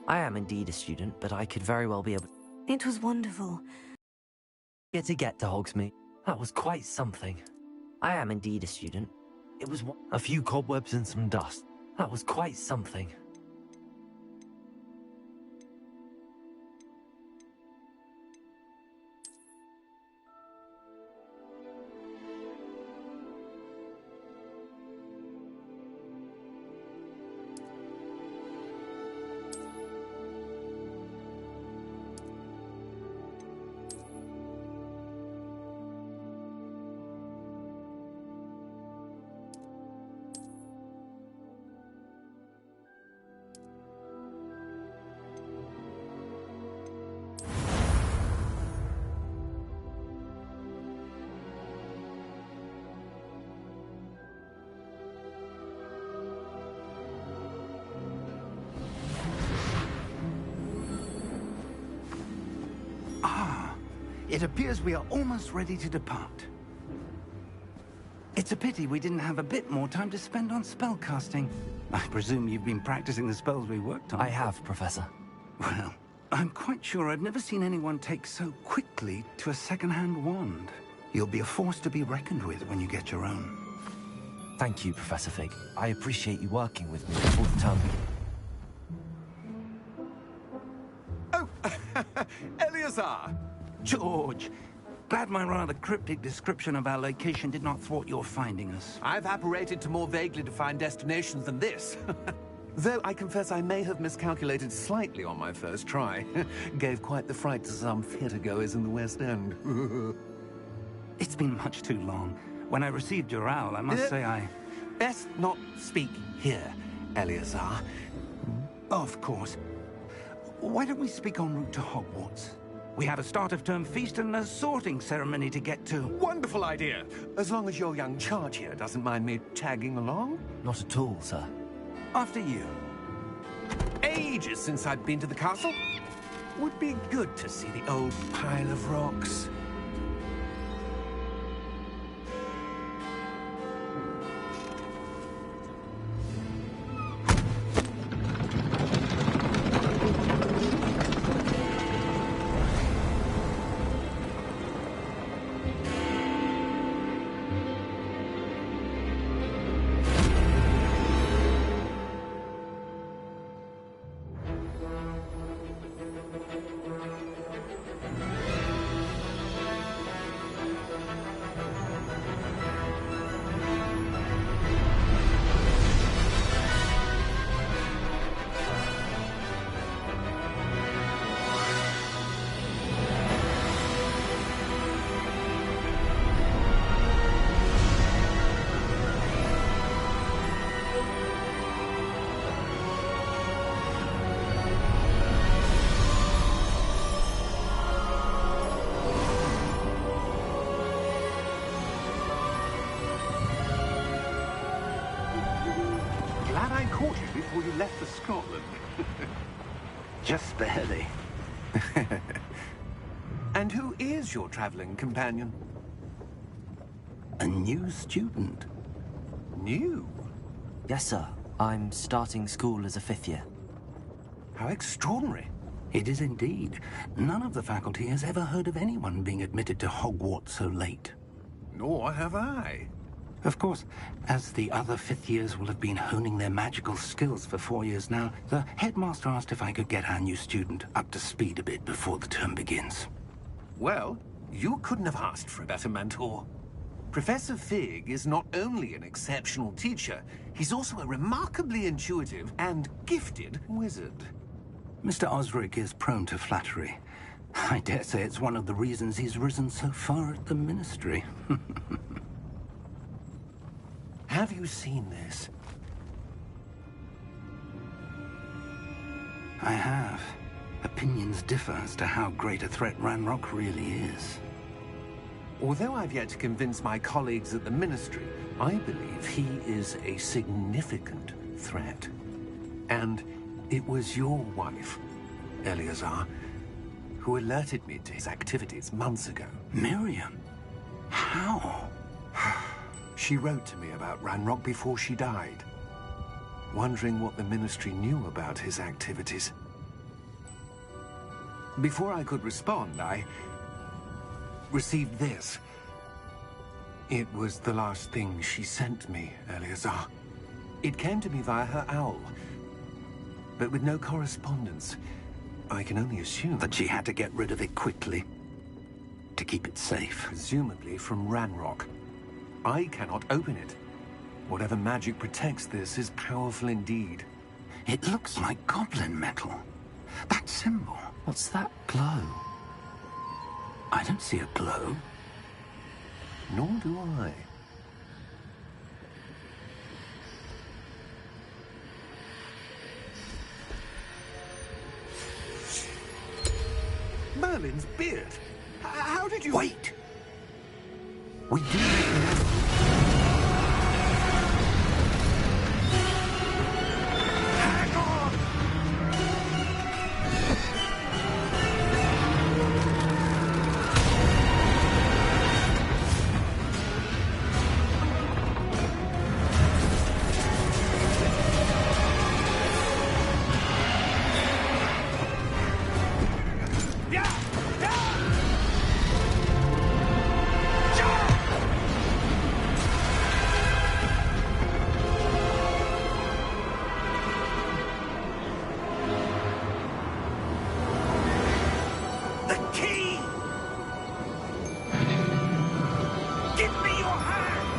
I am indeed a student, but I could very well be able It was wonderful. to get to Hogsmeade. That was quite something. I am indeed a student. It was a few cobwebs and some dust. That was quite something. It appears we are almost ready to depart. It's a pity we didn't have a bit more time to spend on spellcasting. I presume you've been practicing the spells we worked on. I have, Professor. Well, I'm quite sure I've never seen anyone take so quickly to a second-hand wand. You'll be a force to be reckoned with when you get your own. Thank you, Professor Fig. I appreciate you working with me before the term begins. Oh, Eleazar! George, glad my rather cryptic description of our location did not thwart your finding us. I've apparated to more vaguely defined destinations than this. Though I confess I may have miscalculated slightly on my first try. Gave quite the fright to some theatre-goers in the West End. It's been much too long. When I received your owl, I must say I... Best not speak here, Eleazar. Of course. Why don't we speak en route to Hogwarts? We have a start-of-term feast and a sorting ceremony to get to. Wonderful idea! As long as your young charge here doesn't mind me tagging along. Not at all, sir. After you. Ages since I've been to the castle. Would be good to see the old pile of rocks. Glad I caught you before you left for Scotland. Just barely. And who is your traveling companion? A new student. New? Yes, sir. I'm starting school as a 5th year. How extraordinary. It is indeed. None of the faculty has ever heard of anyone being admitted to Hogwarts so late. Nor have I. Of course, as the other 5th years will have been honing their magical skills for 4 years now, the headmaster asked if I could get our new student up to speed a bit before the term begins. Well, you couldn't have asked for a better mentor. Professor Fig is not only an exceptional teacher, he's also a remarkably intuitive and gifted wizard. Mr. Osric is prone to flattery. I dare say it's one of the reasons he's risen so far at the Ministry. Have you seen this? I have. Opinions differ as to how great a threat Ranrock really is. Although I've yet to convince my colleagues at the Ministry, I believe he is a significant threat. And it was your wife, Eleazar, who alerted me to his activities months ago. Miriam? How? She wrote to me about Ranrock before she died, wondering what the Ministry knew about his activities. Before I could respond, I received this. It was the last thing she sent me, Eleazar. It came to me via her owl, but with no correspondence. I can only assume That she had to get rid of it quickly to keep it safe. presumably from Ranrock. I cannot open it. Whatever magic protects this is powerful indeed. It looks like goblin metal. That symbol. What's that glow? I don't see a glow. Nor do I. Merlin's beard. How did you... Wait! We do know. Hang on! The key! Give me your hand!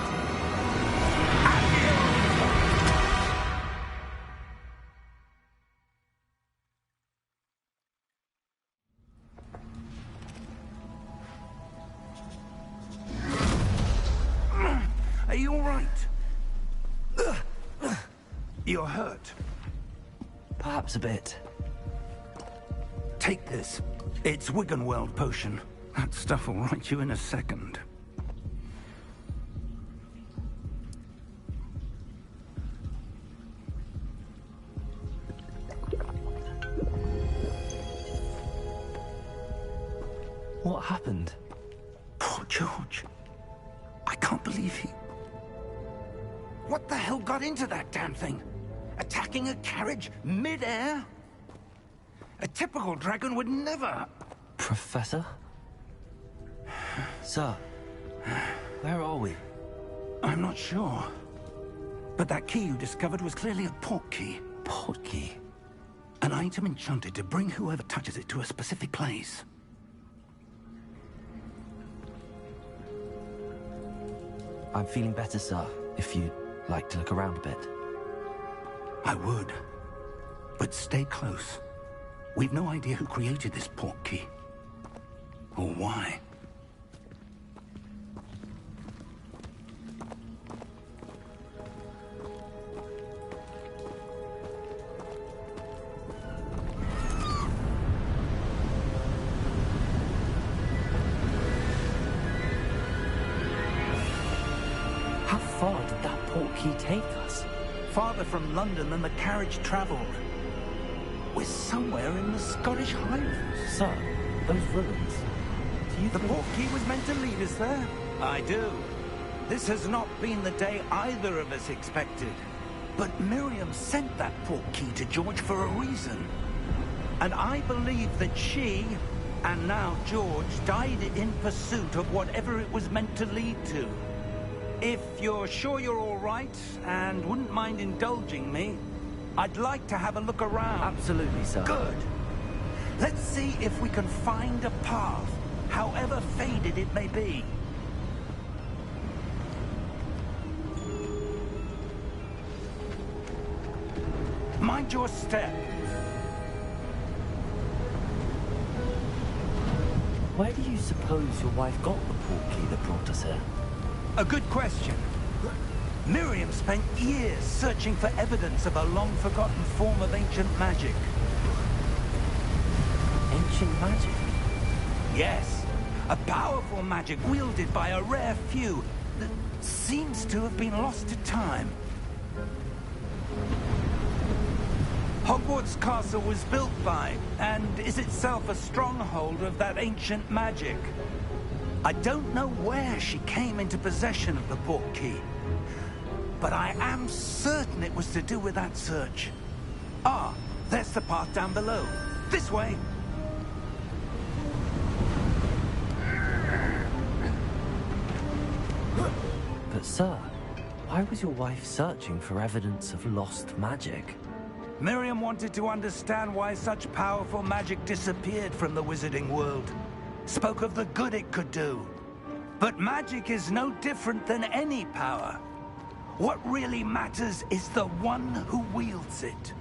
Are you all right? You're hurt. Perhaps a bit. Take this. It's Wiggenweld potion. That stuff will right you in a second. What happened? Poor George. I can't believe he... What the hell got into that damn thing? Attacking a carriage mid-air? A typical dragon would never... Professor? Sir, where are we? I'm not sure. But that key you discovered was clearly a port key. Port key? An item enchanted to bring whoever touches it to a specific place. I'm feeling better, sir, if you'd like to look around a bit. I would. But stay close. We've no idea who created this port key. Or why. How far did that port key take us? Farther from London than the carriage traveled. We're somewhere in the Scottish Highlands. Sir, those ruins. Do you The think... port key was meant to lead us there? I do. This has not been the day either of us expected. But Miriam sent that port key to George for a reason. And I believe that she, and now George, died in pursuit of whatever it was meant to lead to. If you're sure you're all right, and wouldn't mind indulging me, I'd like to have a look around. Absolutely, sir. Good. Let's see if we can find a path, however faded it may be. Mind your step. Where do you suppose your wife got the port key that brought us here? A good question. Miriam spent years searching for evidence of a long-forgotten form of ancient magic. Ancient magic? Yes, a powerful magic wielded by a rare few that seems to have been lost to time. Hogwarts Castle was built by, and is itself a stronghold of that ancient magic. I don't know where she came into possession of the port key, but I am certain it was to do with that search. Ah, there's the path down below. This way. But sir, why was your wife searching for evidence of lost magic? Miriam wanted to understand why such powerful magic disappeared from the wizarding world. Spoke of the good it could do. But magic is no different than any power. What really matters is the one who wields it.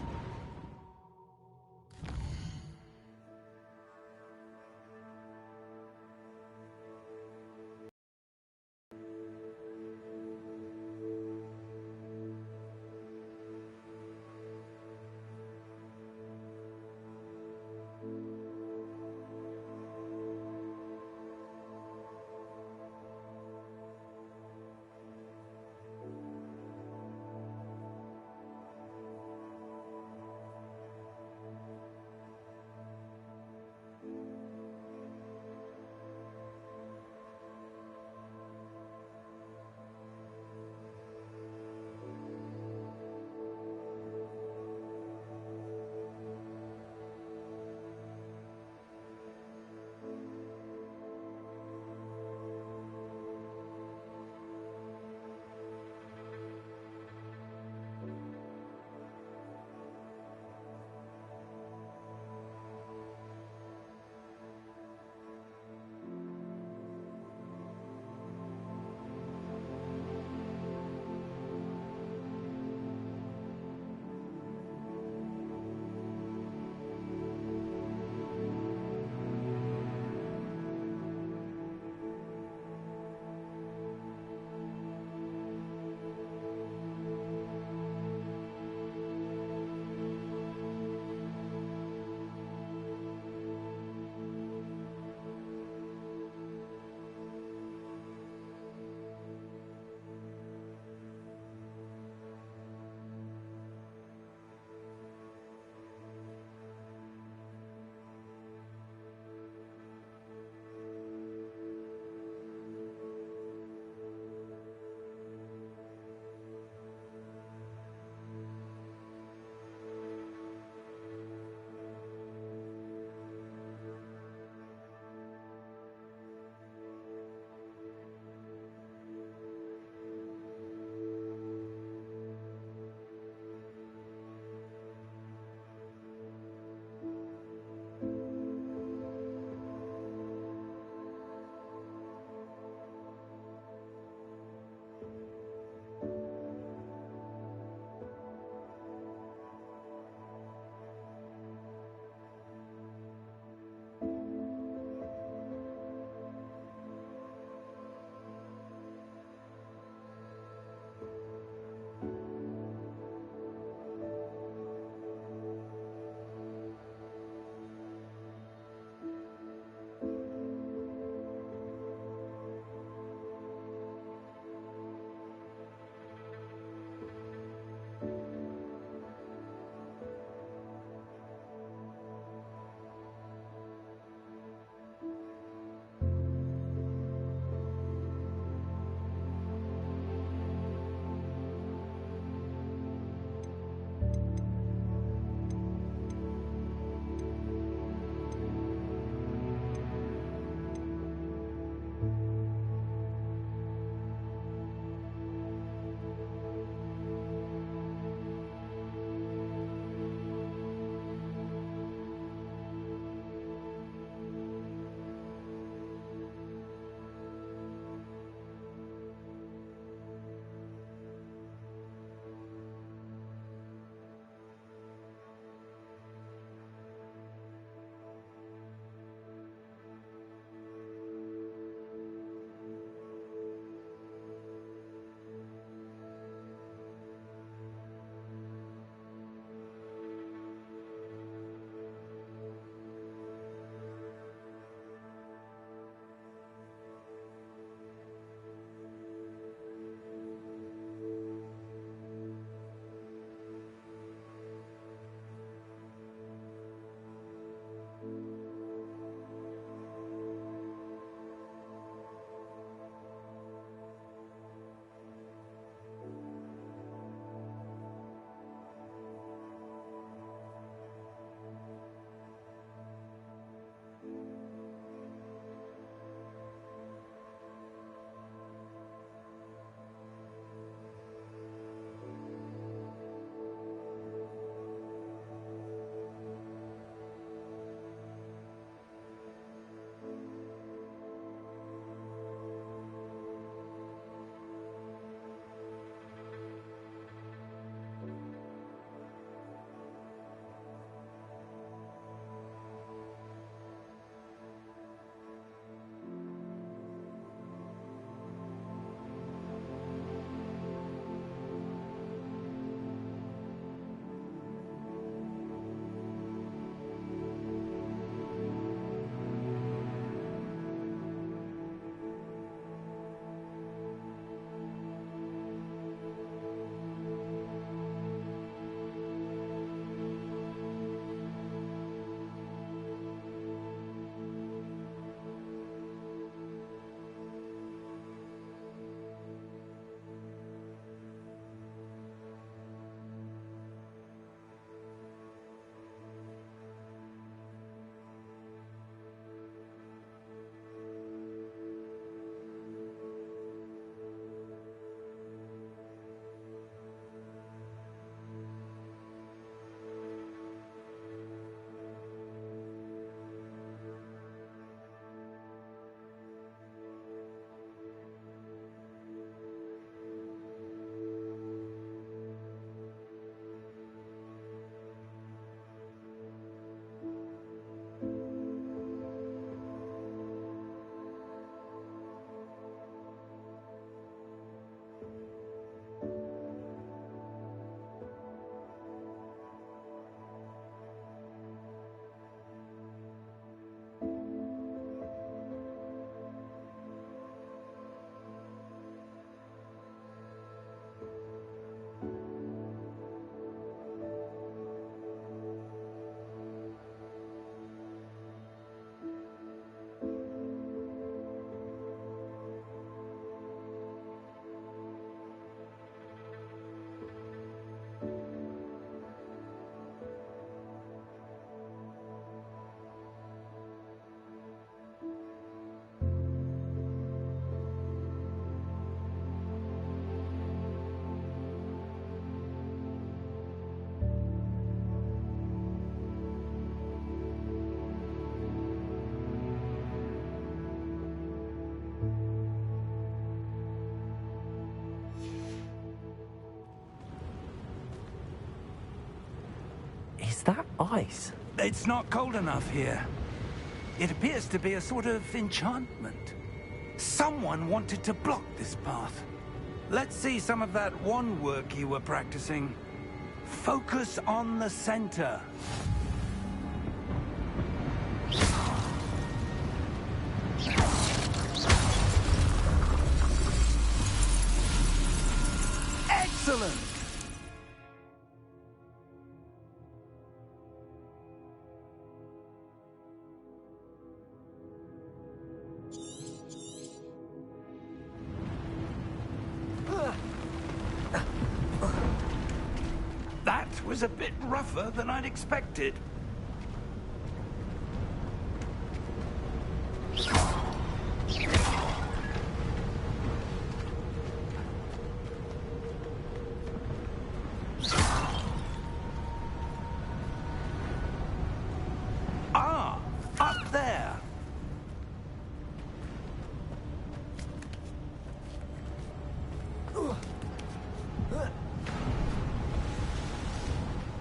ice. It's not cold enough here. It appears to be a sort of enchantment. Someone wanted to block this path. Let's see some of that wand work you were practicing. Focus on the center. Excellent! That was a bit rougher than I'd expected. Ah, up there.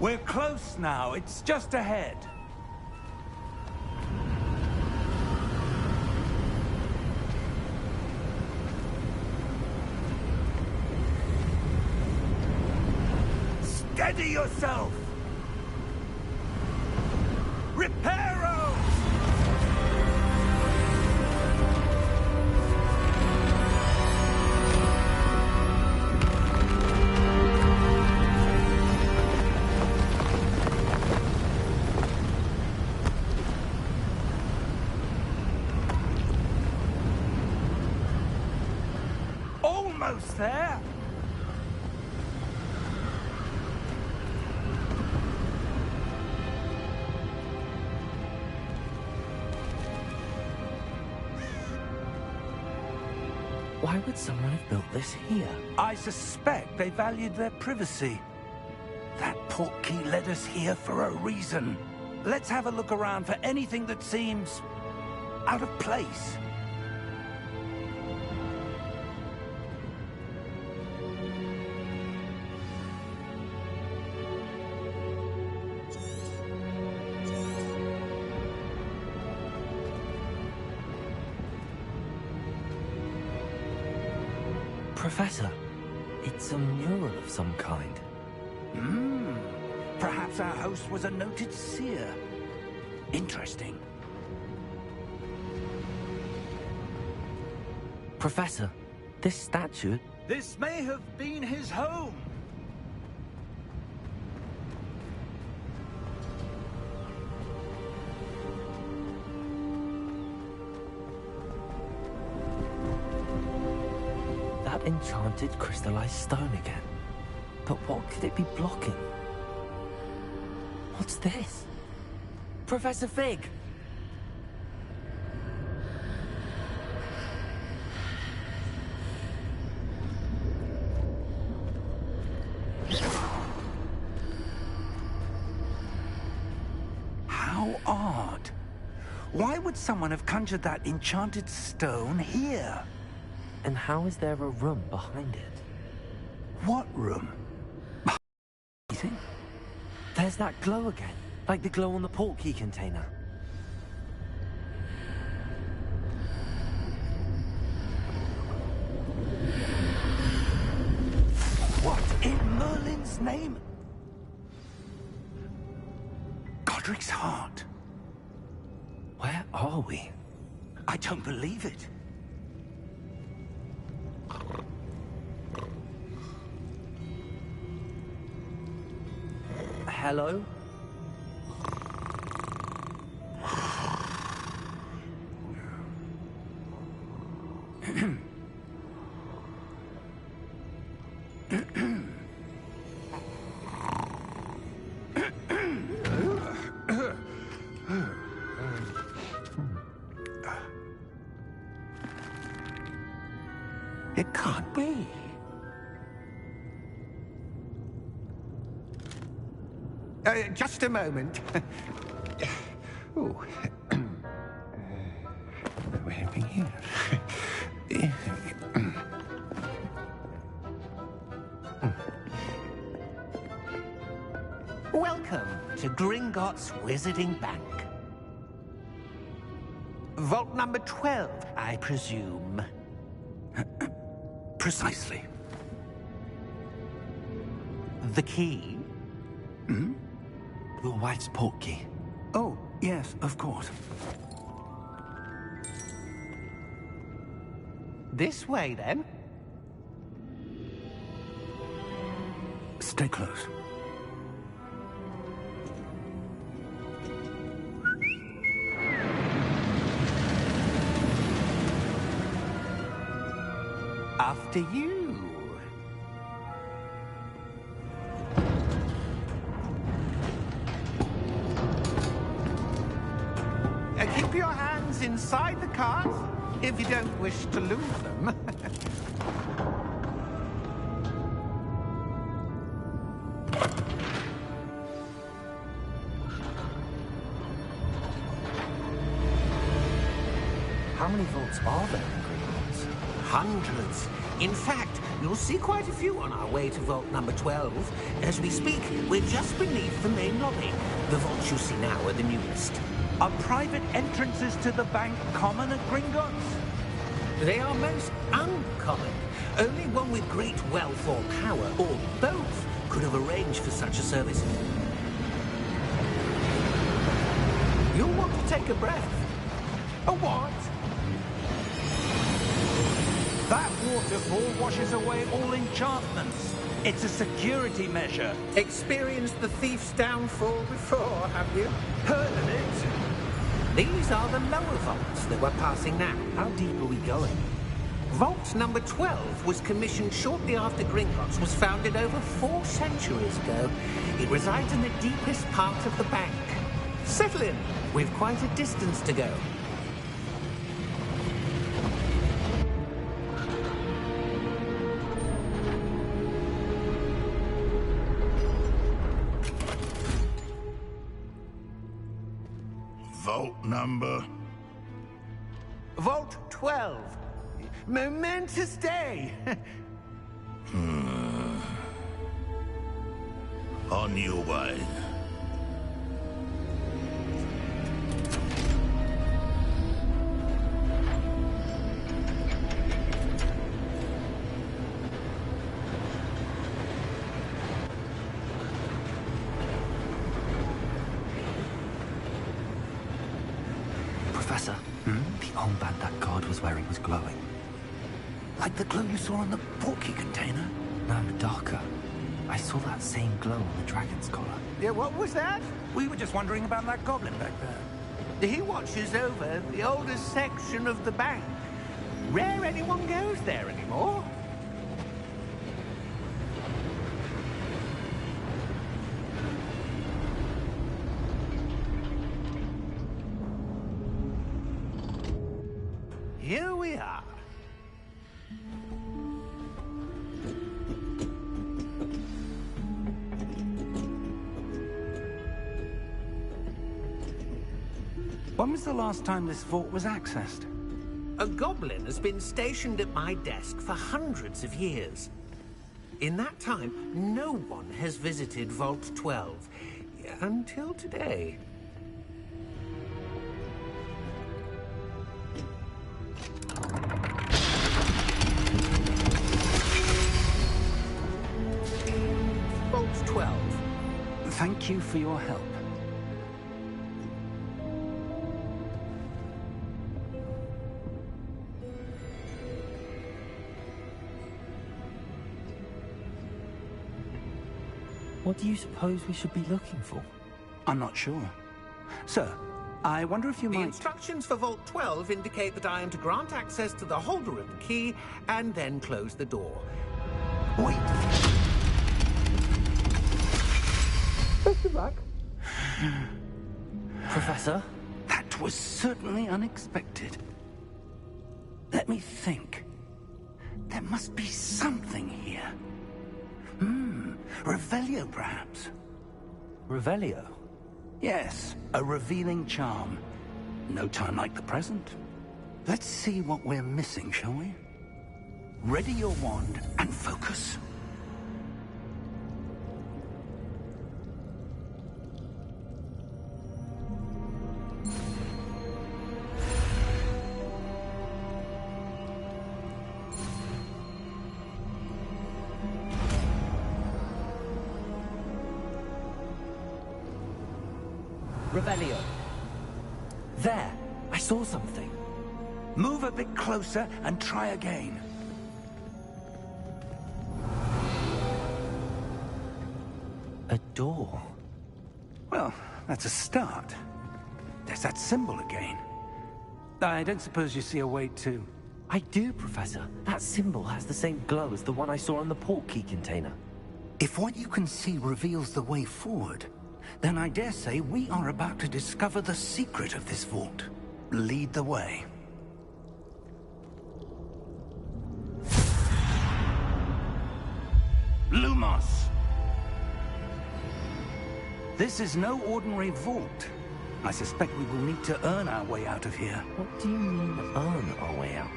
We're close now. It's just ahead. Steady yourself! Reparo! Almost there! Why would someone have built this here? I suspect they valued their privacy. That portkey led us here for a reason. Let's have a look around for anything that seems out of place. Professor, it's a mural of some kind. Perhaps our host was a noted seer. Interesting. Professor, this statue... This may have been his home. That enchanted crystallized stone again. But what could it be blocking? What's this? Professor Fig! How odd. Why would someone have conjured that enchanted stone here? And how is there a room behind it? What room? Anything? There's that glow again, like the glow on the portkey container. What in Merlin's name? Godric's heart. Where are we? I don't believe it. Hello? It can't be. Just a moment. Oh. Where are we here? Welcome to Gringotts Wizarding Bank. Vault number 12, I presume. Precisely. The key? Hmm? Your wife's portkey. Oh, yes, of course. This way, then. Stay close. After you. Keep your hands inside the cart if you don't wish to lose them. How many vaults are there in Gringotts? Hundreds. In fact, you'll see quite a few on our way to vault number 12. As we speak, we're just beneath the main lobby. The vaults you see now are the newest. Are private entrances to the bank common at Gringotts? They are most uncommon. Only one with great wealth or power, or both, could have arranged for such a service. You'll want to take a breath. A what? That waterfall washes away all enchantments. It's a security measure. Experienced the thief's downfall before, have you? Heard of it? These are the lower vaults that we're passing now. How deep are we going? Vault number 12 was commissioned shortly after Gringotts was founded over 4 centuries ago. It resides in the deepest part of the bank. Settle in. We've quite a distance to go. Vault number? Vault 12. Momentous day. On your way. Professor, the armband that guard was wearing was glowing. Like the glow you saw on the portkey container? No, darker. I saw that same glow on the dragon's collar. Yeah, what was that? We were just wondering about that goblin back there. He watches over the oldest section of the bank. Rare anyone goes there anymore. Here we are. When was the last time this vault was accessed? A goblin has been stationed at my desk for hundreds of years. In that time, no one has visited Vault 12. Until today. Vault 12. Thank you for your help. What do you suppose we should be looking for? I'm not sure. Sir, I wonder if you The might... instructions for Vault 12 indicate that I am to grant access to the holder of the key and then close the door. Wait. Best of luck. Professor? That was certainly unexpected. Let me think. There must be something here. Revelio, perhaps? Revelio? Yes, a revealing charm. No time like the present. Let's see what we're missing, shall we? Ready your wand and focus. Revelio. There! I saw something. Move a bit closer and try again. A door. Well, that's a start. There's that symbol again. I don't suppose you see a way to... I do, Professor. That symbol has the same glow as the one I saw on the port key container. If what you can see reveals the way forward, then I dare say we are about to discover the secret of this vault. Lead the way. Lumos! This is no ordinary vault. I suspect we will need to earn our way out of here. What do you mean, earn our way out?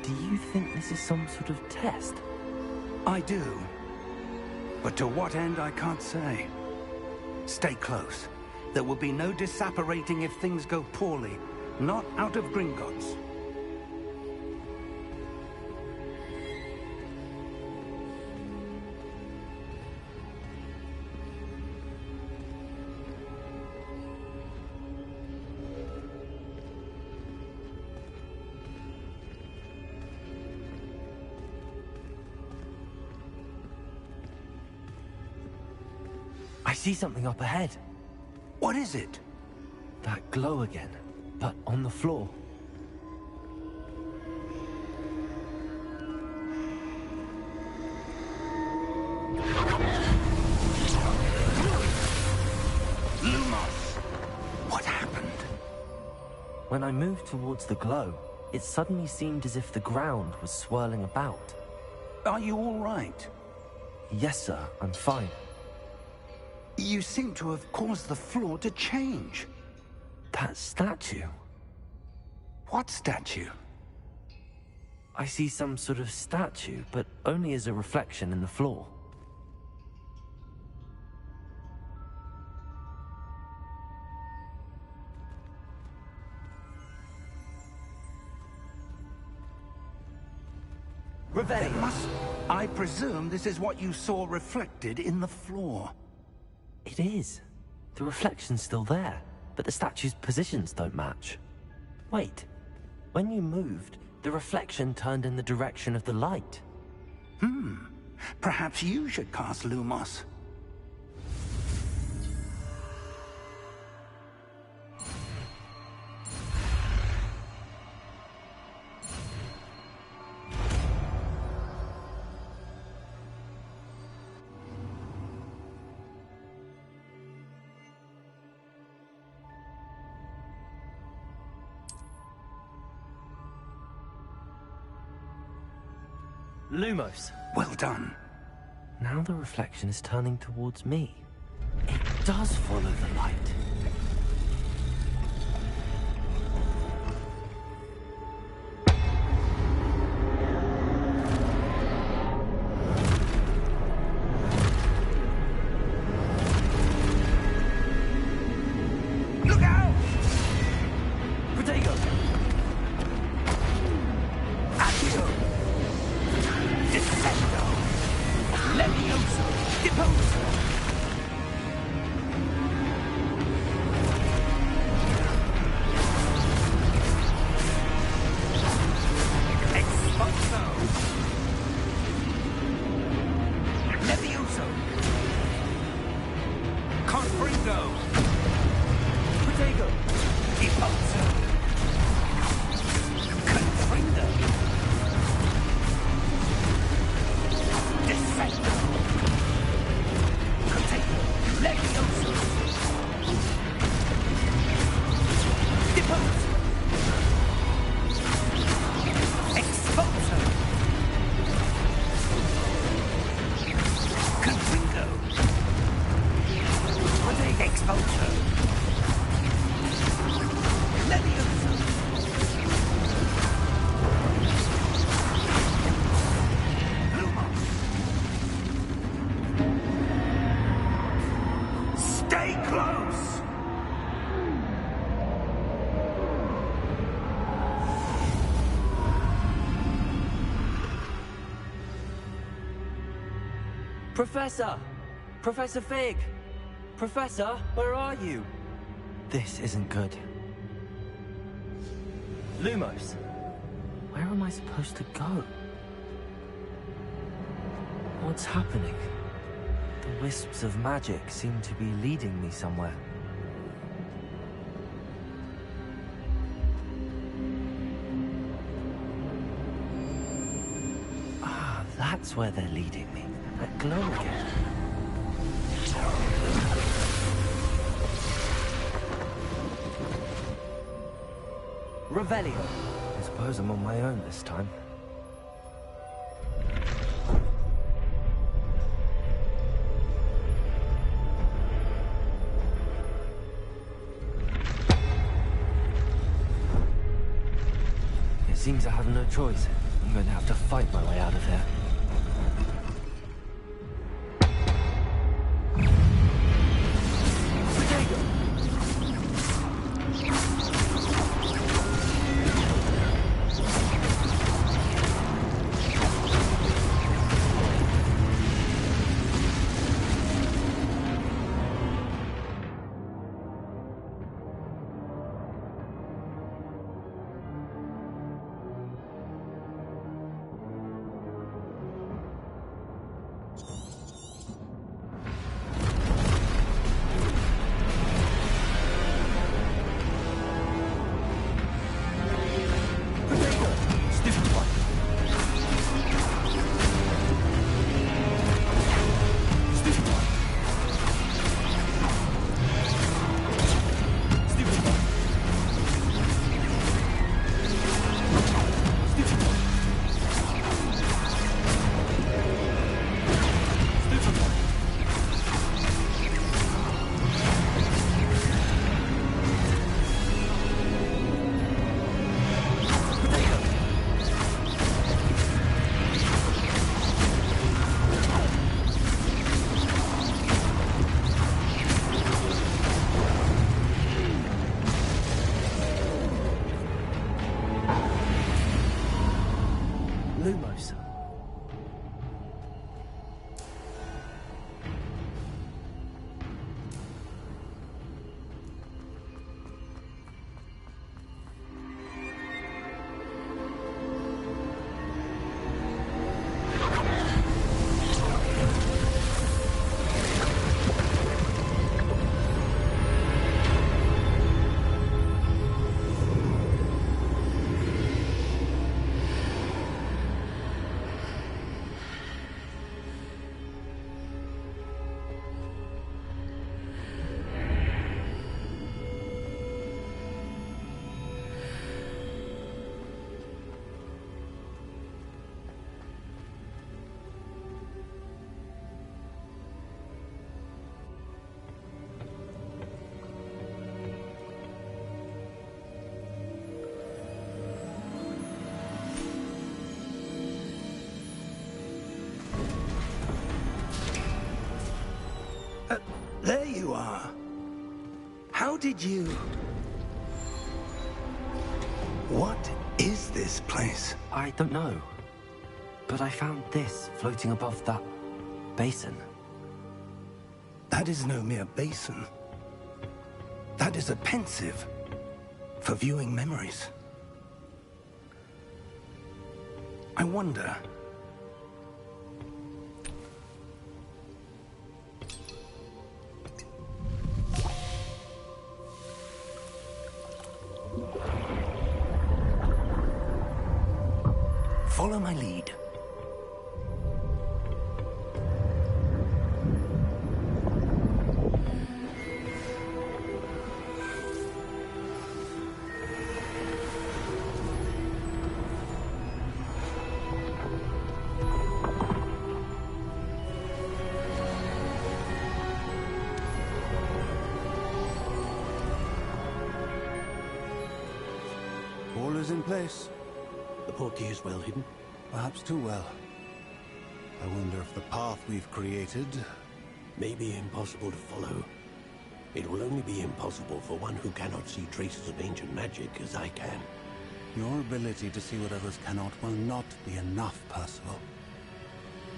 Do you think this is some sort of test? I do. But to what end, I can't say. Stay close. There will be no disapparating if things go poorly. Not out of Gringotts. I see something up ahead. What is it? That glow again, but on the floor. Lumos! What happened? When I moved towards the glow, it suddenly seemed as if the ground was swirling about. Are you all right? Yes, sir, I'm fine. You seem to have caused the floor to change. That statue. What statue? I see some sort of statue, but only as a reflection in the floor. Revelio. I presume this is what you saw reflected in the floor. It is. The reflection's still there, but the statue's positions don't match. Wait. When you moved, the reflection turned in the direction of the light. Perhaps you should cast Lumos. Lumos. Well done. Now the reflection is turning towards me. It does follow the light. Look out! Protego! Accio! Descendo! Levioso! Deposo! Expulso! Levioso! Confringo! Protego! Deposo! Confringo! Descendo! Protego! Levioso! Deposo! Expulso! Confringo! Protego! Expulso! Levioso! Lumos! Stay close! Professor! Professor Fig! Professor, where are you? This isn't good. Lumos! Where am I supposed to go? What's happening? The wisps of magic seem to be leading me somewhere. Ah, that's where they're leading me. That glow again. Revelio. I suppose I'm on my own this time. It seems I have no choice. I'm going to have to fight my way out of here. Lumos. There you are. How did you... What is this place? I don't know. But I found this floating above that basin. That is no mere basin. That is a pensive for viewing memories. I wonder... Follow my lead. All is in place. The portkey is well hidden. Perhaps too well. I wonder if the path we've created... May be impossible to follow. It will only be impossible for one who cannot see traces of ancient magic as I can. Your ability to see what others cannot will not be enough, Percival.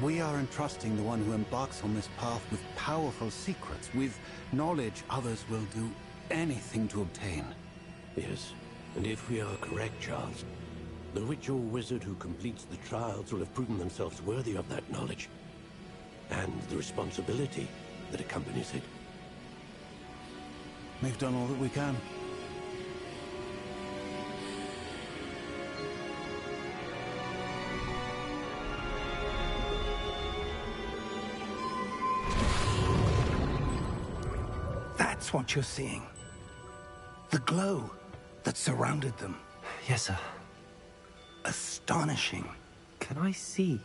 We are entrusting the one who embarks on this path with powerful secrets, with knowledge others will do anything to obtain. Yes, and if we are correct, Charles, the witch or wizard who completes the trials will have proven themselves worthy of that knowledge, and the responsibility that accompanies it. We've done all that we can. That's what you're seeing. The glow that surrounded them. Yes, sir. Astonishing. Can I see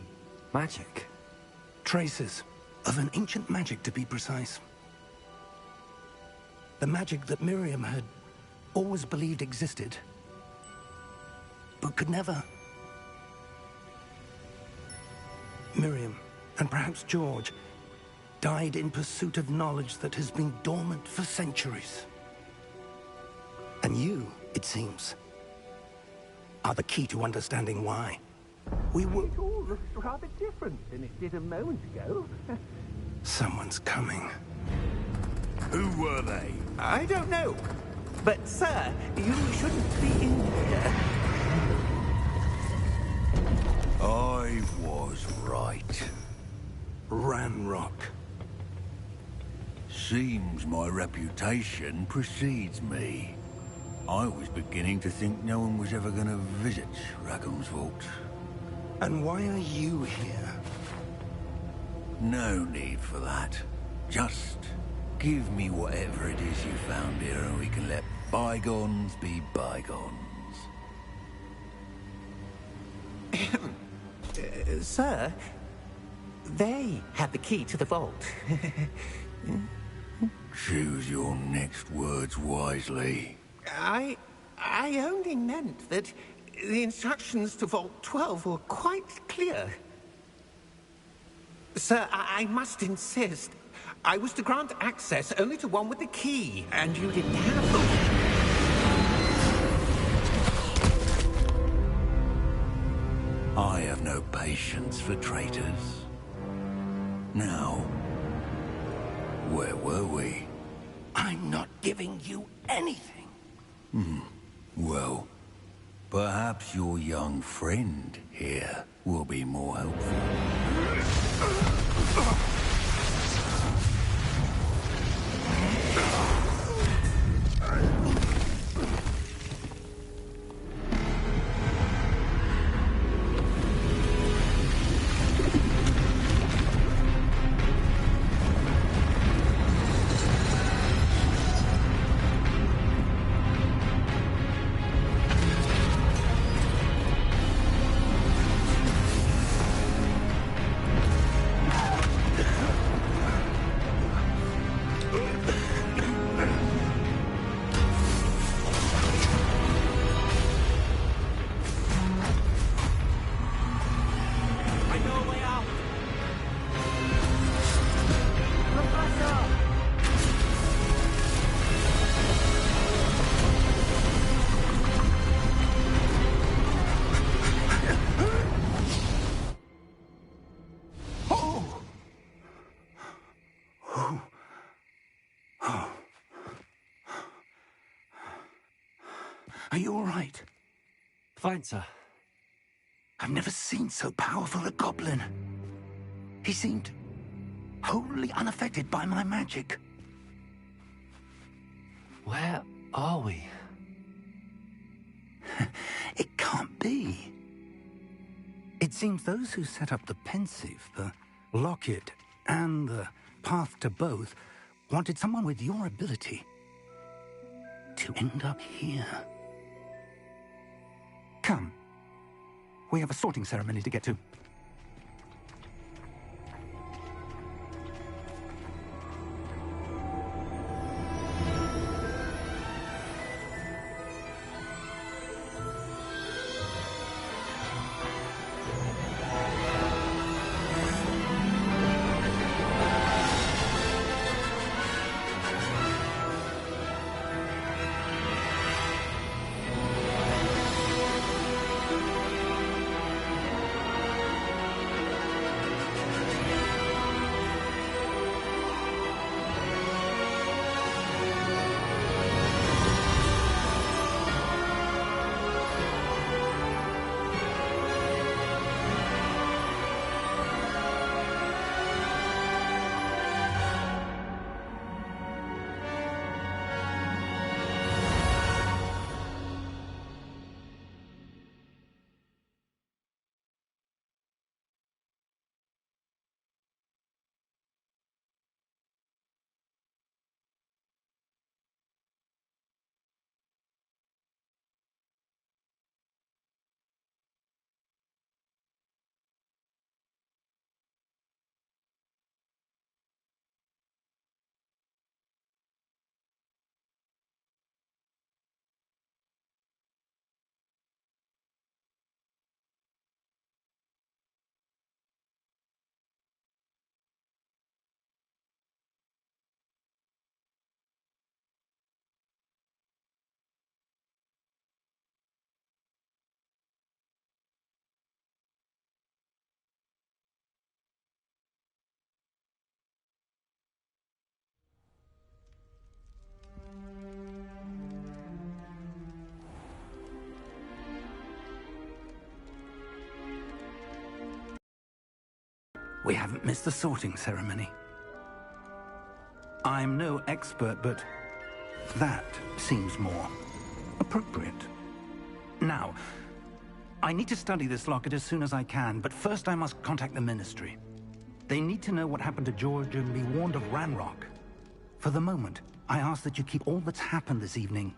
magic? Traces of an ancient magic, to be precise. The magic that Miriam had always believed existed, but could never. Miriam, and perhaps George, died in pursuit of knowledge that has been dormant for centuries. And you, it seems, are the key to understanding why. We were... It all looks rather different than it did a moment ago. Someone's coming. Who were they? I don't know. But, sir, you shouldn't be in here. I was right. Ranrock. Seems my reputation precedes me. I was beginning to think no one was ever going to visit Rackham's Vault. And why are you here? No need for that. Just give me whatever it is you found here and we can let bygones be bygones. Sir, they had the key to the vault. Choose your next words wisely. I only meant that the instructions to Vault 12 were quite clear. Sir, I must insist. I was to grant access only to one with the key, and you didn't have them. I have no patience for traitors. Now, where were we? I'm not giving you anything. Well, perhaps your young friend here will be more helpful. Are you all right? Fine, sir. I've never seen so powerful a goblin. He seemed wholly unaffected by my magic. Where are we? It can't be. It seems those who set up the pensive, the locket, and the path to both wanted someone with your ability to end up here. Come. We have a sorting ceremony to get to. We haven't missed the sorting ceremony. I'm no expert, but that seems more appropriate. Now, I need to study this locket as soon as I can, but first I must contact the Ministry. They need to know what happened to George and be warned of Ranrock. For the moment, I ask that you keep all that's happened this evening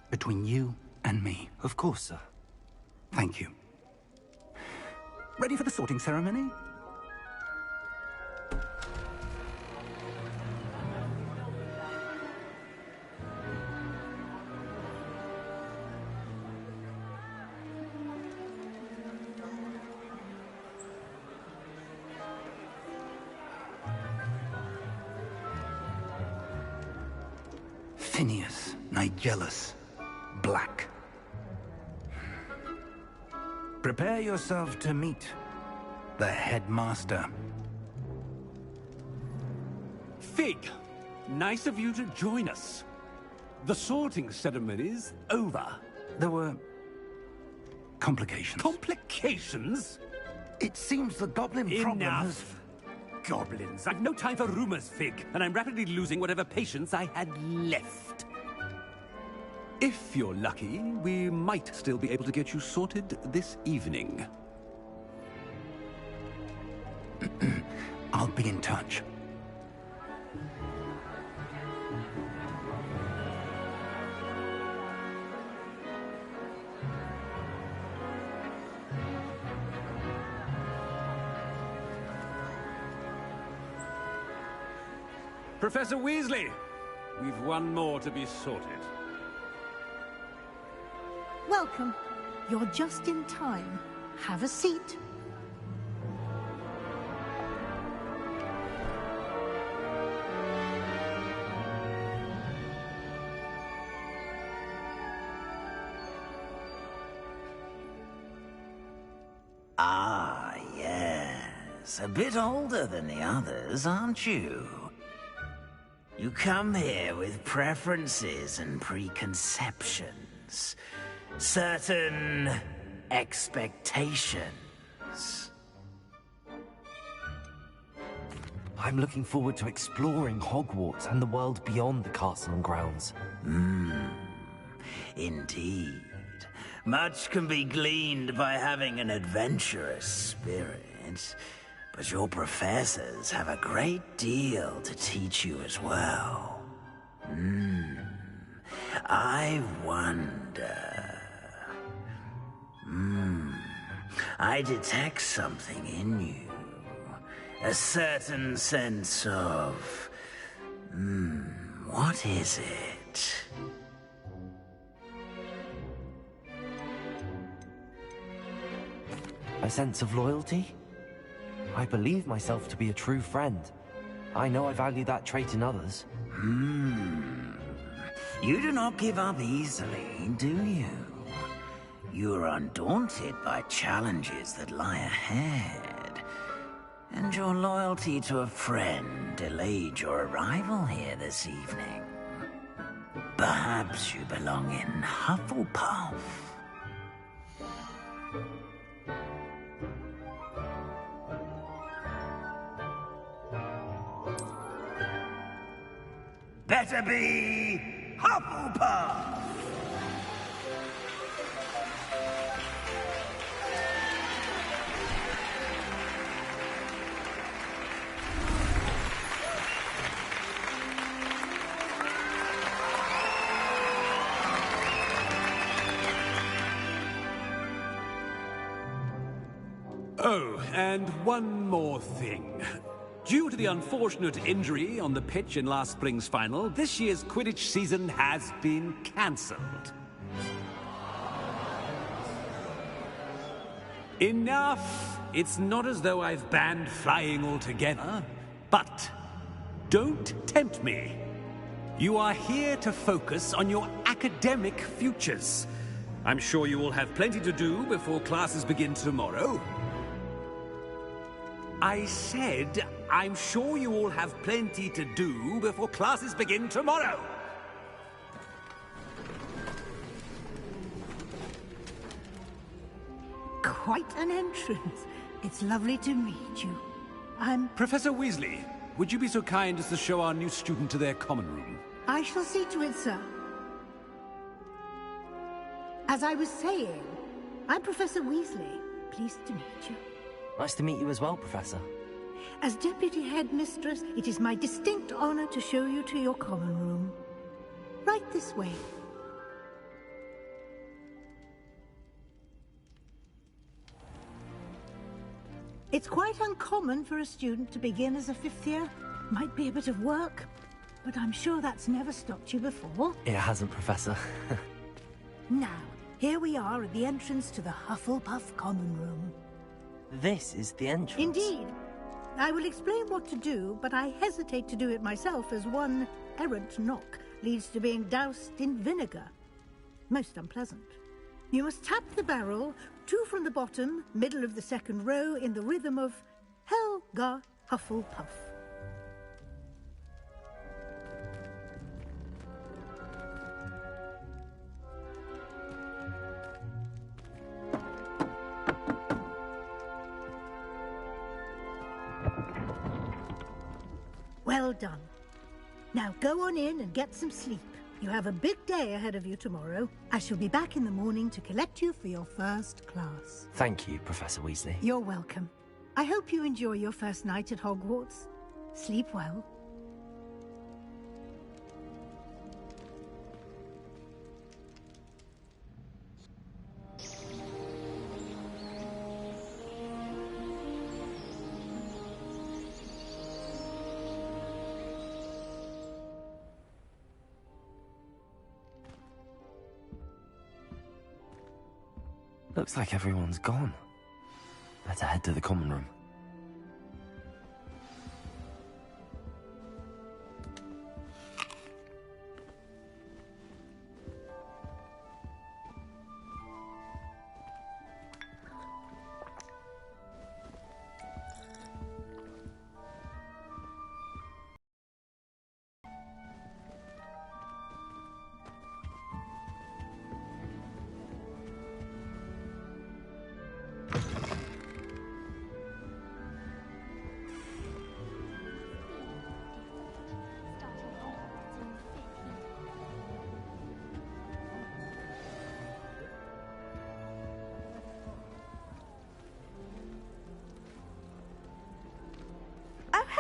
between you and me. Of course, sir. Thank you. Ready for the sorting ceremony? Phineas, Nigellus, Black. Prepare yourself to meet the headmaster. Fig, nice of you to join us. The sorting ceremony's over. There were complications. Complications? It seems the goblin problem has... Enough! Goblins. I've no time for rumors, Fig, and I'm rapidly losing whatever patience I had left. If you're lucky, we might still be able to get you sorted this evening. I'll be in touch. Professor Weasley, we've one more to be sorted. Welcome. You're just in time. Have a seat. Ah, yes. A bit older than the others, aren't you? You come here with preferences and preconceptions. Certain expectations. I'm looking forward to exploring Hogwarts and the world beyond the castle and grounds. Indeed. Much can be gleaned by having an adventurous spirit, but your professors have a great deal to teach you as well. I wonder... I detect something in you. A certain sense of... what is it? A sense of loyalty? I believe myself to be a true friend. I know I value that trait in others. You do not give up easily, do you? You are undaunted by challenges that lie ahead. And your loyalty to a friend delayed your arrival here this evening. Perhaps you belong in Hufflepuff. Better be Hufflepuff! Oh, and one more thing. Due to the unfortunate injury on the pitch in last spring's final, this year's Quidditch season has been cancelled. Enough! It's not as though I've banned flying altogether, but don't tempt me. You are here to focus on your academic futures. I'm sure you will have plenty to do before classes begin tomorrow. I said, I'm sure you all have plenty to do before classes begin tomorrow. Quite an entrance. It's lovely to meet you. Professor Weasley, would you be so kind as to show our new student to their common room? I shall see to it, sir. As I was saying, I'm Professor Weasley. Pleased to meet you. Nice to meet you as well, Professor. As Deputy Headmistress, it is my distinct honor to show you to your common room. Right this way. It's quite uncommon for a student to begin as a fifth year. Might be a bit of work, but I'm sure that's never stopped you before. It hasn't, Professor. Now, here we are at the entrance to the Hufflepuff common room. This is the entrance? Indeed. I will explain what to do, but I hesitate to do it myself as one errant knock leads to being doused in vinegar. Most unpleasant. You must tap the barrel, 2 from the bottom, middle of the second row, in the rhythm of Helga Hufflepuff. Well done. Now go on in and get some sleep. You have a big day ahead of you tomorrow. I shall be back in the morning to collect you for your first class. Thank you, Professor Weasley. You're welcome. I hope you enjoy your first night at Hogwarts. Sleep well. Looks like everyone's gone. Better head to the common room.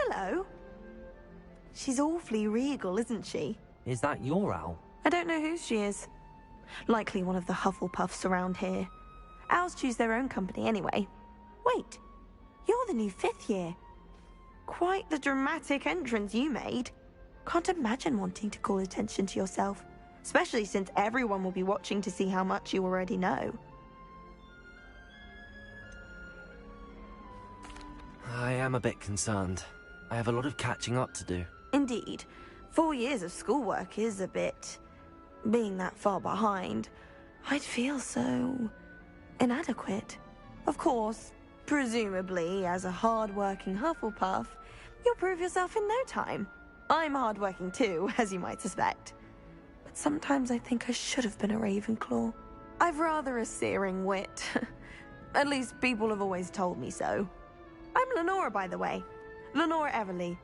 Hello. She's awfully regal, isn't she? Is that your owl? I don't know who she is. Likely one of the Hufflepuffs around here. Owls choose their own company anyway. Wait, you're the new 5th year. Quite the dramatic entrance you made. Can't imagine wanting to call attention to yourself, especially since everyone will be watching to see how much you already know. I am a bit concerned. I have a lot of catching up to do. Indeed. 4 years of schoolwork is a bit... Being that far behind, I'd feel so... inadequate. Of course, presumably, as a hard-working Hufflepuff, you'll prove yourself in no time. I'm hard-working too, as you might suspect. But sometimes I think I should have been a Ravenclaw. I've rather a searing wit. At least people have always told me so. I'm Lenora, by the way. Lenora Everly.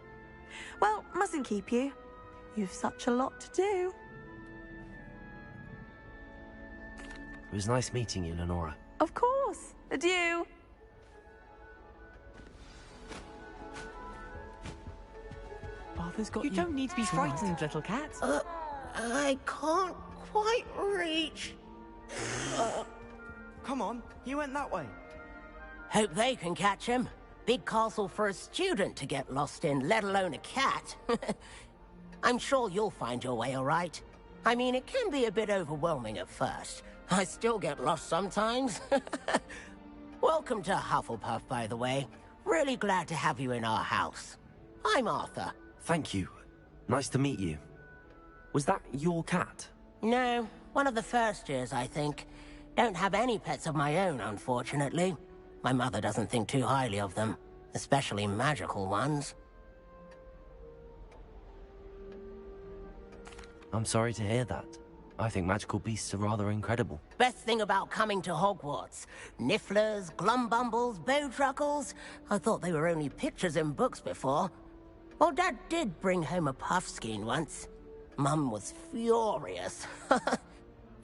Well, mustn't keep you. You've such a lot to do. It was nice meeting you, Lenora. Of course. Adieu. Father's got You don't need to be frightened, little cat. I can't quite reach. Come on, you went that way. Hope they can catch him. Big castle for a student to get lost in, let alone a cat. I'm sure you'll find your way all right. I mean, it can be a bit overwhelming at first. I still get lost sometimes. Welcome to Hufflepuff, by the way. Really glad to have you in our house. I'm Arthur. Thank you. Nice to meet you. Was that your cat? No, one of the first years, I think. Don't have any pets of my own, unfortunately. My mother doesn't think too highly of them, especially magical ones. I'm sorry to hear that. I think magical beasts are rather incredible. Best thing about coming to Hogwarts. Nifflers, glumbumbles, bowtruckles. I thought they were only pictures in books before. Well, Dad did bring home a puffskein once. Mum was furious.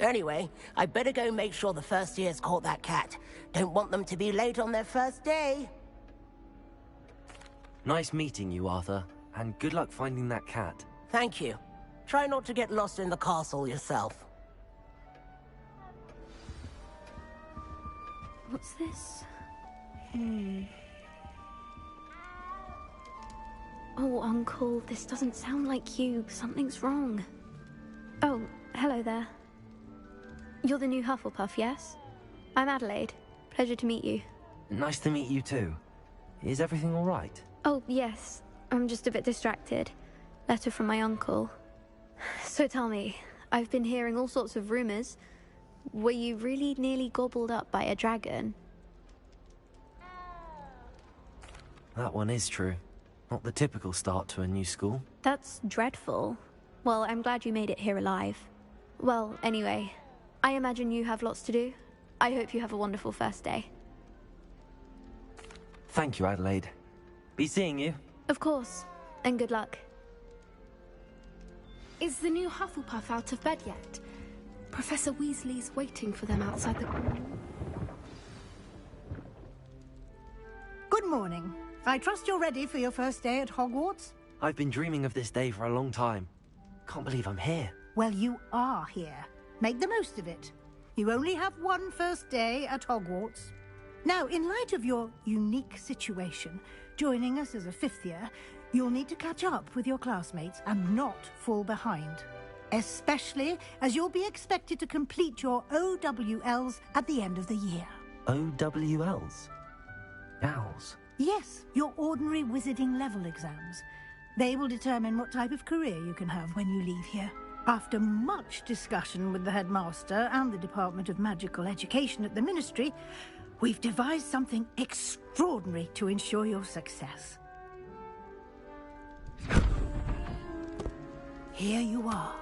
Anyway, I better go make sure the first years caught that cat. Don't want them to be late on their first day. Nice meeting you, Arthur. And good luck finding that cat. Thank you. Try not to get lost in the castle yourself. What's this? Oh, Uncle, this doesn't sound like you. Something's wrong. Oh, hello there. You're the new Hufflepuff, yes? I'm Adelaide. Pleasure to meet you. Nice to meet you too. Is everything all right? Oh, yes. I'm just a bit distracted. Letter from my uncle. So tell me, I've been hearing all sorts of rumors. Were you really nearly gobbled up by a dragon? That one is true. Not the typical start to a new school. That's dreadful. Well, I'm glad you made it here alive. Well, anyway, I imagine you have lots to do. I hope you have a wonderful first day. Thank you, Adelaide. Be seeing you. Of course, and good luck. Is the new Hufflepuff out of bed yet? Professor Weasley's waiting for them outside the... Good morning. I trust you're ready for your first day at Hogwarts? I've been dreaming of this day for a long time. Can't believe I'm here. Well, you are here. Make the most of it. You only have one first day at Hogwarts. Now, in light of your unique situation, joining us as a fifth year, you'll need to catch up with your classmates and not fall behind. Especially as you'll be expected to complete your OWLs at the end of the year. OWLs? Owls? Yes, your ordinary wizarding level exams. They will determine what type of career you can have when you leave here. After much discussion with the headmaster and the Department of Magical Education at the Ministry, we've devised something extraordinary to ensure your success. Here you are.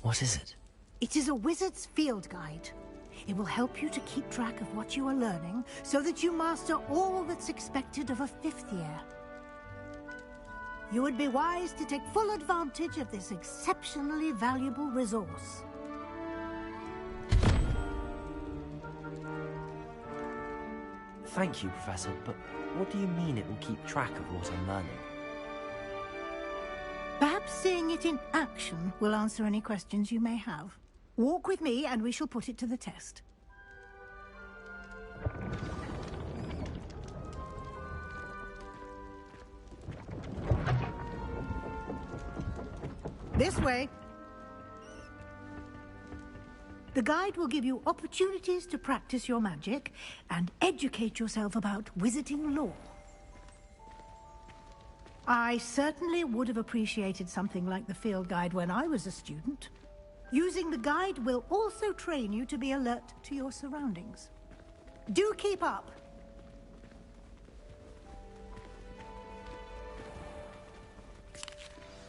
What is it? It is a wizard's field guide. It will help you to keep track of what you are learning so that you master all that's expected of a fifth year. You would be wise to take full advantage of this exceptionally valuable resource. Thank you, Professor, but what do you mean it will keep track of what I'm learning? Perhaps seeing it in action will answer any questions you may have. Walk with me and we shall put it to the test. This way. The guide will give you opportunities to practice your magic and educate yourself about wizarding lore. I certainly would have appreciated something like the field guide when I was a student. Using the guide will also train you to be alert to your surroundings. Do keep up.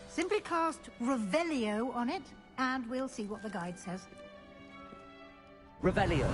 Simply cast Revelio on it, and we'll see what the guide says. Revelio.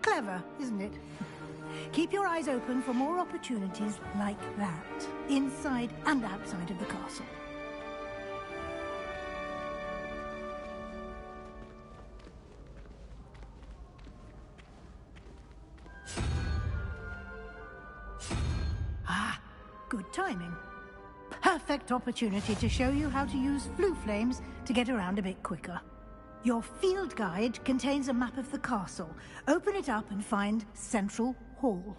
Clever, isn't it? Keep your eyes open for more opportunities like that, inside and outside of the castle. timing. Perfect opportunity to show you how to use flue flames to get around a bit quicker. Your field guide contains a map of the castle. Open it up and find Central Hall.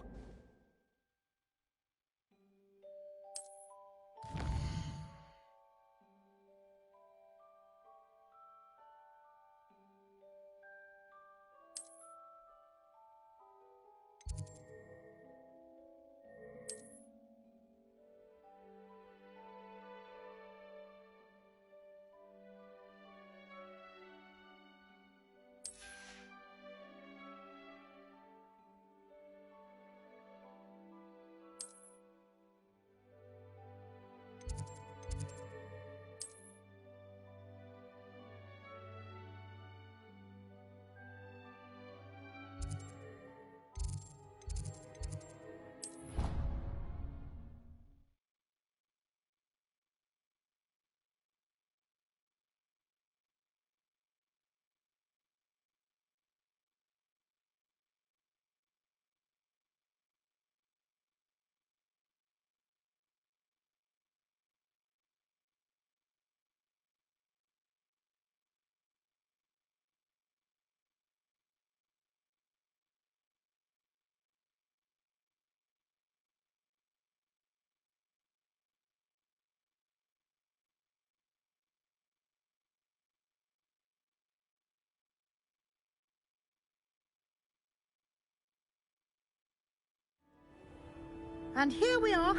And here we are.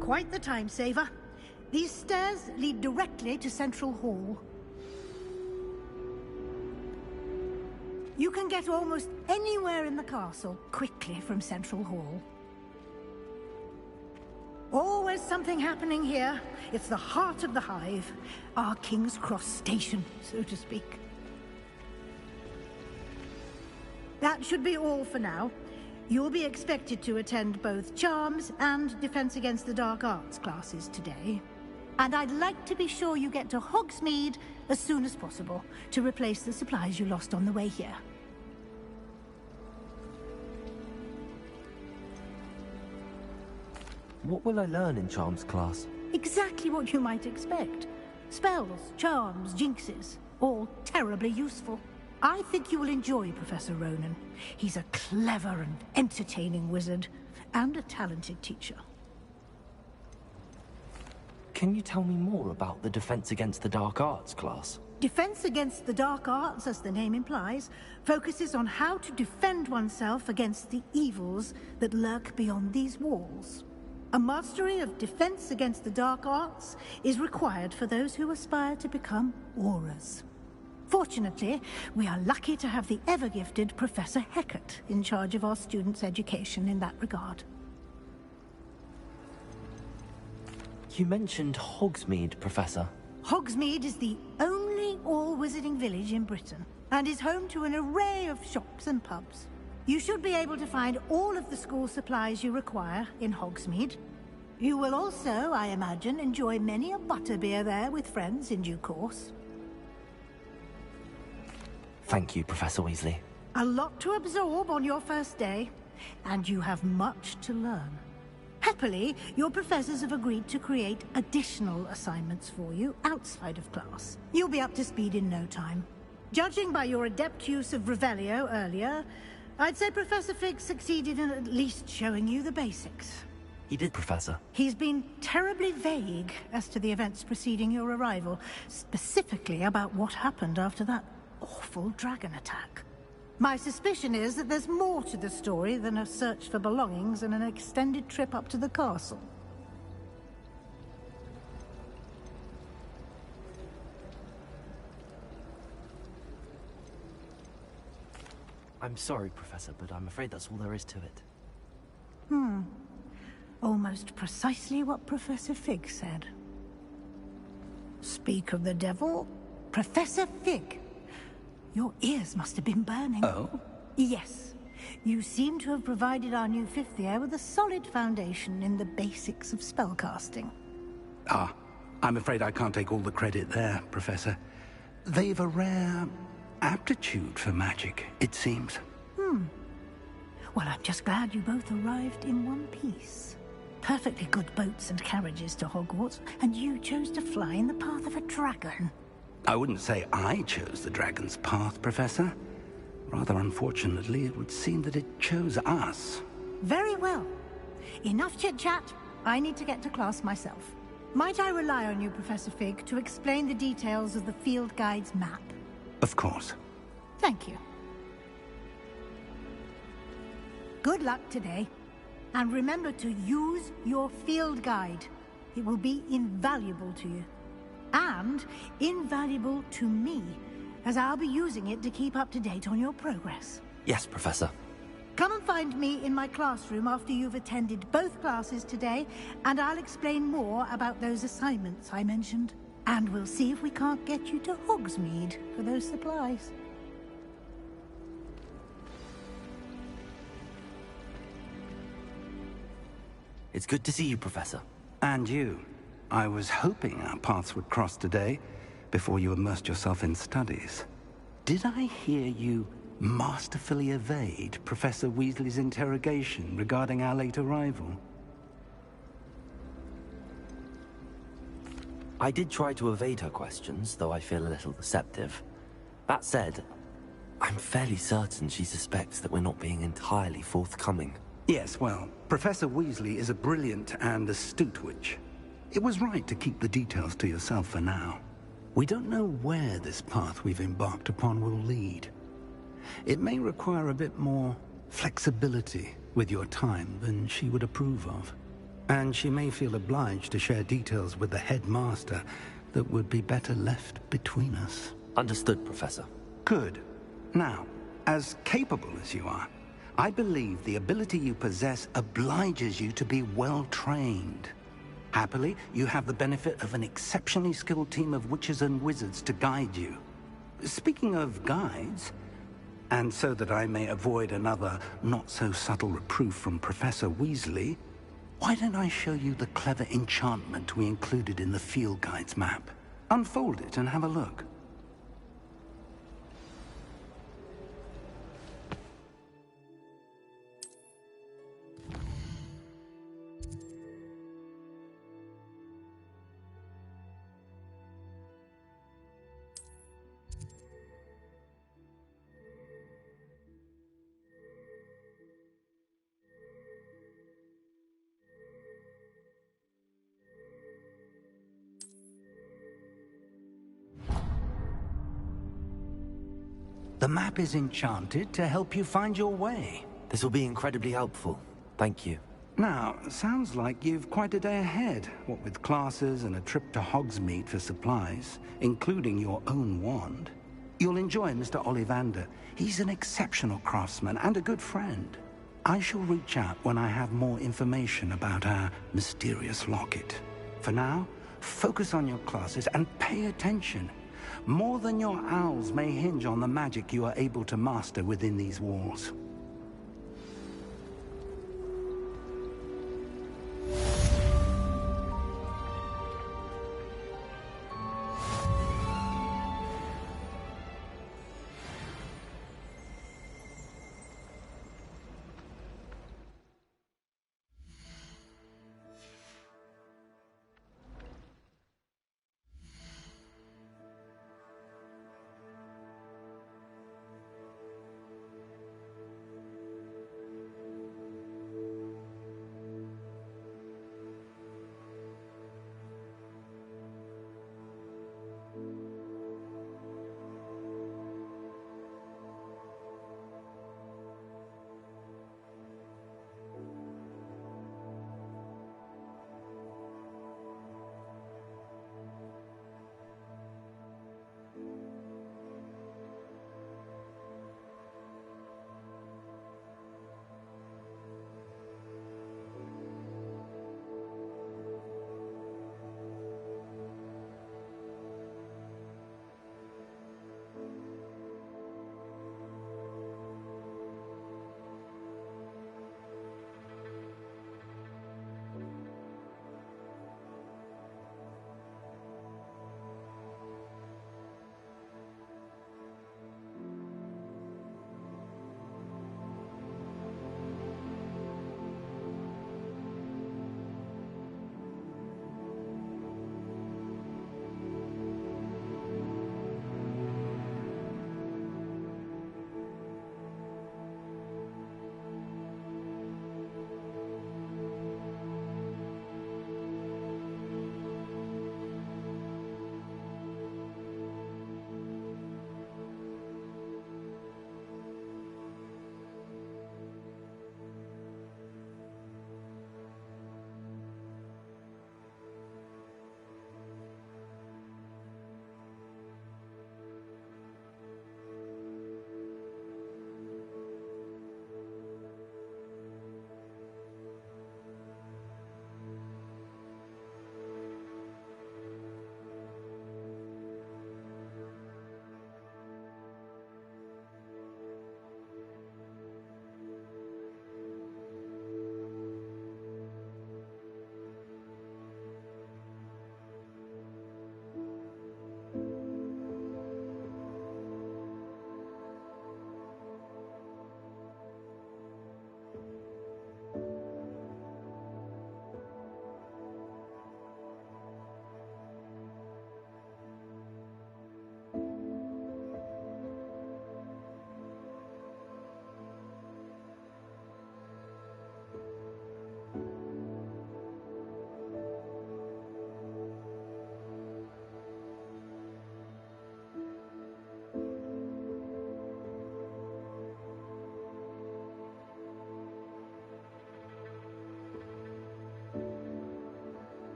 Quite the time saver. These stairs lead directly to Central Hall. You can get almost anywhere in the castle quickly from Central Hall. Always something happening here. It's the heart of the hive. Our King's Cross station, so to speak. That should be all for now. You'll be expected to attend both Charms and Defense Against the Dark Arts classes today. And I'd like to be sure you get to Hogsmeade as soon as possible to replace the supplies you lost on the way here. What will I learn in Charms class? Exactly what you might expect. Spells, charms, jinxes, all terribly useful. I think you will enjoy Professor Ronan. He's a clever and entertaining wizard, and a talented teacher. Can you tell me more about the Defense Against the Dark Arts class? Defense Against the Dark Arts, as the name implies, focuses on how to defend oneself against the evils that lurk beyond these walls. A mastery of Defense Against the Dark Arts is required for those who aspire to become Aurors. Fortunately, we are lucky to have the ever-gifted Professor Hecat in charge of our students' education in that regard. You mentioned Hogsmeade, Professor. Hogsmeade is the only all-wizarding village in Britain, and is home to an array of shops and pubs. You should be able to find all of the school supplies you require in Hogsmeade. You will also, I imagine, enjoy many a butterbeer there with friends in due course. Thank you, Professor Weasley. A lot to absorb on your first day, and you have much to learn. Happily, your professors have agreed to create additional assignments for you outside of class. You'll be up to speed in no time. Judging by your adept use of Revelio earlier, I'd say Professor Fig succeeded in at least showing you the basics. He did, Professor. He's been terribly vague as to the events preceding your arrival, specifically about what happened after that awful dragon attack. My suspicion is that there's more to the story than a search for belongings and an extended trip up to the castle. I'm sorry, Professor, but I'm afraid that's all there is to it. Almost precisely what Professor Fig said. Speak of the devil, Professor Fig. Your ears must have been burning. Oh? Yes. You seem to have provided our new fifth year with a solid foundation in the basics of spellcasting. Ah, I'm afraid I can't take all the credit there, Professor. They've a rare aptitude for magic, it seems. Well, I'm just glad you both arrived in one piece. perfectly good boats and carriages to Hogwarts, and you chose to fly in the path of a dragon. I wouldn't say I chose the dragon's path, Professor. Rather unfortunately, it would seem that it chose us. Very well. Enough chit-chat. I need to get to class myself. Might I rely on you, Professor Fig, to explain the details of the field guide's map? Of course. Thank you. Good luck today. And remember to use your field guide. It will be invaluable to you. And invaluable to me, as I'll be using it to keep up to date on your progress. Yes, Professor. Come and find me in my classroom after you've attended both classes today, and I'll explain more about those assignments I mentioned. And we'll see if we can't get you to Hogsmeade for those supplies. It's good to see you, Professor. And you. I was hoping our paths would cross today, before you immersed yourself in studies. Did I hear you masterfully evade Professor Weasley's interrogation regarding our late arrival? I did try to evade her questions, though I feel a little deceptive. That said, I'm fairly certain she suspects that we're not being entirely forthcoming. Yes, well, Professor Weasley is a brilliant and astute witch. It was right to keep the details to yourself for now. We don't know where this path we've embarked upon will lead. It may require a bit more flexibility with your time than she would approve of. And she may feel obliged to share details with the headmaster that would be better left between us. Understood, Professor. Good. Now, as capable as you are, I believe the ability you possess obliges you to be well trained. Happily, you have the benefit of an exceptionally skilled team of witches and wizards to guide you. Speaking of guides, and so that I may avoid another not-so-subtle reproof from Professor Weasley, why don't I show you the clever enchantment we included in the field guide's map? Unfold it and have a look. The map is enchanted to help you find your way. This will be incredibly helpful. Thank you. Now, sounds like you've quite a day ahead, what with classes and a trip to Hogsmeade for supplies, including your own wand. You'll enjoy Mr. Ollivander. He's an exceptional craftsman and a good friend. I shall reach out when I have more information about our mysterious locket. For now, focus on your classes and pay attention. More than your owls may hinge on the magic you are able to master within these walls.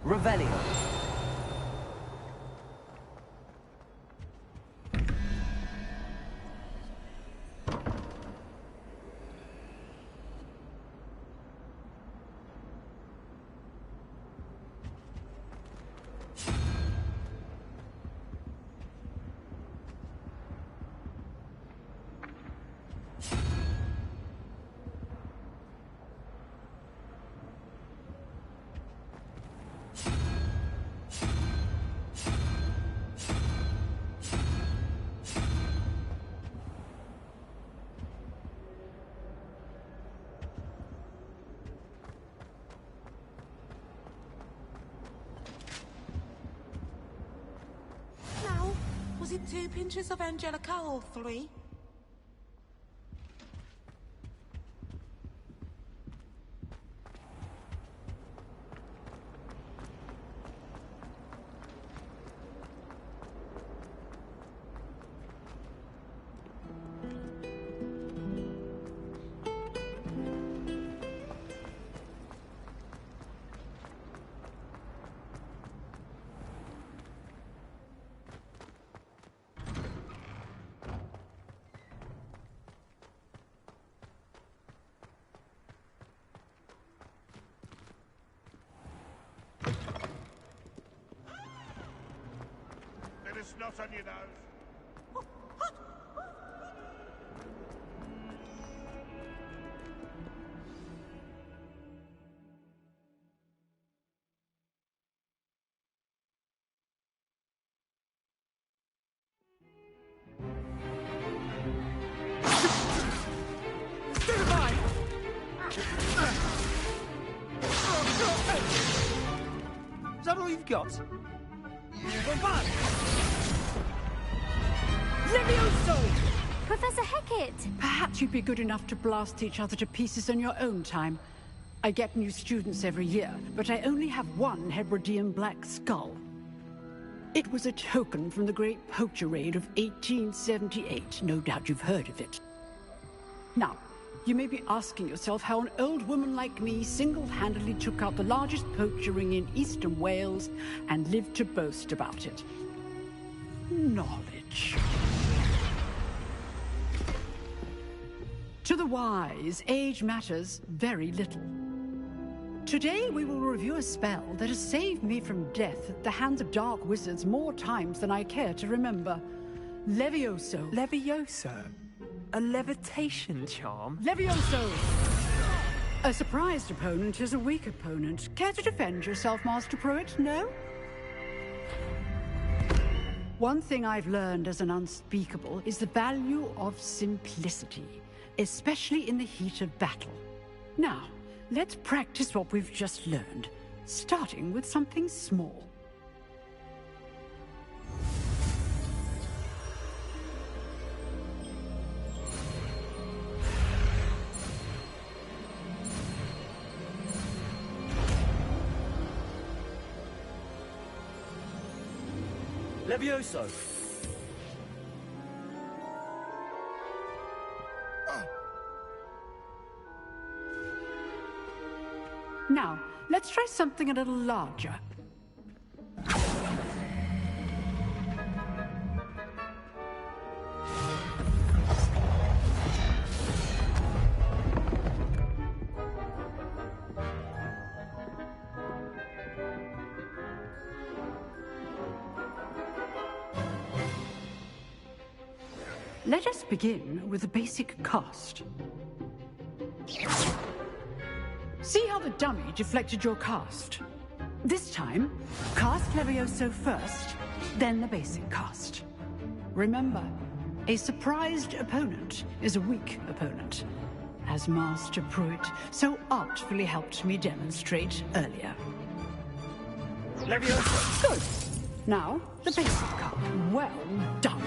Revelio. Now, was it 2 pinches of Angelica or 3? It's not on your nose. Is that all you've got? You're bad. Levioso! Professor Hecat! Perhaps you'd be good enough to blast each other to pieces in your own time. I get new students every year, but I only have one Hebridean black skull. It was a token from the Great Poacher Raid of 1878. No doubt you've heard of it. Now, you may be asking yourself how an old woman like me single-handedly took out the largest poacher ring in eastern Wales and lived to boast about it. Knowledge. To the wise, age matters very little. Today we will review a spell that has saved me from death at the hands of dark wizards more times than I care to remember. Levioso. Levioso? A levitation charm? Levioso! A surprised opponent is a weak opponent. Care to defend yourself, Master Pruitt? No? One thing I've learned as an unspeakable is the value of simplicity, especially in the heat of battle. Now, let's practice what we've just learned, starting with something small. Levioso! Now, let's try something a little larger. Let us begin with the basic cast. See how the dummy deflected your cast? This time, cast Levioso first, then the basic cast. Remember, a surprised opponent is a weak opponent, as Master Pruitt so artfully helped me demonstrate earlier. Levioso! Good. Now, the basic card. Well done.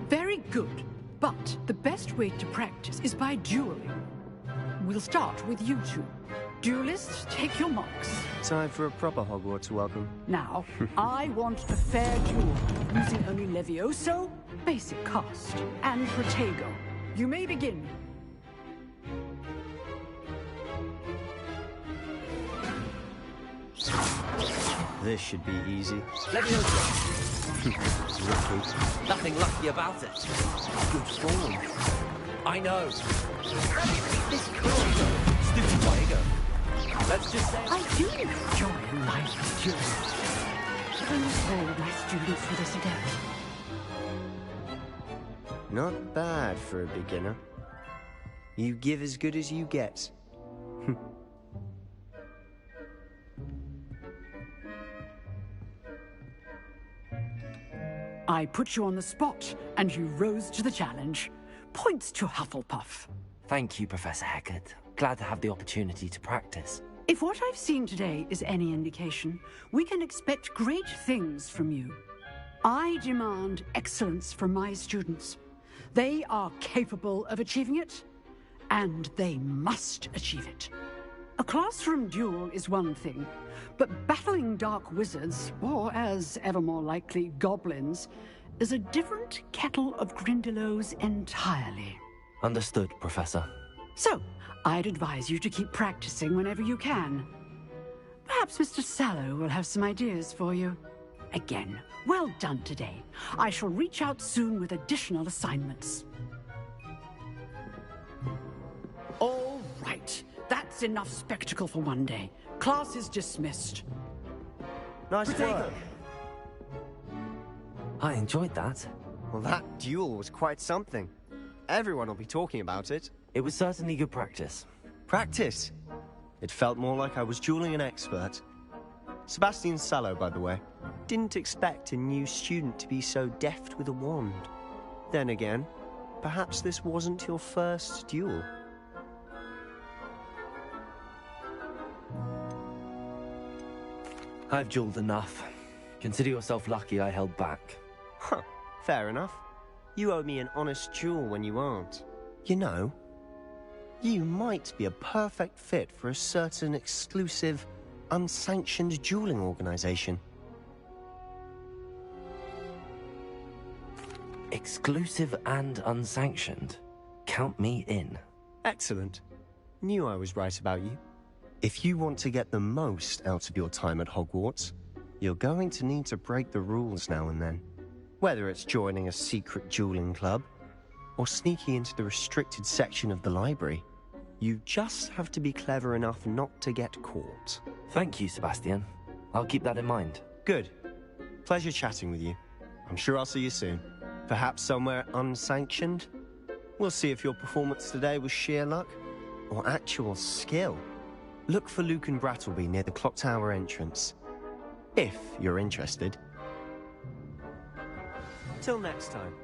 Very good, but the best way to practice is by dueling. We'll start with you two. Duelists, take your marks. Time for a proper Hogwarts welcome. Now, I want a fair duel, using only Levioso, basic cast, and Protego. you may begin. This should be easy. Let me know. Lucky. Nothing lucky about it. Good form. I know. This cool. Stupid Diego. Let's just say I do enjoy my students. I will hold my students for this again. Not bad for a beginner. You give as good as you get. I put you on the spot, and you rose to the challenge. Points to Hufflepuff. Thank you, Professor Hecat. Glad to have the opportunity to practice. If what I've seen today is any indication, we can expect great things from you. I demand excellence from my students. They are capable of achieving it, and they must achieve it. A classroom duel is one thing, but battling dark wizards, or as ever more likely, goblins, is a different kettle of Grindylows entirely. Understood, Professor. So, I'd advise you to keep practicing whenever you can. Perhaps Mr. Sallow will have some ideas for you. Again, well done today. I shall reach out soon with additional assignments. All right. That's enough spectacle for one day. Class is dismissed. Nice work. I enjoyed that. Well, that duel was quite something. Everyone will be talking about it. It was certainly good practice. Practice? It felt more like I was dueling an expert. Sebastian Sallow, by the way. Didn't expect a new student to be so deft with a wand. Then again, perhaps this wasn't your first duel. I've dueled enough. Consider yourself lucky I held back. Huh, fair enough. You owe me an honest duel when you aren't. You know, you might be a perfect fit for a certain exclusive, unsanctioned dueling organization. Exclusive and unsanctioned? Count me in. Excellent. Knew I was right about you. If you want to get the most out of your time at Hogwarts, you're going to need to break the rules now and then. Whether it's joining a secret dueling club, or sneaking into the restricted section of the library, you just have to be clever enough not to get caught. Thank you, Sebastian. I'll keep that in mind. Good. Pleasure chatting with you. I'm sure I'll see you soon. Perhaps somewhere unsanctioned? We'll see if your performance today was sheer luck, or actual skill. Look for Luke and Brattleby near the clock tower entrance. If you're interested. Till next time.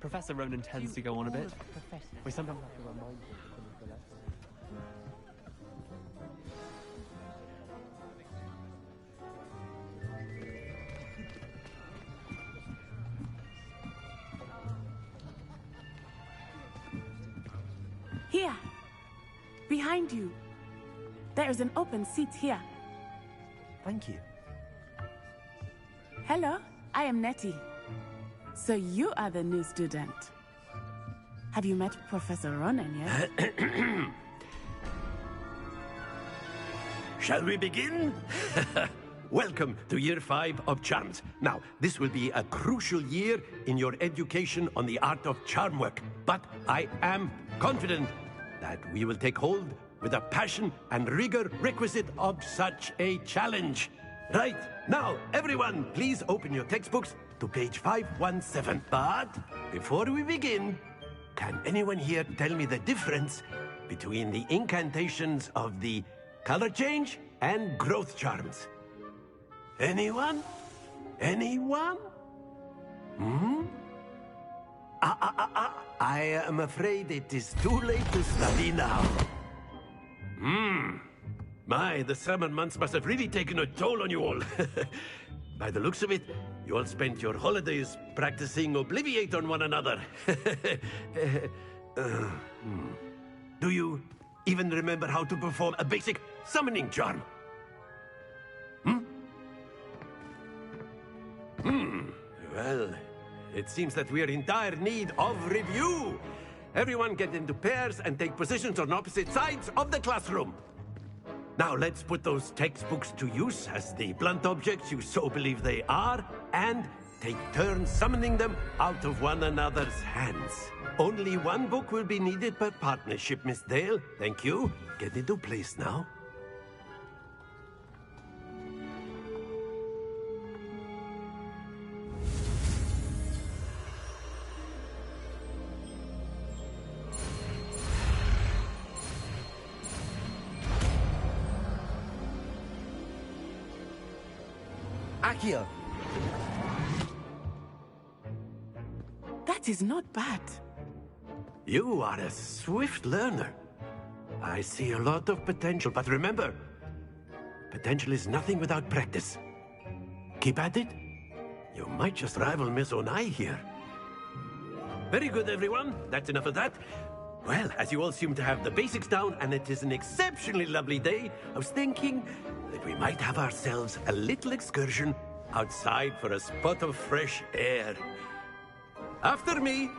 Professor Ronan tends to go on a bit. We sometimes have to remind him. Here, behind you. There is an open seat here. Thank you. Hello, I am Nettie. So you are the new student. Have you met Professor Ronan yet? Shall we begin? Welcome to Year 5 of Charms. Now, this will be a crucial year in your education on the art of charm work. But I am confident that we will take hold with the passion and rigor requisite of such a challenge. Right, now, everyone, please open your textbooks to page 517. But before we begin, can anyone here tell me the difference between the incantations of the color change and growth charms? Anyone? Anyone? Hmm? I am afraid it is too late to study now. My, the summer months must have really taken a toll on you all. By the looks of it, you all spent your holidays practicing Obliviate on one another. Do you even remember how to perform a basic summoning charm? Well, it seems that we are in dire need of review. Everyone get into pairs and take positions on opposite sides of the classroom. Now let's put those textbooks to use as the blunt objects you so believe they are, and take turns summoning them out of one another's hands. Only one book will be needed per partnership, Miss Dale. Thank you. Get into place now. Accio! That is not bad. You are a swift learner. I see a lot of potential, but remember, potential is nothing without practice. Keep at it. You might just rival Miss Onai here. Very good, everyone. That's enough of that. Well, as you all seem to have the basics down, and it is an exceptionally lovely day, I was thinking that we might have ourselves a little excursion outside for a spot of fresh air. After me!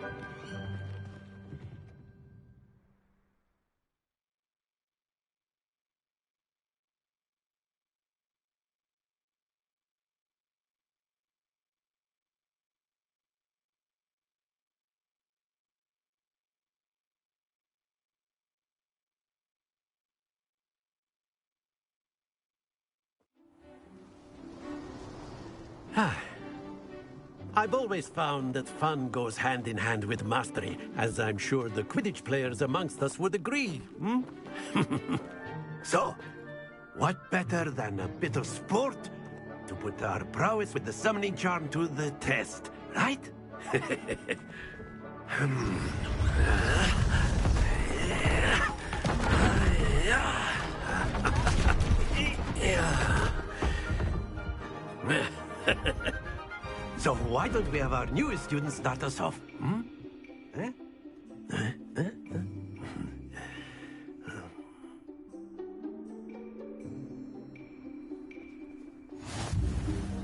I've always found that fun goes hand in hand with mastery, as I'm sure the Quidditch players amongst us would agree, So, what better than a bit of sport to put our prowess with the summoning charm to the test, right? So why don't we have our newest student start us off?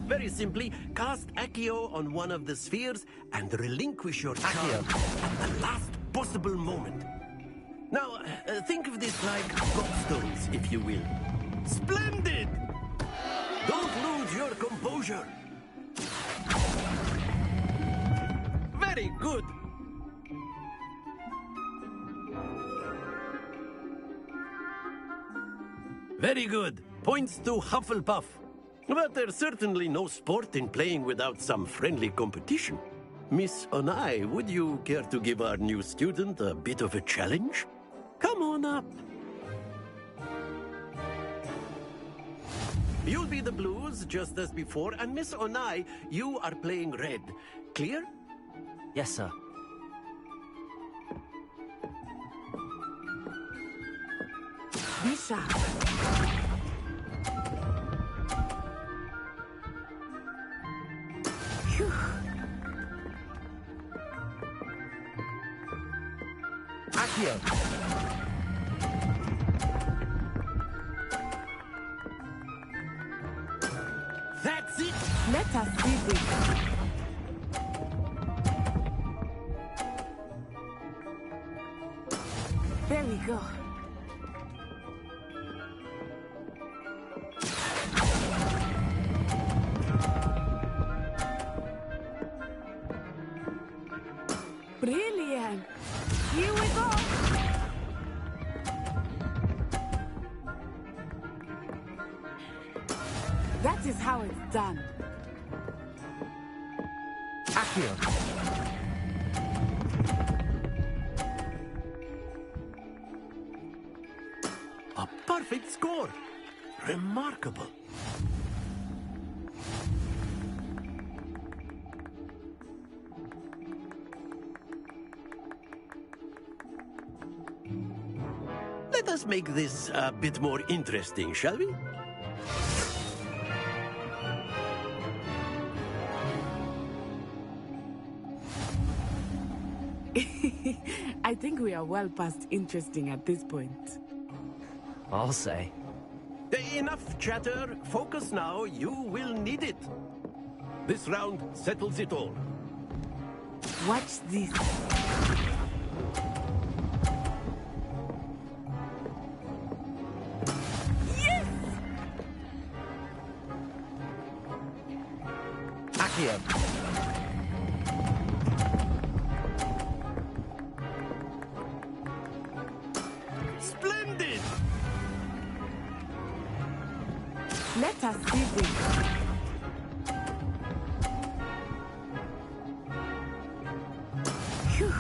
Very simply, cast Accio on one of the spheres and relinquish your charm at the last possible moment. Now, think of this like gobstones, if you will. Splendid! Don't lose your composure. Very good. Very good. Points to Hufflepuff. But there's certainly no sport in playing without some friendly competition. Miss Onai, would you care to give our new student a bit of a challenge? Come on up. You'll be the blues, just as before, and Miss Onai, you are playing red. Clear? Yes, sir. Be sharp. Phew. Accio! That's it. Let us see this. There we go. Brilliant. Here we go. That is how it's done. Accio! A perfect score! Remarkable. Let us make this a bit more interesting, shall we? I think we are well past interesting at this point. I'll say. Enough chatter. Focus now. You will need it. This round settles it all. Watch this. Yes! Accio. Splendid! Let us see this. Phew.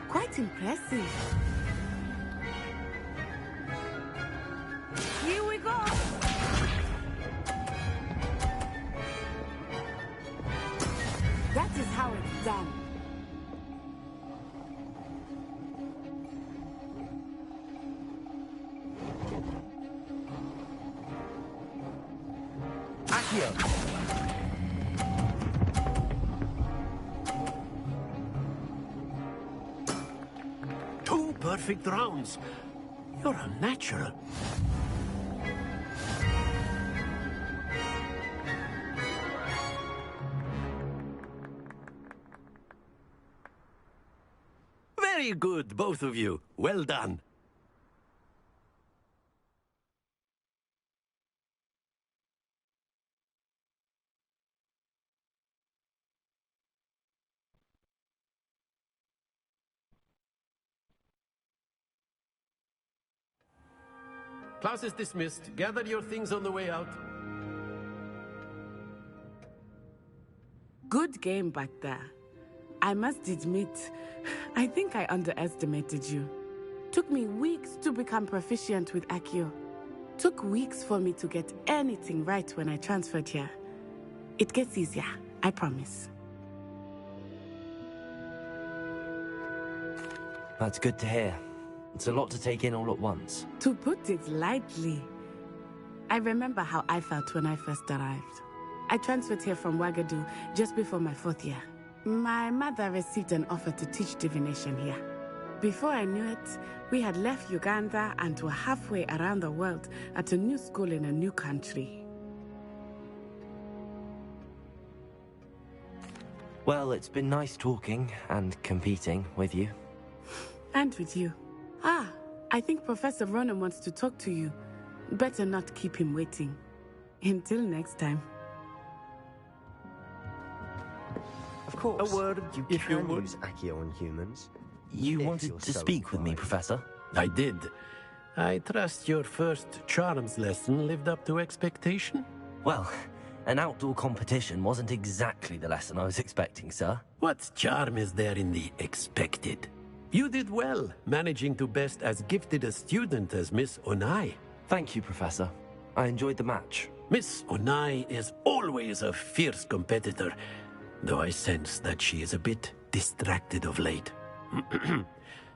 Quite impressive. Here we go. That is how it's done. Accio. Two perfect rounds. You're a natural. Very good, both of you. Well done. Class is dismissed. Gather your things on the way out. Good game back there. I must admit, I think I underestimated you. Took me weeks to become proficient with Accio. Took weeks for me to get anything right when I transferred here. It gets easier, I promise. That's good to hear. It's a lot to take in all at once. To put it lightly, I remember how I felt when I first arrived. I transferred here from Wagadu just before my 4th year. My mother received an offer to teach divination here. Before I knew it, we had left Uganda and were halfway around the world at a new school in a new country. Well, it's been nice talking and competing with you. And with you. Ah, I think Professor Ronan wants to talk to you. Better not keep him waiting. Until next time. Of course. A word, you if you can would. use Accio on humans. You If wanted you're to so speak with me, inclined. Professor? I did. I trust your first charms lesson lived up to expectation? Well, an outdoor competition wasn't exactly the lesson I was expecting, sir. What charm is there in the expected? You did well, managing to best as gifted a student as Miss Onai. Thank you, Professor. I enjoyed the match. Miss Onai is always a fierce competitor, though I sense that she is a bit distracted of late.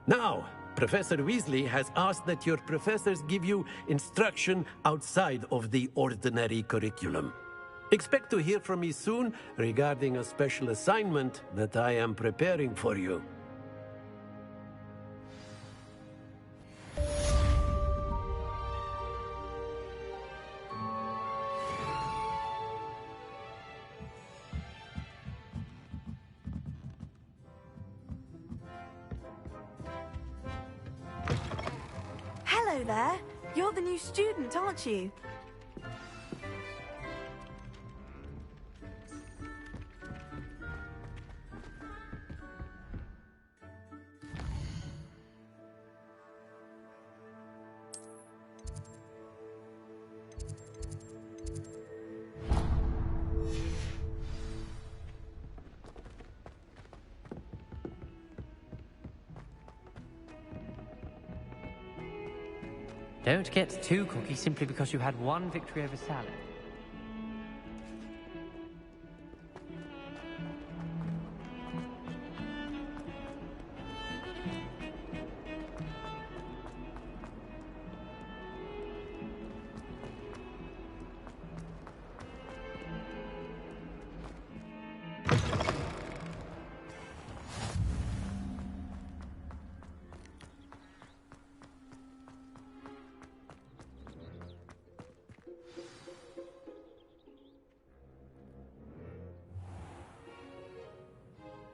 Now, Professor Weasley has asked that your professors give you instruction outside of the ordinary curriculum. Expect to hear from me soon regarding a special assignment that I am preparing for you. Hello there. You're the new student, aren't you? Don't get too cocky simply because you had one victory over Salad.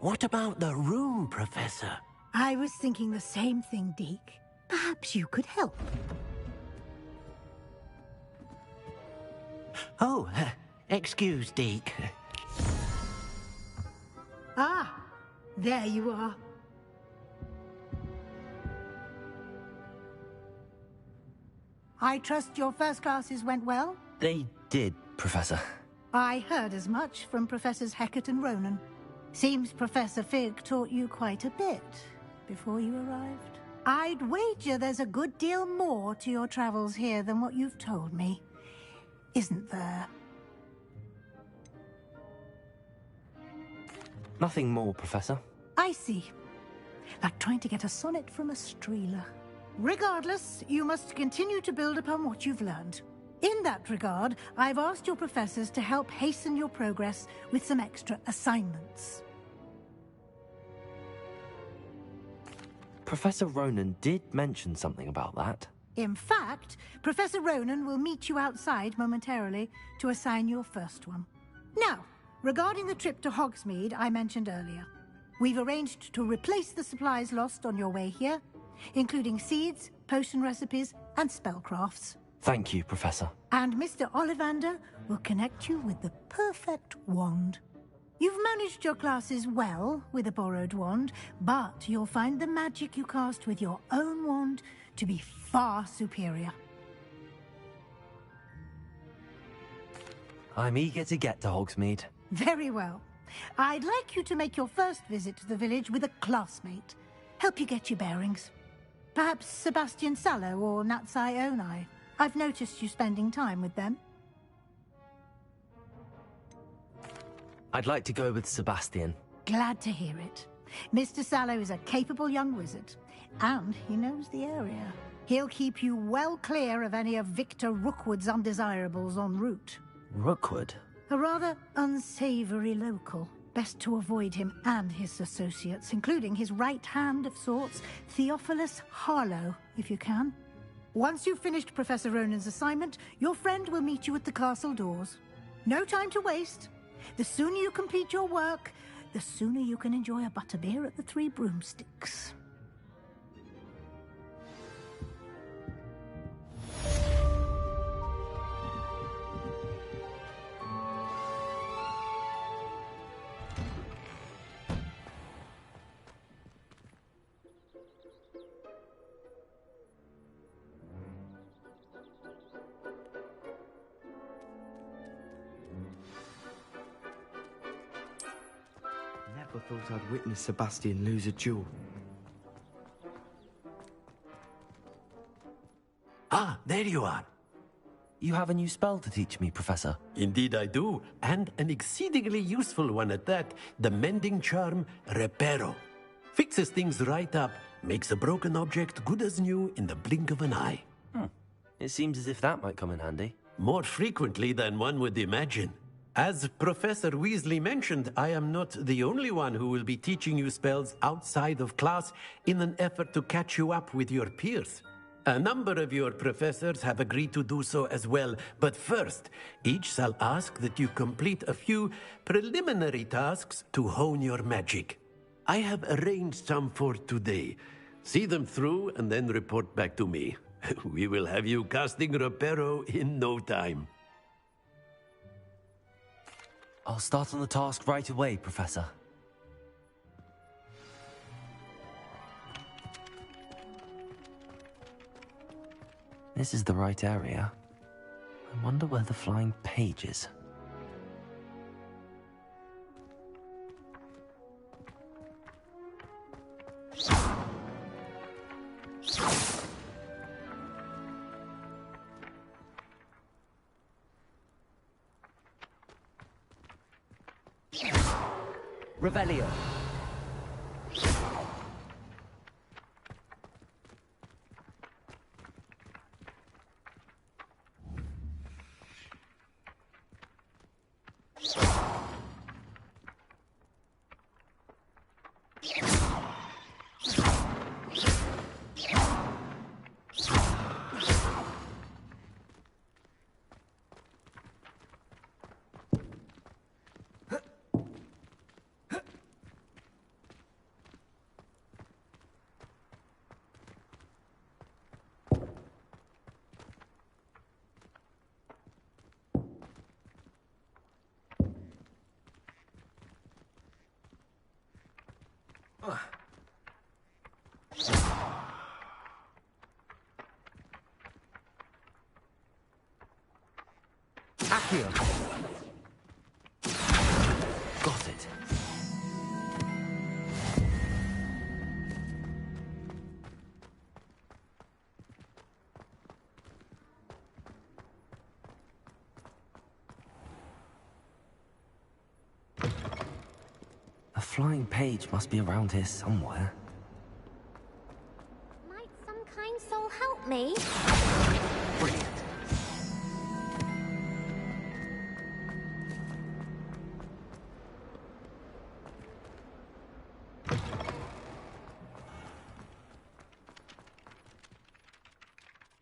What about the room, Professor? I was thinking the same thing, Deke. Perhaps you could help. Oh, excuse, Deke. Ah, there you are. I trust your first classes went well? They did, Professor. I heard as much from Professors Hecat and Ronan. Seems Professor Fig taught you quite a bit before you arrived. I'd wager there's a good deal more to your travels here than what you've told me. Isn't there? Nothing more, Professor. I see. Like trying to get a sonnet from a streeler. Regardless, you must continue to build upon what you've learned. In that regard, I've asked your professors to help hasten your progress with some extra assignments. Professor Ronan did mention something about that. In fact, Professor Ronan will meet you outside momentarily to assign your first one. Now, regarding the trip to Hogsmeade I mentioned earlier, we've arranged to replace the supplies lost on your way here, including seeds, potion recipes, and spellcrafts. Thank you, Professor. And Mr. Ollivander will connect you with the perfect wand. You've managed your classes well with a borrowed wand, but you'll find the magic you cast with your own wand to be far superior. I'm eager to get to Hogsmeade. Very well. I'd like you to make your first visit to the village with a classmate. Help you get your bearings. Perhaps Sebastian Sallow or Natsai Onai. I've noticed you spending time with them. I'd like to go with Sebastian. Glad to hear it. Mr. Sallow is a capable young wizard, and he knows the area. He'll keep you well clear of any of Victor Rookwood's undesirables en route. Rookwood? A rather unsavory local. Best to avoid him and his associates, including his right hand of sorts, Theophilus Harlow, if you can. Once you've finished Professor Ronan's assignment, your friend will meet you at the castle doors. No time to waste. The sooner you complete your work, the sooner you can enjoy a butterbeer at the Three Broomsticks. I thought I'd witness Sebastian lose a duel. Ah, there you are. You have a new spell to teach me, Professor. Indeed I do, and an exceedingly useful one at that. The mending charm, Reparo. Fixes things right up, makes a broken object good as new in the blink of an eye. It seems as if that might come in handy. More frequently than one would imagine. As Professor Weasley mentioned, I am not the only one who will be teaching you spells outside of class in an effort to catch you up with your peers. A number of your professors have agreed to do so as well, but first, each shall ask that you complete a few preliminary tasks to hone your magic. I have arranged some for today. See them through and then report back to me. We will have you casting Reparo in no time. I'll start on the task right away, Professor. This is the right area. I wonder where the flying page is. Revelio. Accio. Got it. A flying page must be around here somewhere. Might some kind soul help me? Brilliant.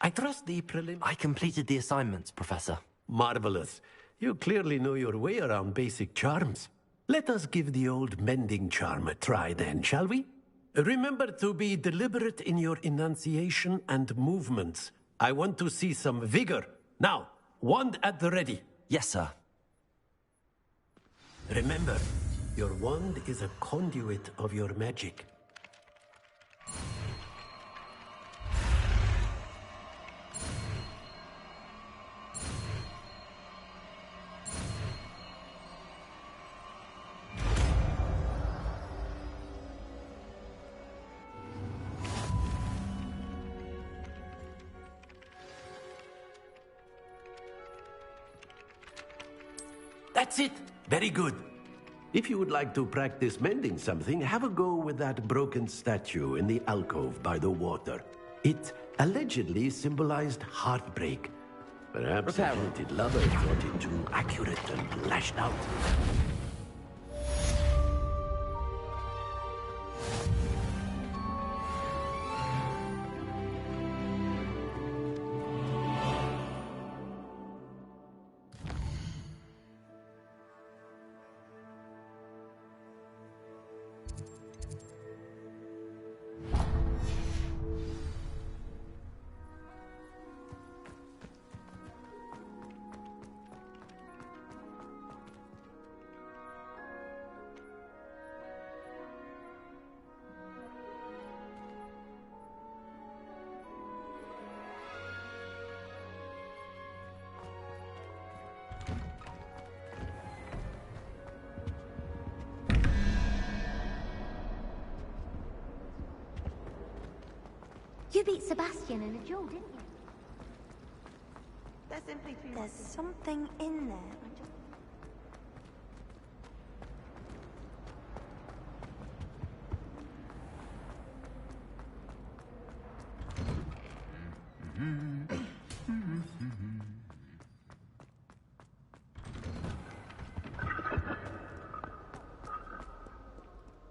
I trust the prelim... I completed the assignments, Professor. Marvelous. You clearly know your way around basic charms. Let us give the old mending charm a try then, shall we? Remember to be deliberate in your enunciation and movements. I want to see some vigor. Now, wand at the ready. Yes, sir. Remember, your wand is a conduit of your magic. That's it. Very good. If you would like to practice mending something, have a go with that broken statue in the alcove by the water. It allegedly symbolized heartbreak. Perhaps a haunted lover thought it too accurate and lashed out. You beat Sebastian in a duel, didn't you? There's something in there.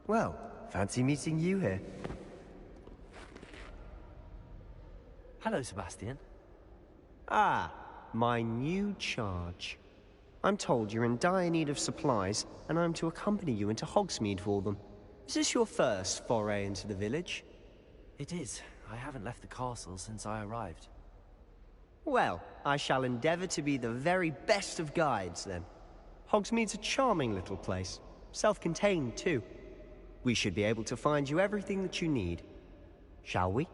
Well, fancy meeting you here. Hello, Sebastian. Ah, my new charge. I'm told you're in dire need of supplies, and I'm to accompany you into Hogsmeade for them. Is this your first foray into the village? It is. I haven't left the castle since I arrived. Well, I shall endeavor to be the very best of guides, then. Hogsmeade's a charming little place. Self-contained, too. We should be able to find you everything that you need. Shall we?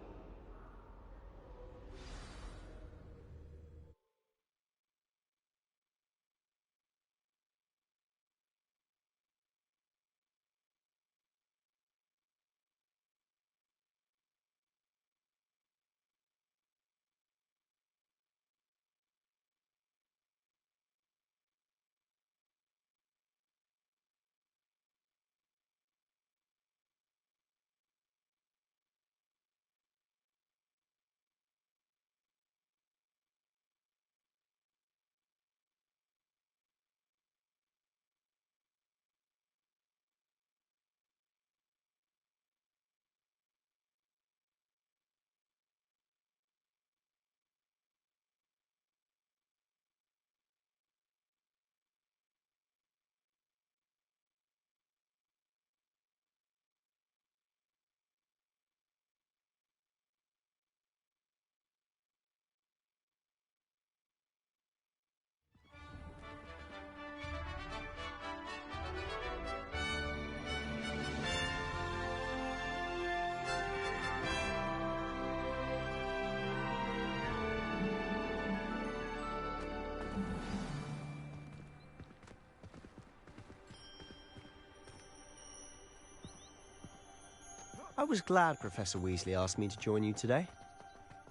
was glad Professor Weasley asked me to join you today.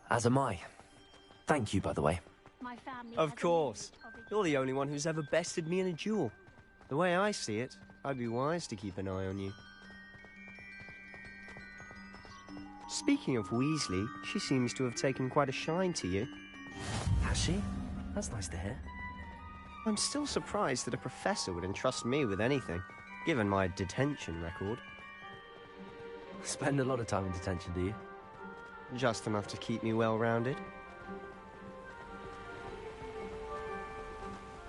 As am I. Thank you, by the way. My family Of course. You're the only one who's ever bested me in a duel. The way I see it, I'd be wise to keep an eye on you. Speaking of Weasley, she seems to have taken quite a shine to you. Has she? That's nice to hear. I'm still surprised that a professor would entrust me with anything, given my detention record. Spend a lot of time in detention, do you? Just enough to keep me well-rounded.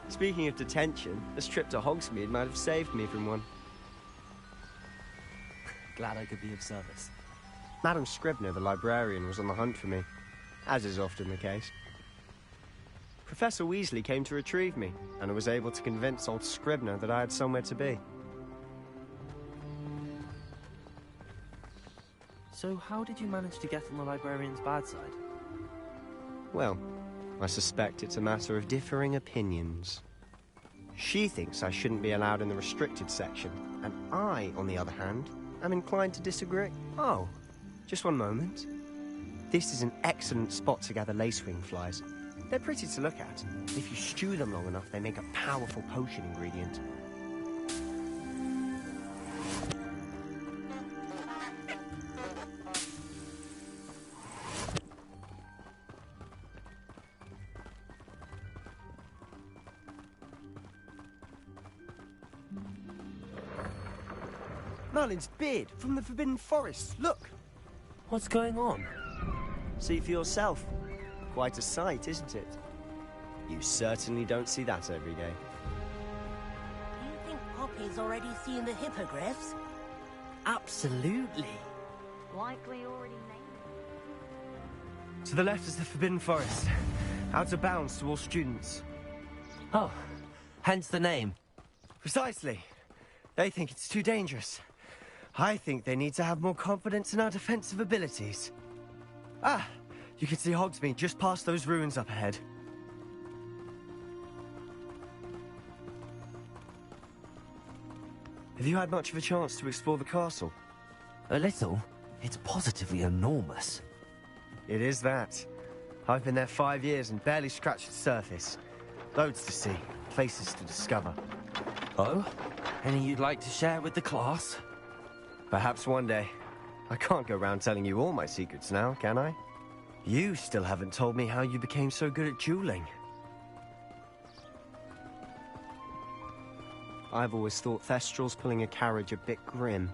Speaking of detention, this trip to Hogsmeade might have saved me from one. Glad I could be of service. Madam Scribner, the librarian, was on the hunt for me, as is often the case. Professor Weasley came to retrieve me, and I was able to convince old Scribner that I had somewhere to be. So how did you manage to get on the librarian's bad side? Well, I suspect it's a matter of differing opinions. She thinks I shouldn't be allowed in the restricted section, and I, on the other hand, am inclined to disagree. Oh, just one moment. This is an excellent spot to gather lacewing flies. They're pretty to look at. If you stew them long enough, they make a powerful potion ingredient. Merlin's beard from the Forbidden Forest. Look! What's going on? See for yourself. Quite a sight, isn't it? You certainly don't see that every day. Do you think Poppy's already seen the hippogriffs? Absolutely. Likely already named. To the left is the Forbidden Forest. Out of bounds to all students. Oh, hence the name. Precisely. They think it's too dangerous. I think they need to have more confidence in our defensive abilities. Ah, you can see Hogsmeade just past those ruins up ahead. Have you had much of a chance to explore the castle? A little. It's positively enormous. It is that. I've been there 5 years and barely scratched the surface. Loads to see, places to discover. Oh? Any you'd like to share with the class? Perhaps one day. I can't go around telling you all my secrets now, can I? You still haven't told me how you became so good at dueling. I've always thought Thestrals pulling a carriage a bit grim.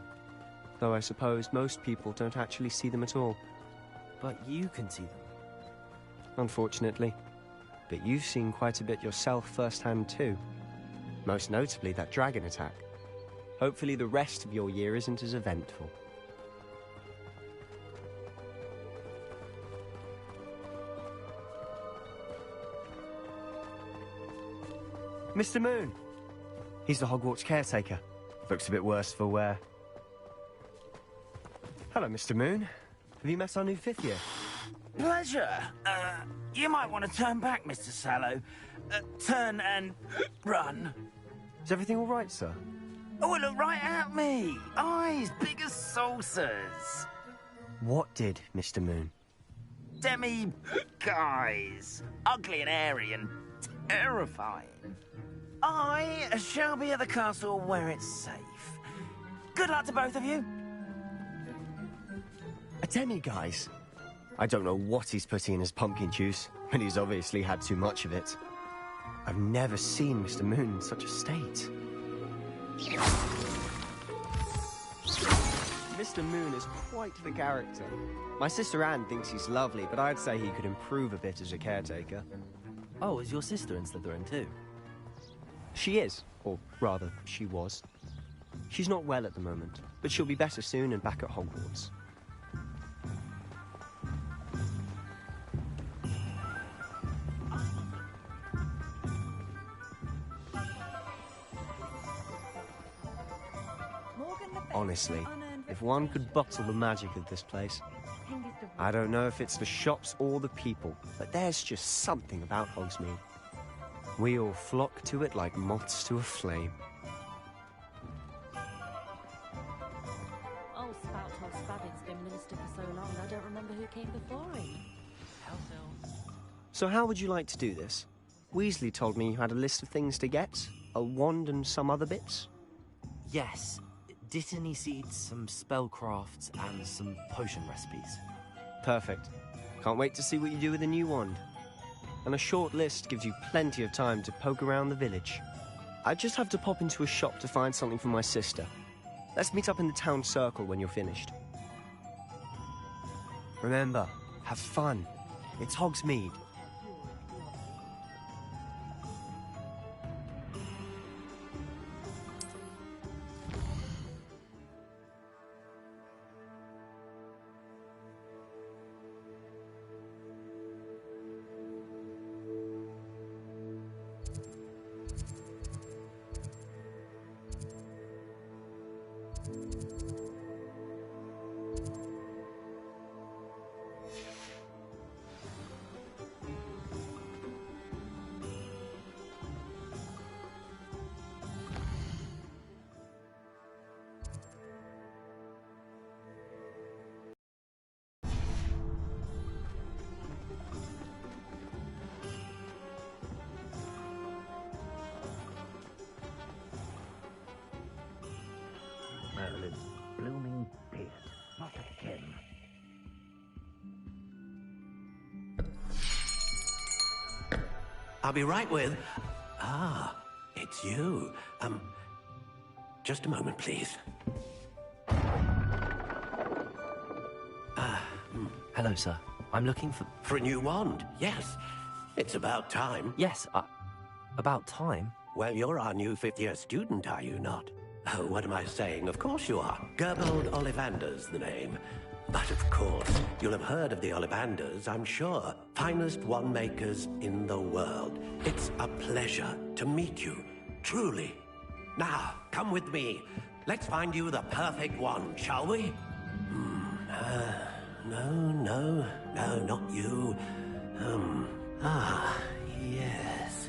Though I suppose most people don't actually see them at all. But you can see them. Unfortunately. But you've seen quite a bit yourself firsthand too. Most notably that dragon attack. Hopefully the rest of your year isn't as eventful. Mr. Moon! He's the Hogwarts caretaker. Looks a bit worse for wear. Hello, Mr. Moon. Have you met our new 5th year? Pleasure. You might want to turn back, Mr. Sallow. Turn and run. Is everything all right, sir? Oh, look right at me. Eyes big as saucers. What did, Mr. Moon? Guys. Ugly and hairy and terrifying. I shall be at the castle where it's safe. Good luck to both of you. A demi-guise? I don't know what he's putting in his pumpkin juice, but he's obviously had too much of it. I've never seen Mr. Moon in such a state. Mr. Moon is quite the character. My sister Anne thinks he's lovely, but I'd say he could improve a bit as a caretaker. Oh, is your sister in Slytherin too? She is, or rather, she was. She's not well at the moment, but she'll be better soon and back at Hogwarts. Honestly, if one could bottle the magic of this place. I don't know if it's the shops or the people, but there's just something about Hogsmeade. We all flock to it like moths to a flame. Old Spout told Spabbits So how would you like to do this? Weasley told me you had a list of things to get. A wand and some other bits. Yes. Dittany seeds, some spellcrafts, and some potion recipes. Perfect. Can't wait to see what you do with the new wand. And a short list gives you plenty of time to poke around the village. I just have to pop into a shop to find something for my sister. Let's meet up in the town circle when you're finished. Remember, have fun. It's Hogsmeade. Merlin's blooming beard. Not again. I'll be right with... Ah, it's you. Just a moment, please. Hello, sir. I'm looking for... For a new wand, yes. It's about time. Yes, about time? Well, you're our new fifth-year student, are you not? Oh, what am I saying? Of course you are. Gerbold Ollivander's the name. But of course, you'll have heard of the Ollivanders, I'm sure. Finest wand makers in the world. It's a pleasure to meet you, truly. Now, come with me. Let's find you the perfect wand, shall we? No, not you. Yes.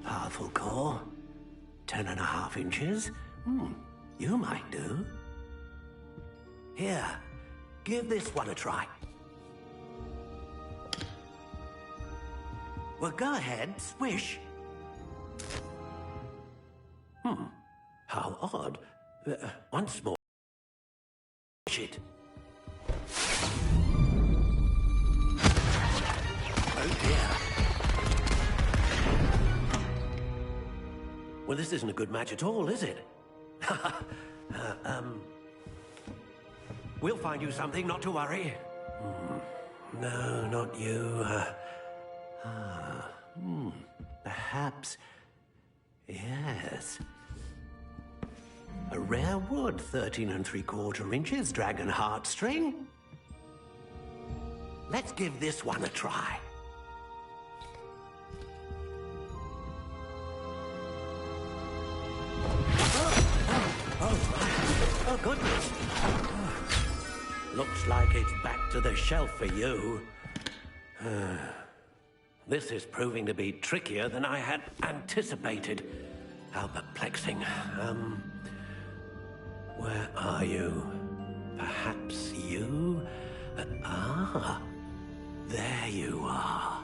Powerful core. 10.5 inches. You might do. Here, give this one a try. Well, go ahead, swish. How odd. Once more. Swish it. Oh dear. Well, this isn't a good match at all, is it? We'll find you something, not to worry. No, not you. Perhaps... Yes. A rare wood, 13 3/4 inches, dragon heartstring. Let's give this one a try. Oh, goodness. Looks like it's back to the shelf for you. This is proving to be trickier than I had anticipated. How perplexing. Where are you? Perhaps you? There you are.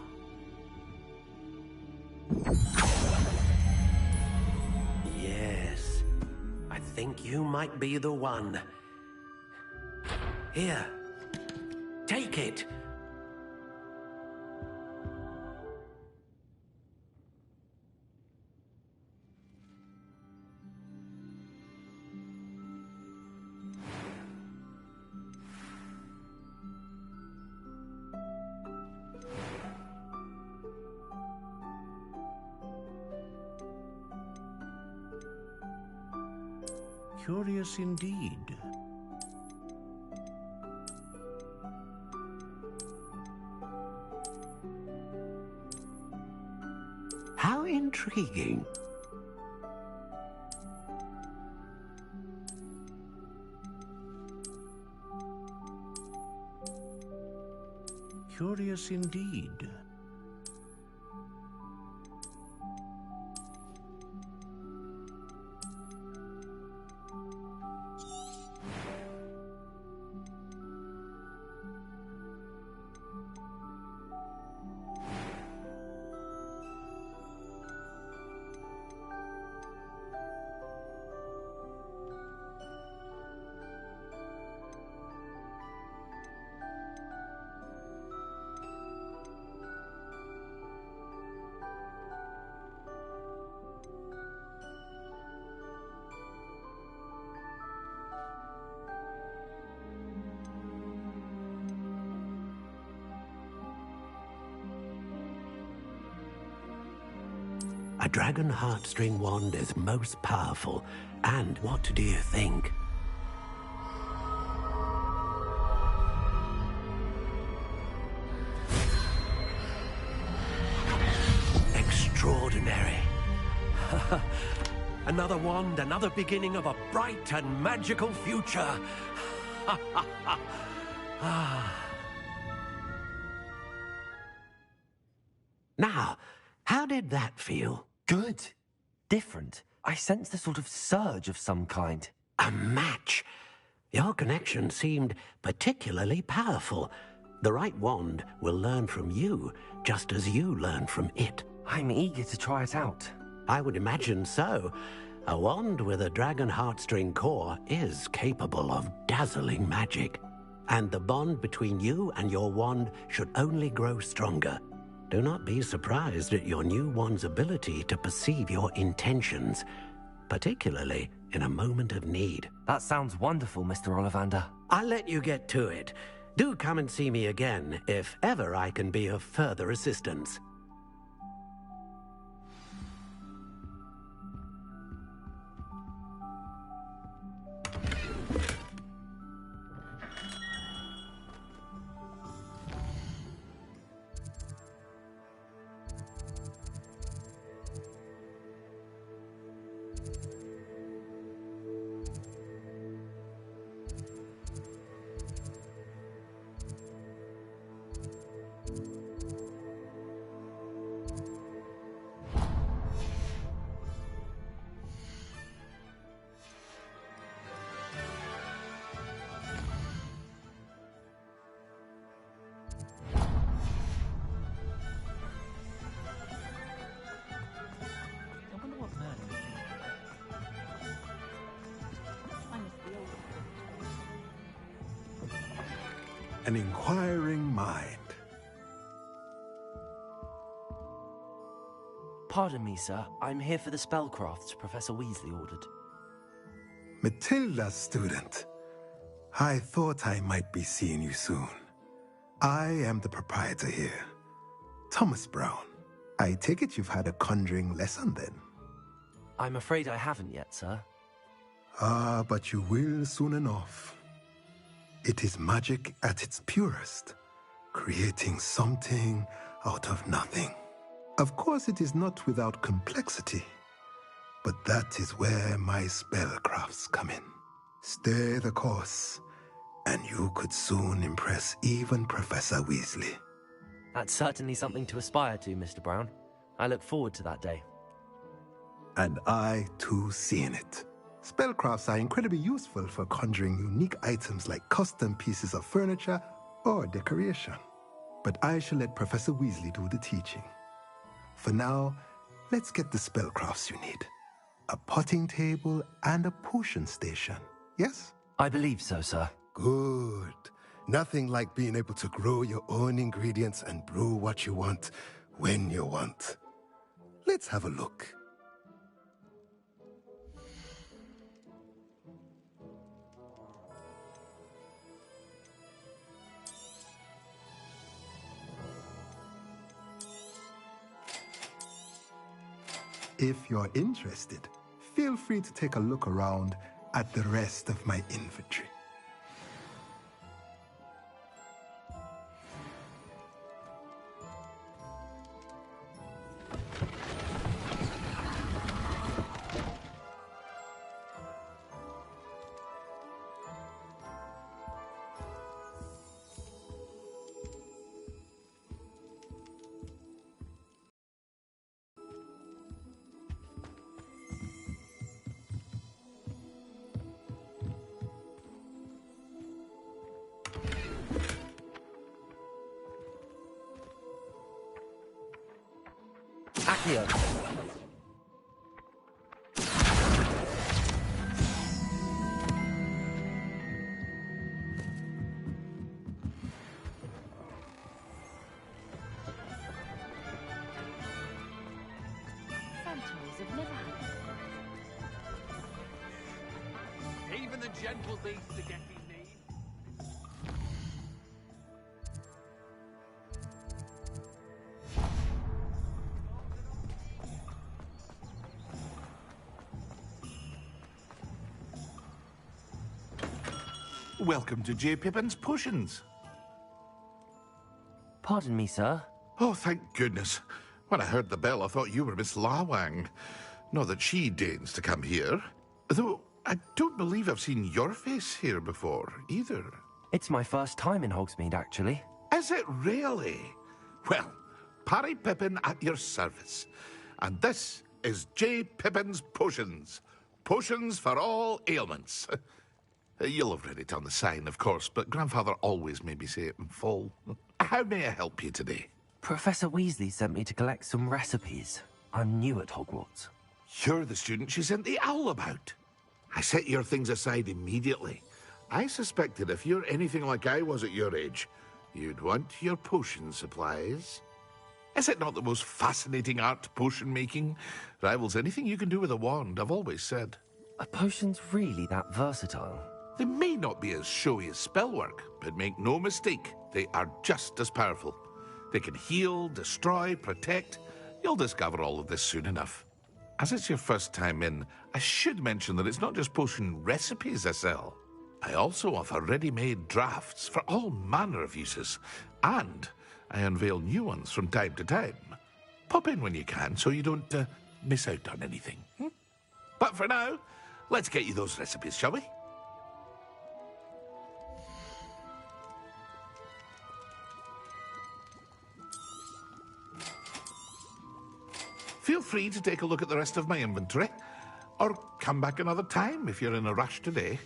Yes. I think you might be the one. Here. Take it. Curious indeed. How intriguing. Curious indeed. A dragon heartstring wand is most powerful. And what do you think? Extraordinary. Another wand, another beginning of a bright and magical future. Now, how did that feel? Good. Different. I sensed a sort of surge of some kind. A match. Your connection seemed particularly powerful. The right wand will learn from you, just as you learn from it. I'm eager to try it out. I would imagine so. A wand with a dragon heartstring core is capable of dazzling magic. And the bond between you and your wand should only grow stronger. Do not be surprised at your new wand's ability to perceive your intentions, particularly in a moment of need. That sounds wonderful, Mr. Ollivander. I'll let you get to it. Do come and see me again if ever I can be of further assistance. An inquiring mind. Pardon me, sir. I'm here for the spellcrafts Professor Weasley ordered. Matilda, student. I thought I might be seeing you soon. I am the proprietor here, Thomas Brown. I take it you've had a conjuring lesson then? I'm afraid I haven't yet, sir. Ah, but you will soon enough. It is magic at its purest, creating something out of nothing. Of course, it is not without complexity, but that is where my spellcrafts come in. Stay the course, and you could soon impress even Professor Weasley. That's certainly something to aspire to, Mr. Brown. I look forward to that day. And I, too, seeing it. Spellcrafts are incredibly useful for conjuring unique items like custom pieces of furniture or decoration. But I shall let Professor Weasley do the teaching. For now, let's get the spellcrafts you need. A potting table and a potion station, yes? I believe so, sir. Good. Nothing like being able to grow your own ingredients and brew what you want when you want. Let's have a look. If you're interested, feel free to take a look around at the rest of my inventory. Accio. Centaurs have never had. Even the gentle beasts are getting need. Welcome to J. Pippin's Potions. Pardon me, sir. Oh, thank goodness. When I heard the bell, I thought you were Miss Lawang. Not that she deigns to come here. Though, I don't believe I've seen your face here before, either. It's my first time in Hogsmeade, actually. Is it really? Well, Parry Pippin at your service. And this is J. Pippin's Potions. Potions for all ailments. You'll have read it on the sign, of course, but Grandfather always made me say it in full. How may I help you today? Professor Weasley sent me to collect some recipes. I'm new at Hogwarts. You're the student she sent the owl about. I set your things aside immediately. I suspected if you're anything like I was at your age, you'd want your potion supplies. Is it not the most fascinating art, potion making? Rivals anything you can do with a wand, I've always said. Are potions really that versatile? They may not be as showy as spellwork, but make no mistake, they are just as powerful. They can heal, destroy, protect. You'll discover all of this soon enough. As it's your first time in, I should mention that it's not just potion recipes I sell. I also offer ready-made drafts for all manner of uses, and I unveil new ones from time to time. Pop in when you can so you don't miss out on anything. But for now, let's get you those recipes, shall we? Feel free to take a look at the rest of my inventory, or come back another time if you're in a rush today.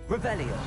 Revelio.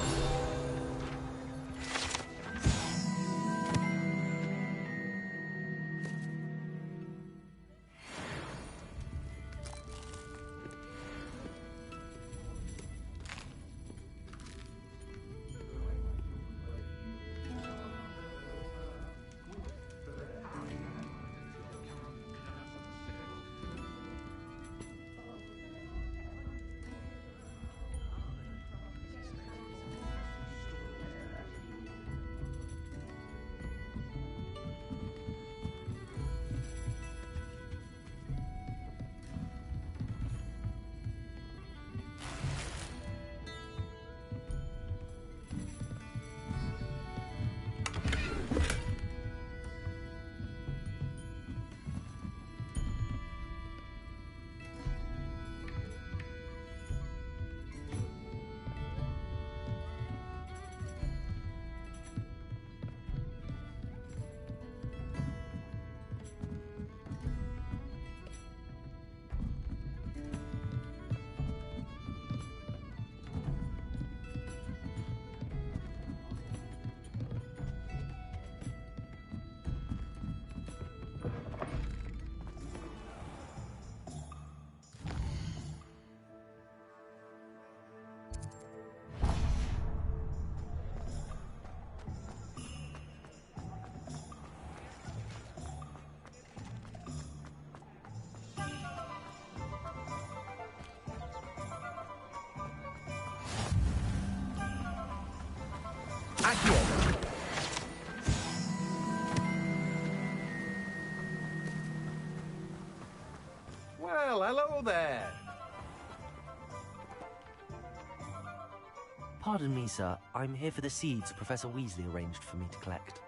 Pardon me, sir. I'm here for the seeds Professor Weasley arranged for me to collect.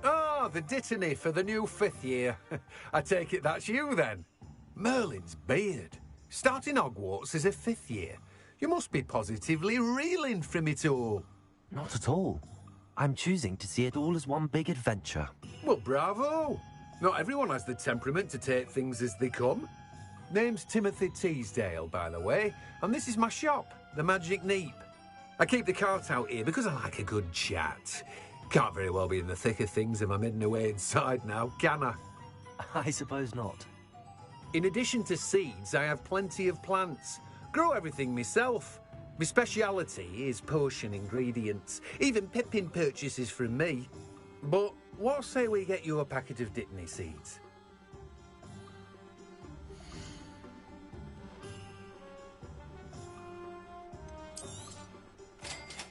Ah, the dittany for the new 5th year. I take it that's you, then. Merlin's beard. Starting Hogwarts as a 5th year. You must be positively reeling from it all. Not at all. I'm choosing to see it all as one big adventure. Well, bravo. Not everyone has the temperament to take things as they come. Name's Timothy Teasdale, by the way, and this is my shop, the Magic Neep. I keep the cart out here because I like a good chat. Can't very well be in the thick of things if I'm hidden away inside now, can I? I suppose not. In addition to seeds, I have plenty of plants. Grow everything myself. My speciality is potion ingredients. Even Pippin purchases from me. But what say we get you a packet of dittany seeds?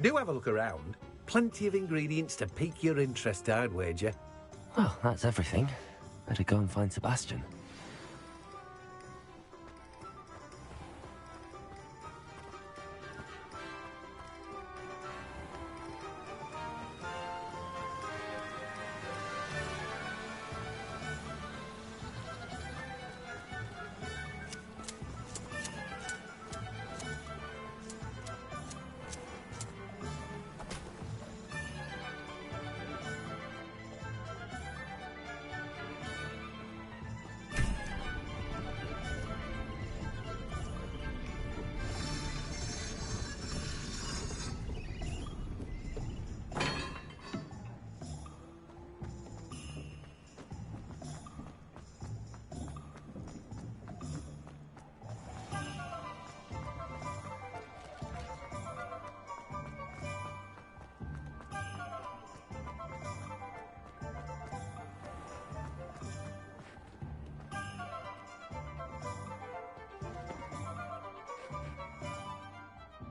Do have a look around. Plenty of ingredients to pique your interest, I'd wager. Well, that's everything. Better go and find Sebastian.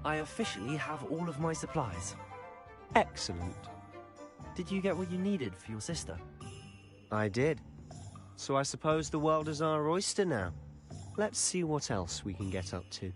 I officially have all of my supplies. Excellent. Did you get what you needed for your sister? I did. So I suppose the world is our oyster now. Let's see what else we can get up to.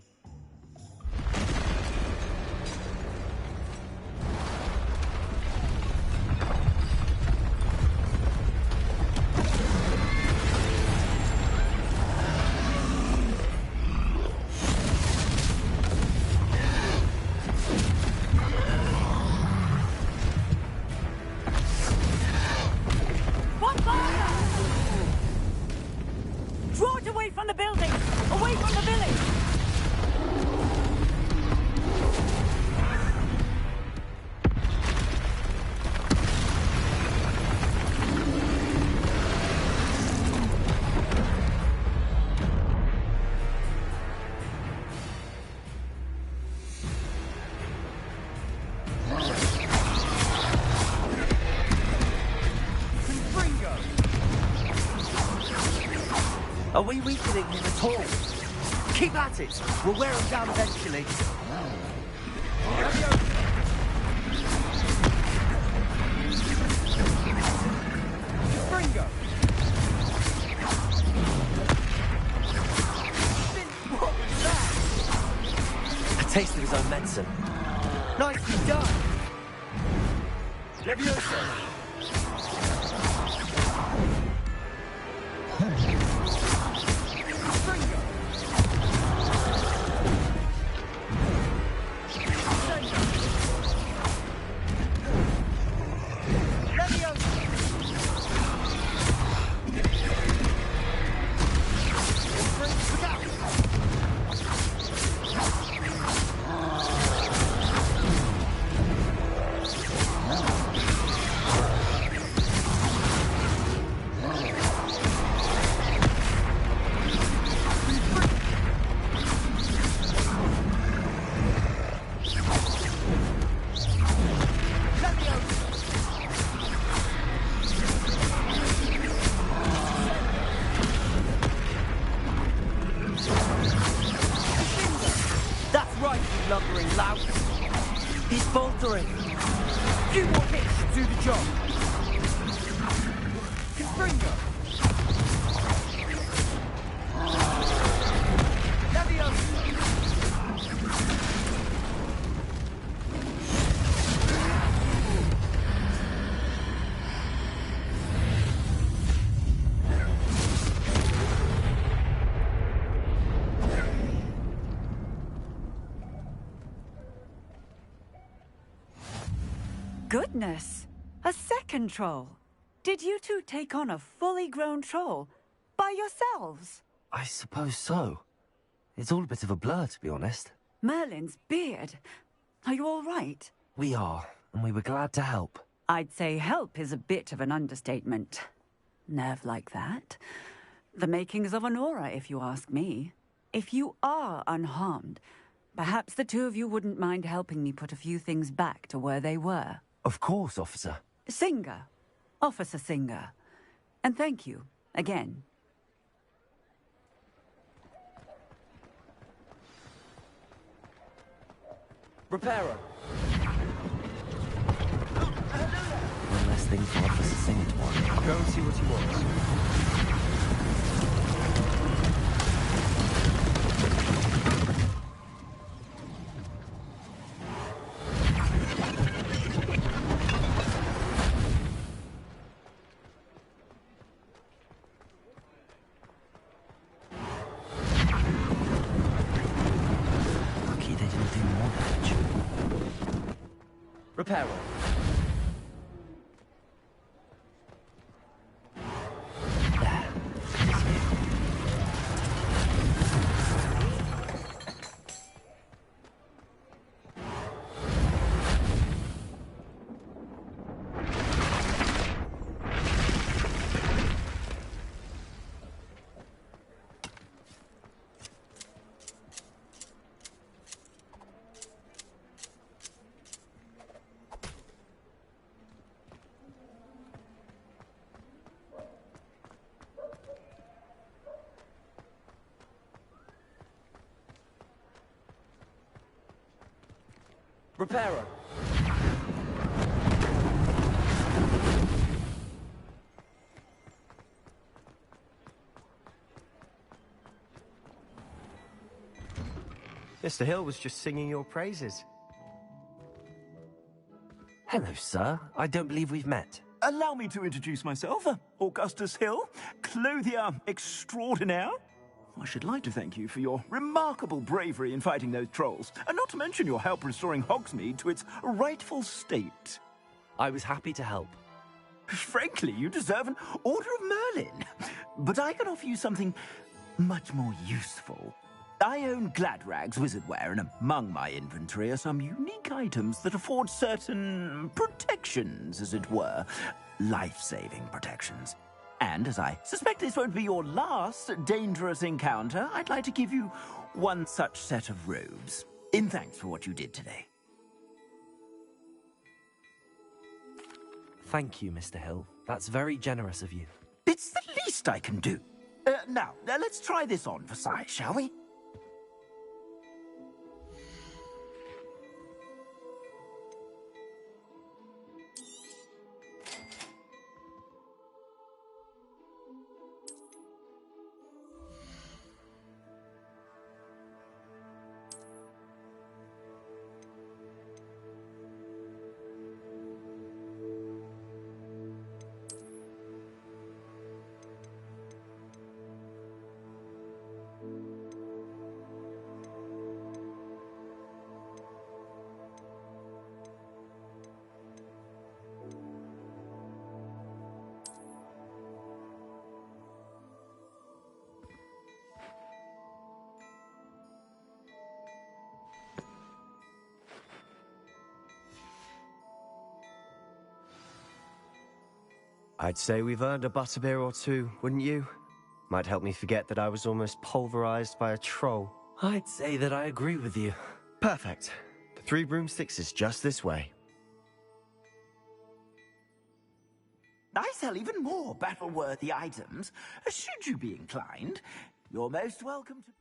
Are we weakening him at all? Keep at it! We'll wear him down eventually. Bringo! What was that? A taste of his own medicine. Nicely done! Leviosa! lumbering lout. He's faltering. Few more hits to do the job. Confringo. Goodness! A second troll! Did you two take on a fully grown troll? By yourselves? I suppose so. It's all a bit of a blur, to be honest. Merlin's beard. Are you all right? We are, and we were glad to help. I'd say help is a bit of an understatement. Nerve like that. The makings of an aura, if you ask me. If you are unharmed, perhaps the two of you wouldn't mind helping me put a few things back to where they were. Of course, officer. Singer. Officer Singer. And thank you, again. Reparo! One less thing for Officer Singer to worry. I'll go and see what he wants. Lucky they didn't do more damage. Reparo. Reparo. Mr. Hill was just singing your praises. Hello, sir. I don't believe we've met. Allow me to introduce myself, Augustus Hill, clothier extraordinaire. I should like to thank you for your remarkable bravery in fighting those trolls, and not to mention your help restoring Hogsmeade to its rightful state. I was happy to help. Frankly, you deserve an Order of Merlin. But I can offer you something much more useful. I own Gladrag's wizardware, and among my inventory are some unique items that afford certain protections, as it were. Life-saving protections. And as I suspect this won't be your last dangerous encounter, I'd like to give you one such set of robes, in thanks for what you did today. Thank you, Mr. Hill. That's very generous of you. It's the least I can do. Now, let's try this on for size, shall we? I'd say we've earned a butterbeer or two, wouldn't you? Might help me forget that I was almost pulverized by a troll. I'd say that I agree with you. Perfect. The 3 broomsticks is just this way. I sell even more battle-worthy items, should you be inclined. You're most welcome to...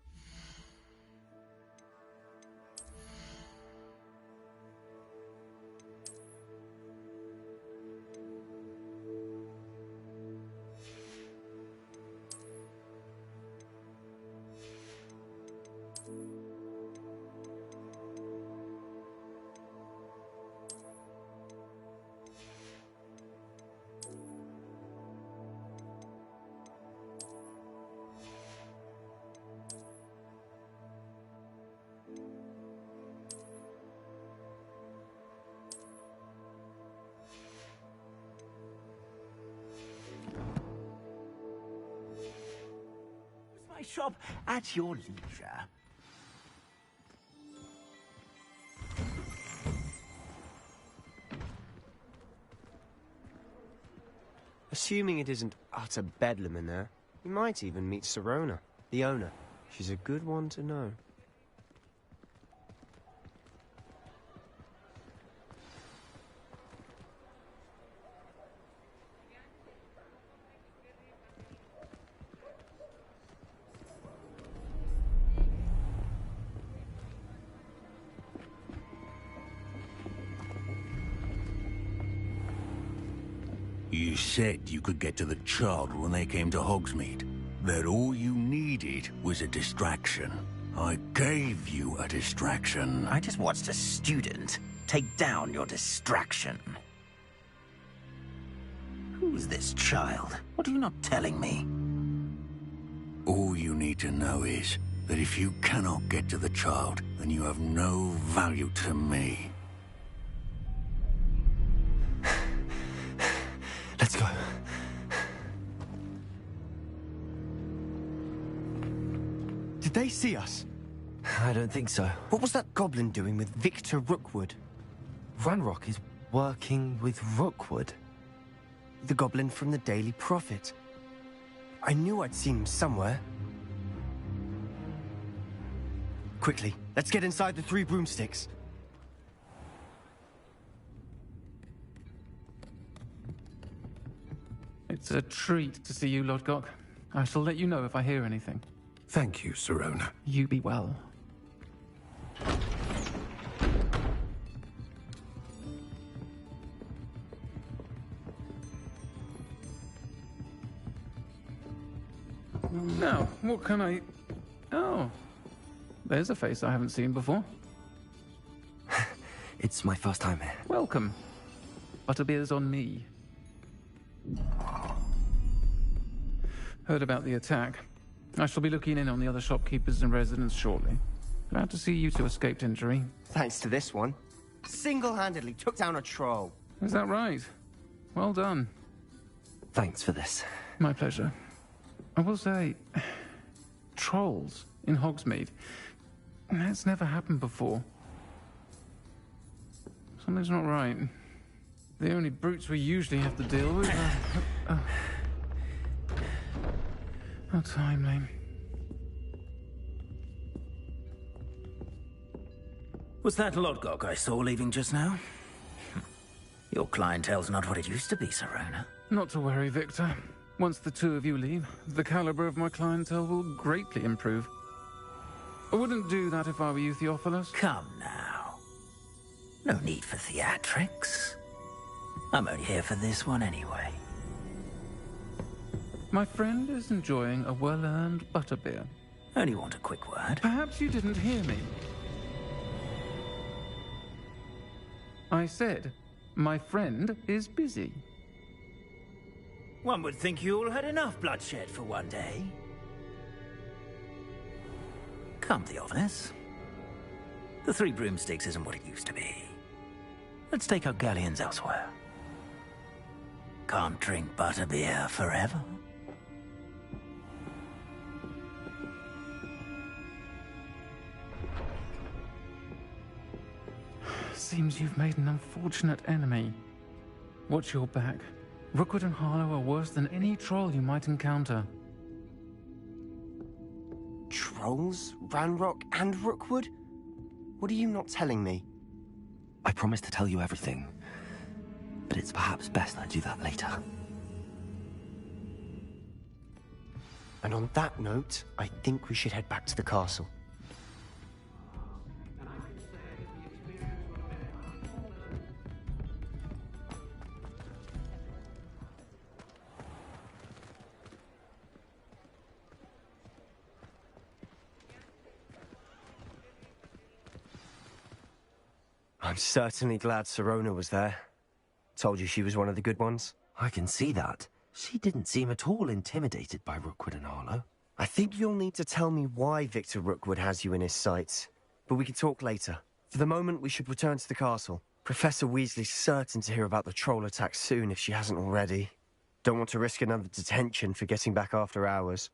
my shop at your leisure. Assuming it isn't utter bedlam in there, you might even meet Sirona, the owner. She's a good one to know. You said you could get to the child when they came to Hogsmeade. That all you needed was a distraction. I gave you a distraction. I just watched a student take down your distraction. Who's this child? What are you not telling me? All you need to know is that if you cannot get to the child, then you have no value to me. Let's go. Did they see us? I don't think so. What was that goblin doing with Victor Rookwood? Ranrock is working with Rookwood. The goblin from the Daily Prophet. I knew I'd seen him somewhere. Quickly, let's get inside the Three Broomsticks. It's a treat to see you, Lodgok. I shall let you know if I hear anything. Thank you, Sirona. You be well. Now, what can I... Oh, there's a face I haven't seen before. It's my first time here. Welcome. Butterbeer's on me. Heard about the attack. I shall be looking in on the other shopkeepers and residents shortly. Glad to see you two escaped injury. Thanks to this one. Single-handedly took down a troll. Is that right? Well done. Thanks for this. My pleasure. I will say, trolls in Hogsmeade. That's never happened before. Something's not right. The only brutes we usually have to deal with are... How timely. Was that Lodgok I saw leaving just now? Your clientele's not what it used to be, Sirona. Not to worry, Victor. Once the two of you leave, the caliber of my clientele will greatly improve. I wouldn't do that if I were you, Theophilus. Come now. No need for theatrics. I'm only here for this one anyway. My friend is enjoying a well-earned butterbeer. Only want a quick word. Perhaps you didn't hear me. I said, my friend is busy. One would think you all had enough bloodshed for one day. Come, Theophilus. The Three Broomsticks isn't what it used to be. Let's take our galleons elsewhere. Can't drink butterbeer forever. Seems you've made an unfortunate enemy. Watch your back. Rookwood and Harlow are worse than any troll you might encounter. Trolls? Ranrock and Rookwood? What are you not telling me? I promised to tell you everything, but it's perhaps best I do that later. And on that note, I think we should head back to the castle. I'm certainly glad Sirona was there. Told you she was one of the good ones. I can see that. She didn't seem at all intimidated by Rookwood and Harlow. I think you'll need to tell me why Victor Rookwood has you in his sights. But we can talk later. For the moment, we should return to the castle. Professor Weasley's certain to hear about the troll attack soon if she hasn't already. Don't want to risk another detention for getting back after hours.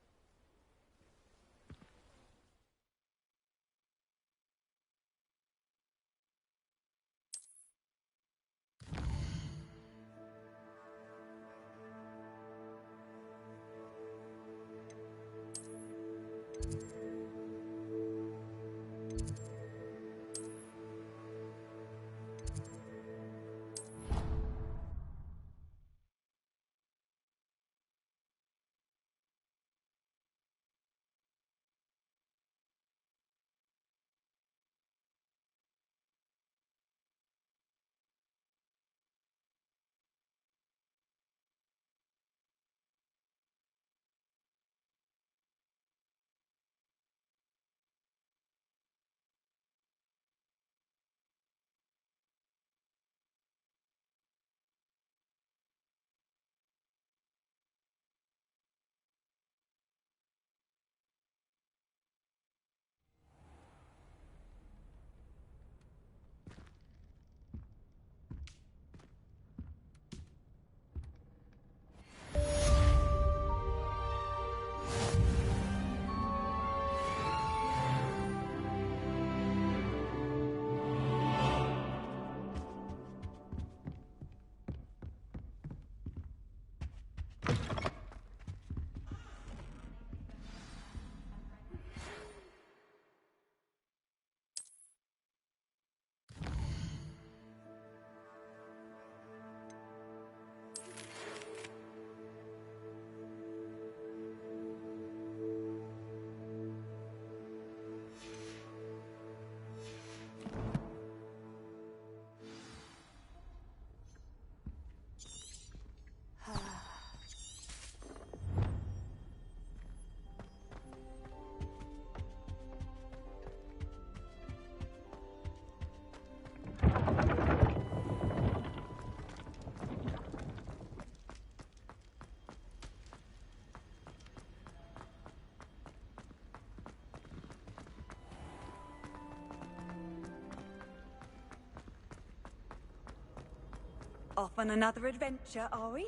Off on another adventure, are we?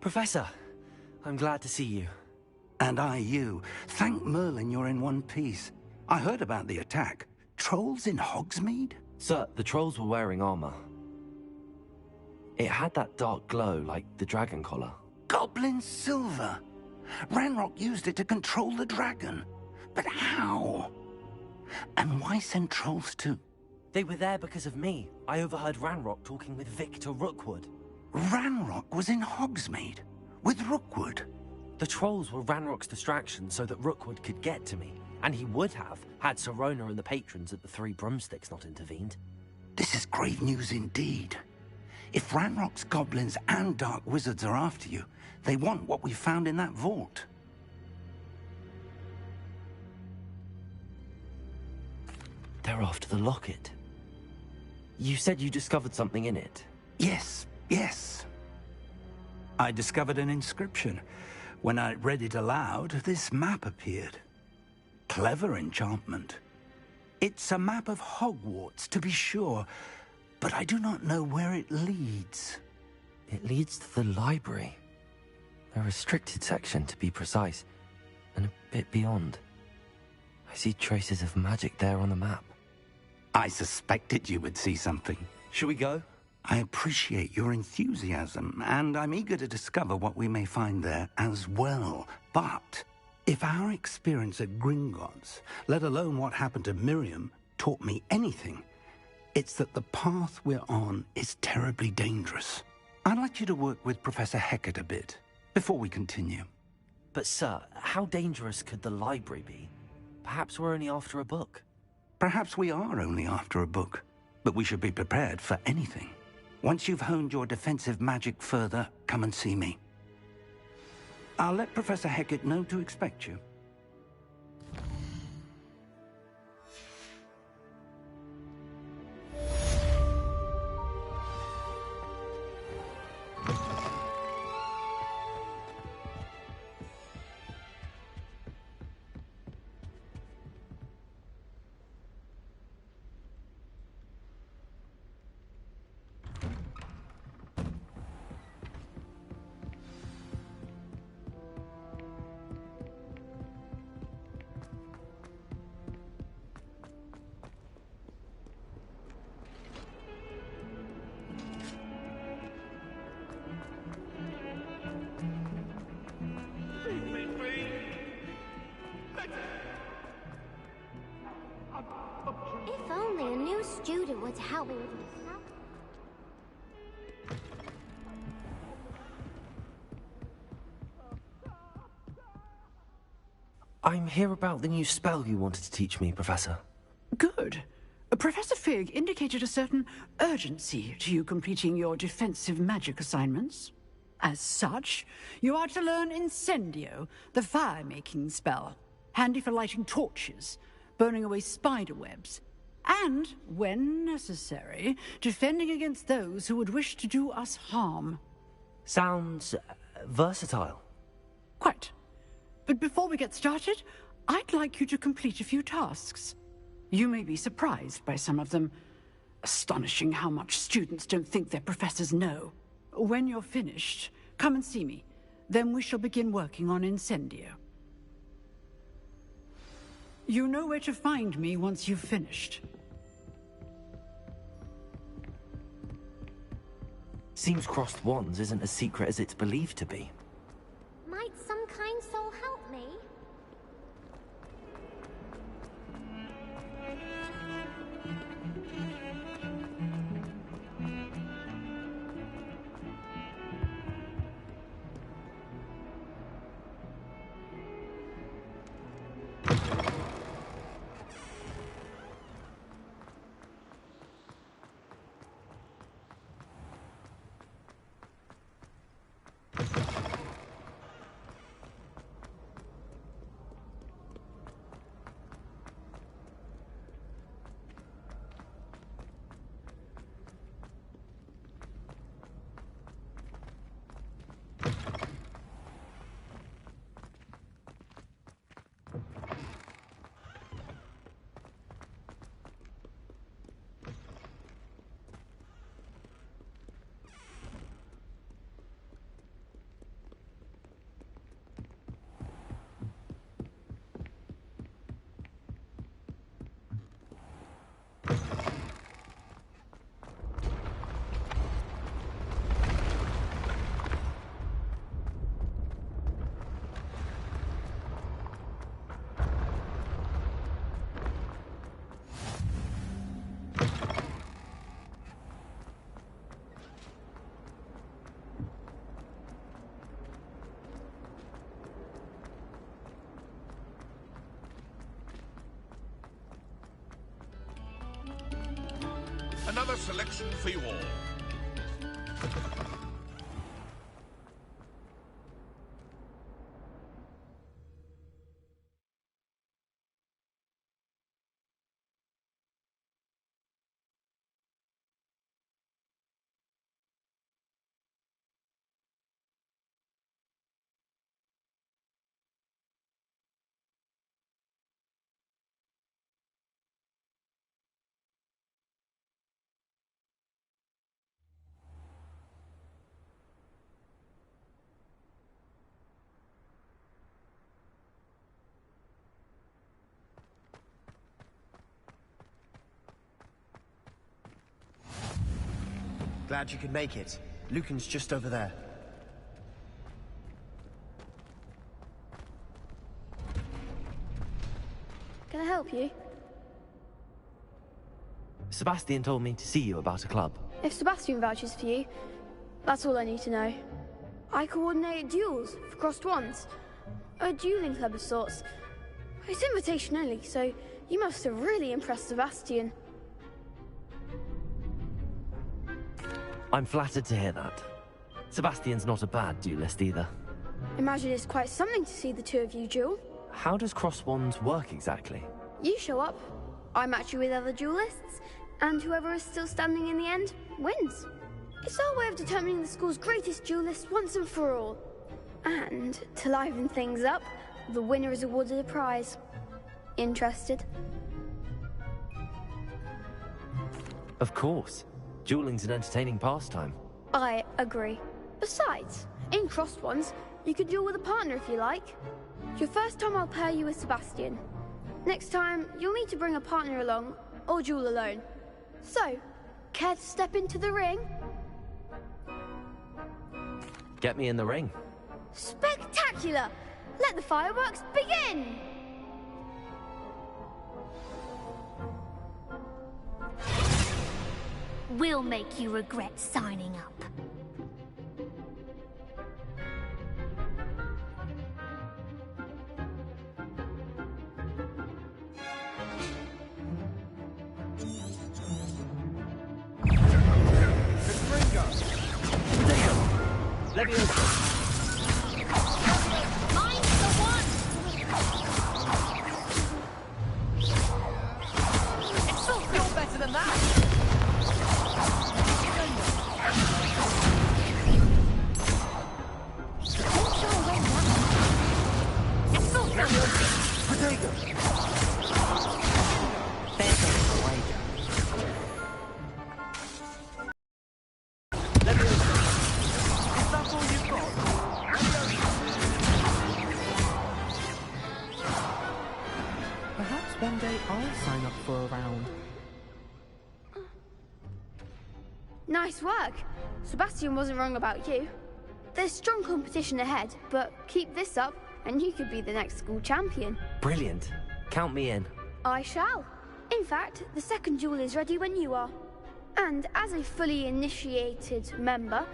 Professor, I'm glad to see you. And I you. Thank Merlin you're in one piece. I heard about the attack. Trolls in Hogsmeade? Sir, the trolls were wearing armor. It had that dark glow like the dragon collar. Goblin silver! Ranrock used it to control the dragon. But how? And why send trolls too? They were there because of me. I overheard Ranrock talking with Victor Rookwood. Ranrock was in Hogsmeade? With Rookwood? The trolls were Ranrock's distraction so that Rookwood could get to me. And he would have, had Sirona and the patrons at the Three Broomsticks not intervened. This is grave news indeed. If Ranrock's goblins and dark wizards are after you, they want what we found in that vault. They're after the locket. You said you discovered something in it. Yes. I discovered an inscription. When I read it aloud, this map appeared. Clever enchantment. It's a map of Hogwarts, to be sure, but I do not know where it leads. It leads to the library. A restricted section, to be precise, and a bit beyond. I see traces of magic there on the map. I suspected you would see something. Shall we go? I appreciate your enthusiasm, and I'm eager to discover what we may find there as well. But if our experience at Gringotts, let alone what happened to Miriam, taught me anything, it's that the path we're on is terribly dangerous. I'd like you to work with Professor Hecat a bit before we continue. But sir, how dangerous could the library be? Perhaps we're only after a book. Perhaps we are only after a book, but we should be prepared for anything. Once you've honed your defensive magic further, come and see me. I'll let Professor Hecat know to expect you. If only a new student were to help me with this. I'm here about the new spell you wanted to teach me, Professor. Good. Professor Fig indicated a certain urgency to you completing your defensive magic assignments. As such, you are to learn Incendio, the fire-making spell, handy for lighting torches, burning away spider webs, and, when necessary, defending against those who would wish to do us harm. Sounds versatile. Quite. But before we get started, I'd like you to complete a few tasks. You may be surprised by some of them. Astonishing how much students don't think their professors know. When you're finished, come and see me. Then we shall begin working on Incendio. You know where to find me once you've finished. Seems crossed wands isn't as secret as it's believed to be. Might some kind soul help me? Another selection for you all. Glad you could make it. Lucan's just over there. Can I help you? Sebastian told me to see you about a club. If Sebastian vouches for you, that's all I need to know. I coordinate duels for crossed wands. A dueling club of sorts. It's invitation only, so you must have really impressed Sebastian. I'm flattered to hear that. Sebastian's not a bad duelist either. Imagine it's quite something to see the two of you duel. How does cross wands work exactly? You show up, I match you with other duelists, and whoever is still standing in the end wins. It's our way of determining the school's greatest duelist once and for all. And to liven things up, the winner is awarded a prize. Interested? Of course. Dueling's an entertaining pastime. I agree. Besides, in crossed ones, you could duel with a partner if you like. Your first time I'll pair you with Sebastian. Next time, you'll need to bring a partner along, or duel alone. So, care to step into the ring? Get me in the ring. Spectacular! Let the fireworks begin! We'll make you regret signing up. Perhaps one day I'll sign up for a round. Nice work. Sebastian wasn't wrong about you. There's strong competition ahead, but keep this up and you could be the next school champion. Brilliant. Count me in. I shall. In fact, the second duel is ready when you are. And as a fully initiated member,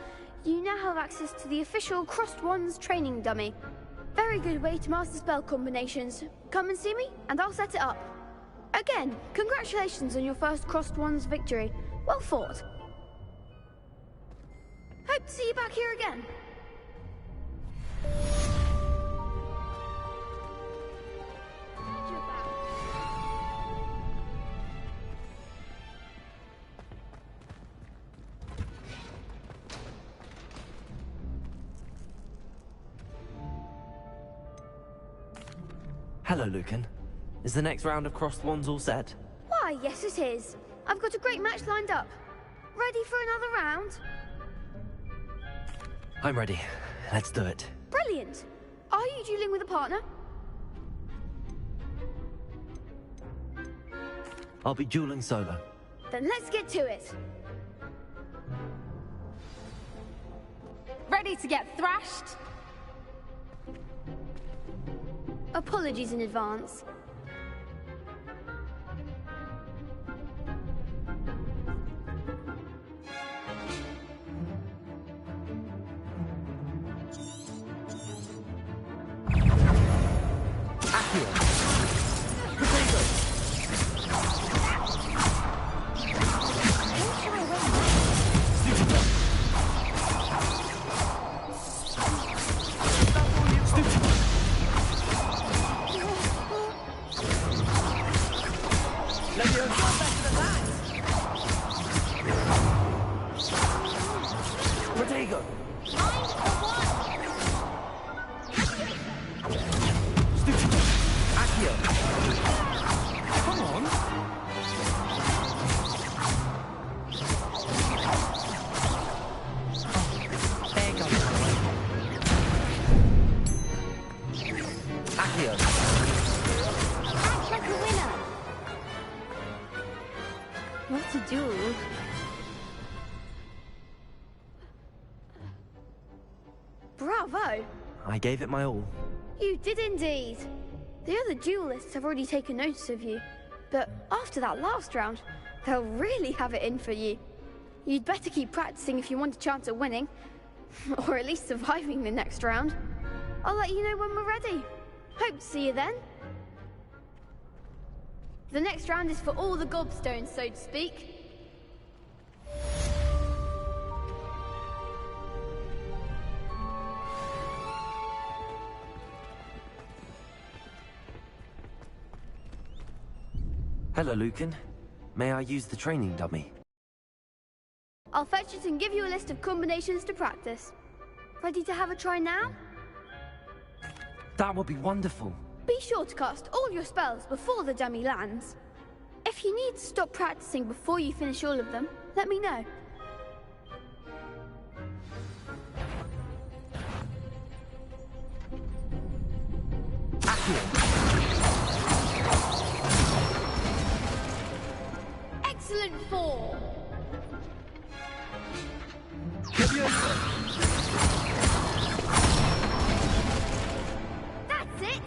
you now have access to the official Crossed Wands training dummy. Very good way to master spell combinations. Come and see me, and I'll set it up. Again, congratulations on your first Crossed Wands victory. Well fought. Hope to see you back here again. Hello, Lucan. Is the next round of crossed wands all set? Why, yes it is. I've got a great match lined up. Ready for another round? I'm ready. Let's do it. Brilliant. Are you dueling with a partner? I'll be dueling solo. Then let's get to it. Ready to get thrashed? Apologies in advance. What to do? Bravo! I gave it my all. You did indeed. The other duelists have already taken notice of you, but after that last round, they'll really have it in for you. You'd better keep practicing if you want a chance at winning, or at least surviving the next round. I'll let you know when we're ready. Hope to see you then. The next round is for all the gobstones, so to speak. Hello, Lucan. May I use the training dummy? I'll fetch it and give you a list of combinations to practice. Ready to have a try now? That would be wonderful. Be sure to cast all your spells before the dummy lands. If you need to stop practicing before you finish all of them, let me know. Excellent form! That's it!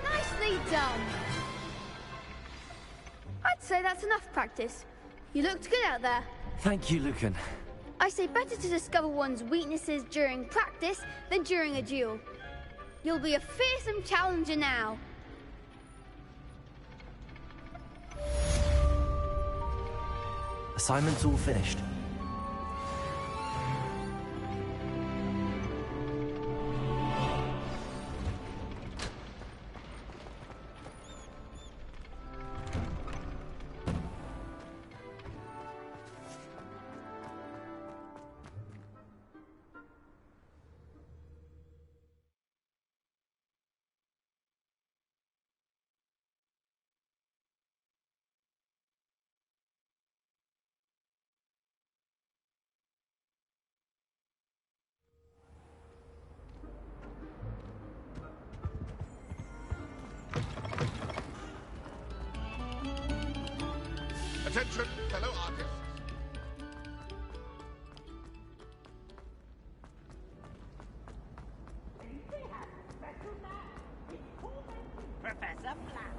Nicely done! I'd say that's enough practice. You looked good out there. Thank you, Lucan. I say better to discover one's weaknesses during practice than during a duel. You'll be a fearsome challenger now. Assignment's all finished. Attention, fellow artists. Professor Black.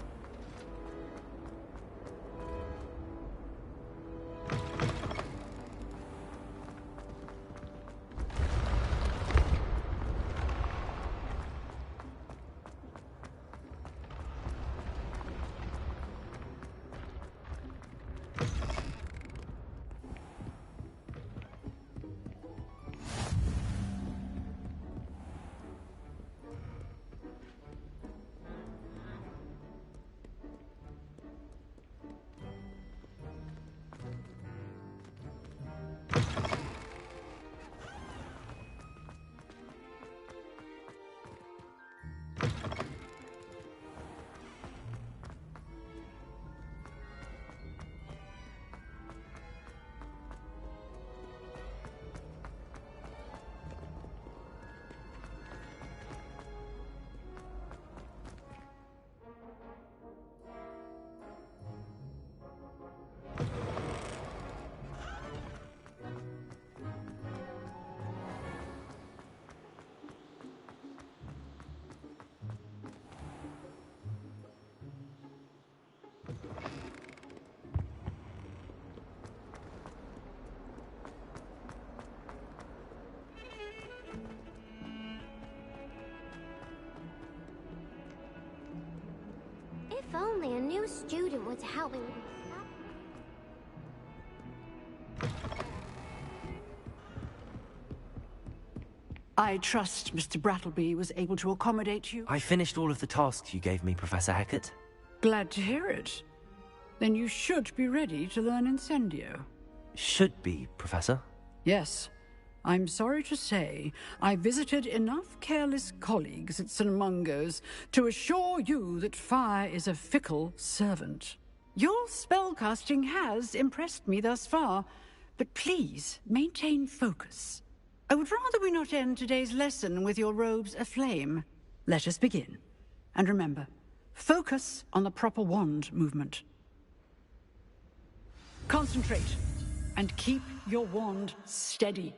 If only a new student were to help me with I trust Mr. Brattleby was able to accommodate you. I finished all of the tasks you gave me, Professor Hackett. Glad to hear it. Then you should be ready to learn Incendio. Should be, Professor. Yes. I'm sorry to say, I visited enough careless colleagues at St. Mungo's to assure you that fire is a fickle servant. Your spellcasting has impressed me thus far, but please maintain focus. I would rather we not end today's lesson with your robes aflame. Let us begin. And remember, focus on the proper wand movement. Concentrate, and keep your wand steady.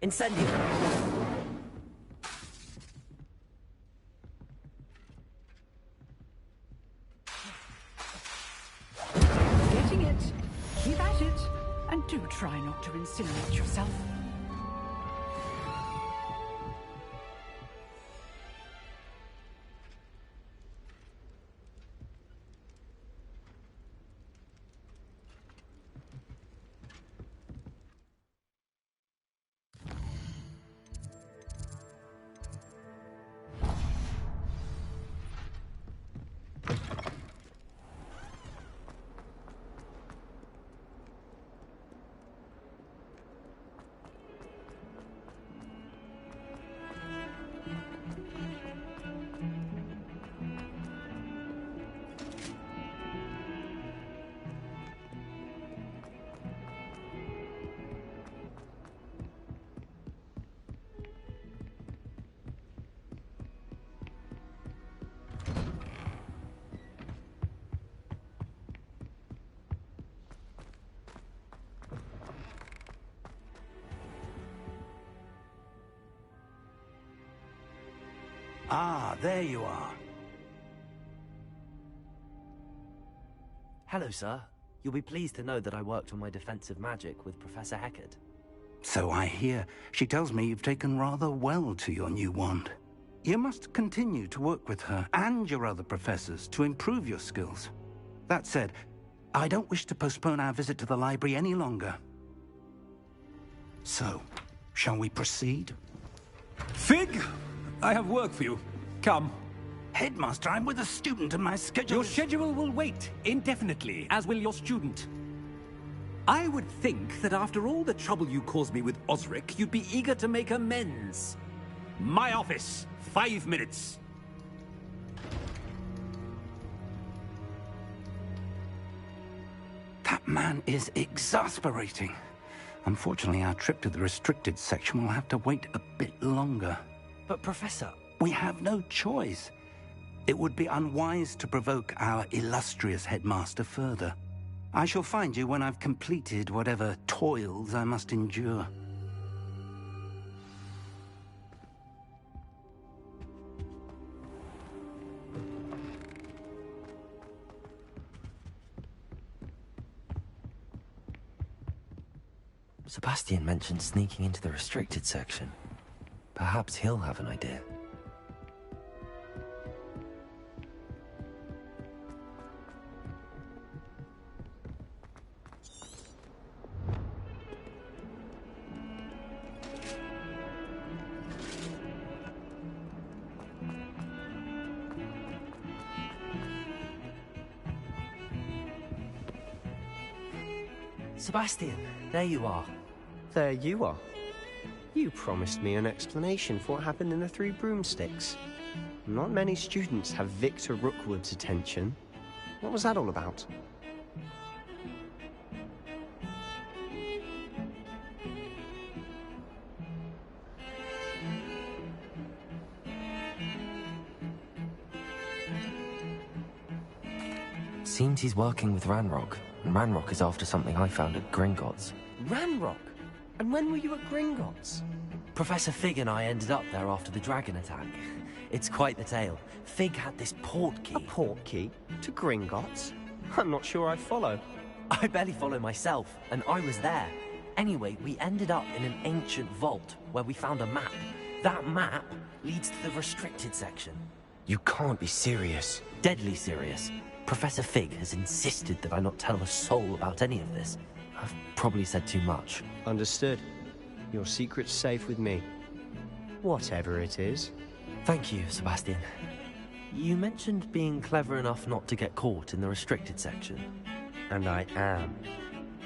Incendio! Getting it. Keep at it. And do try not to incinerate yourself. Ah, there you are. Hello, sir. You'll be pleased to know that I worked on my defensive magic with Professor Heckard. So I hear. She tells me you've taken rather well to your new wand. You must continue to work with her and your other professors to improve your skills. That said, I don't wish to postpone our visit to the library any longer. So, shall we proceed? Fig! I have work for you. Come. Headmaster, I'm with a student and my schedule Your schedule will wait indefinitely, as will your student. I would think that after all the trouble you caused me with Osric, you'd be eager to make amends. My office. 5 minutes. That man is exasperating. Unfortunately, our trip to the restricted section will have to wait a bit longer. But, Professor... We have no choice. It would be unwise to provoke our illustrious headmaster further. I shall find you when I've completed whatever toils I must endure. Sebastian mentioned sneaking into the restricted section. Perhaps he'll have an idea. Sebastian, there you are. There you are. You promised me an explanation for what happened in the Three Broomsticks. Not many students have Victor Rookwood's attention. What was that all about? Seems he's working with Ranrock, and Ranrock is after something I found at Gringotts. Ranrock? And when were you at Gringotts? Professor Fig and I ended up there after the dragon attack. It's quite the tale. Fig had this port key. A port key? To Gringotts? I'm not sure I follow. I barely follow myself, and I was there. Anyway, we ended up in an ancient vault where we found a map. That map leads to the restricted section. You can't be serious. Deadly serious. Professor Fig has insisted that I not tell a soul about any of this. I've probably said too much. Understood. Your secret's safe with me. Whatever it is. Thank you, Sebastian. You mentioned being clever enough not to get caught in the restricted section. And I am.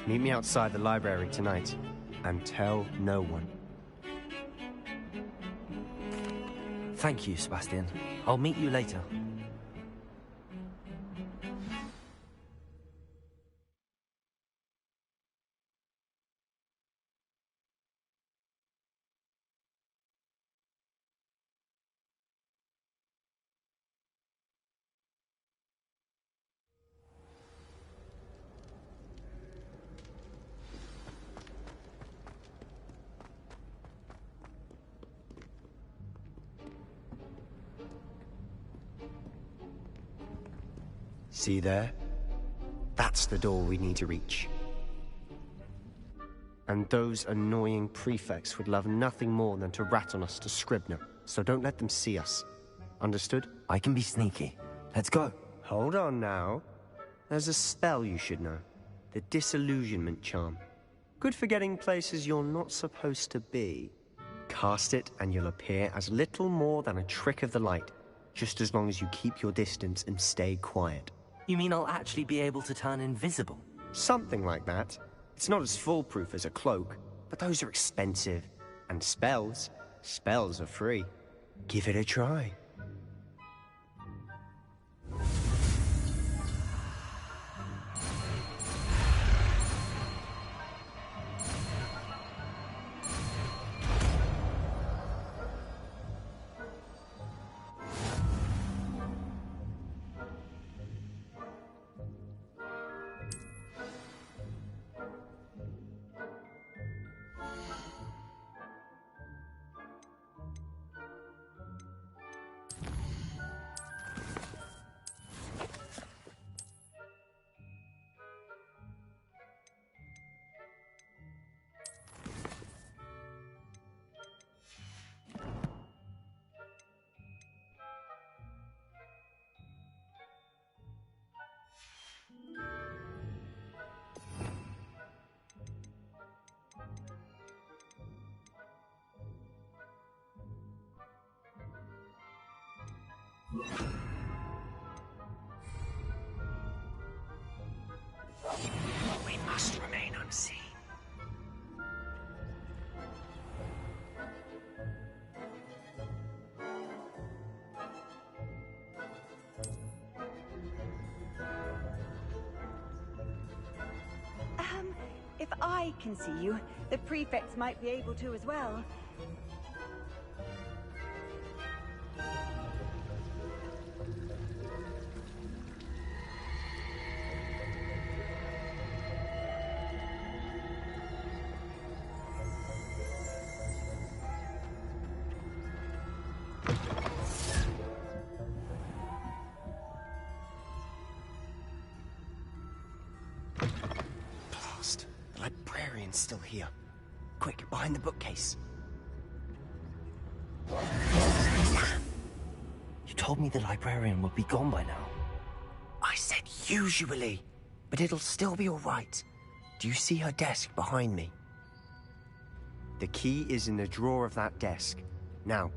Meet me outside the library tonight, and tell no one. Thank you, Sebastian. I'll meet you later. See there? That's the door we need to reach. And those annoying prefects would love nothing more than to rat on us to Scribner, so don't let them see us. Understood? I can be sneaky. Let's go. Hold on now. There's a spell you should know. The Disillusionment Charm. Good for getting places you're not supposed to be. Cast it and you'll appear as little more than a trick of the light, just as long as you keep your distance and stay quiet. You mean I'll actually be able to turn invisible? Something like that. It's not as foolproof as a cloak, but those are expensive. And spells are free. Give it a try. We must remain unseen. If I can see you, the prefects might be able to as well. Still here. Quick, behind the bookcase. You told me the librarian would be gone by now. I said usually, but it'll still be all right. Do you see her desk behind me? The key is in the drawer of that desk. Now,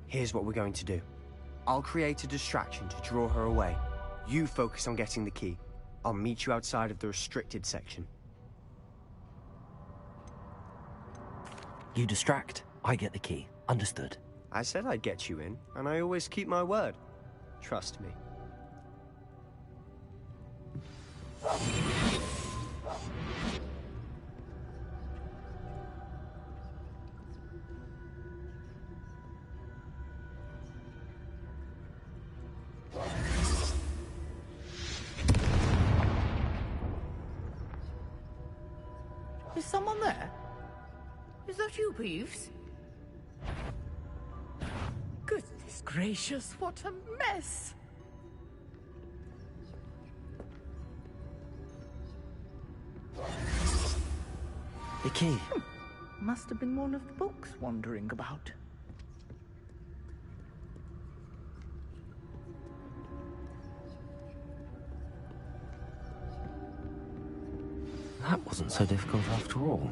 here's what we're going to do. I'll create a distraction to draw her away. You focus on getting the key. I'll meet you outside of the restricted section. You distract, I get the key. Understood. I said I'd get you in, and I always keep my word. Trust me. Is someone there? Is that you, Peeves? Goodness gracious, what a mess! The key. Must have been one of the books wandering about. That wasn't so difficult after all.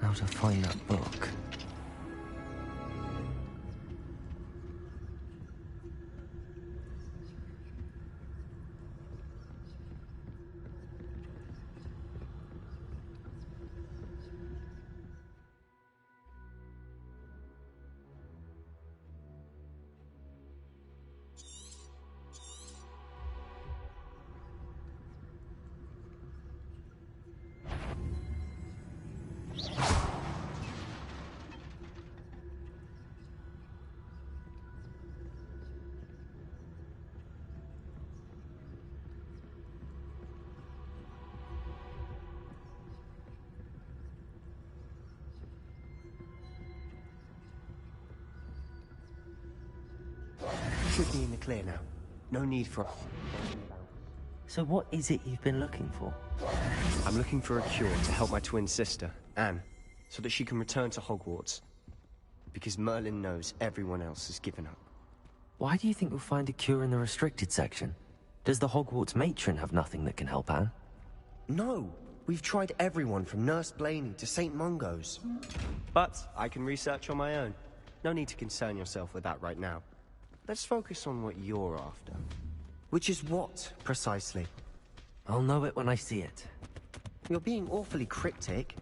How to find that book. Should be in the clear now. No need for... So what is it you've been looking for? I'm looking for a cure to help my twin sister, Anne, so that she can return to Hogwarts. Because Merlin knows everyone else has given up. Why do you think you'll find a cure in the restricted section? Does the Hogwarts matron have nothing that can help Anne? No! We've tried everyone from Nurse Blaney to St. Mungo's. But I can research on my own. No need to concern yourself with that right now. Let's focus on what you're after. Which is what, precisely? I'll know it when I see it. You're being awfully cryptic.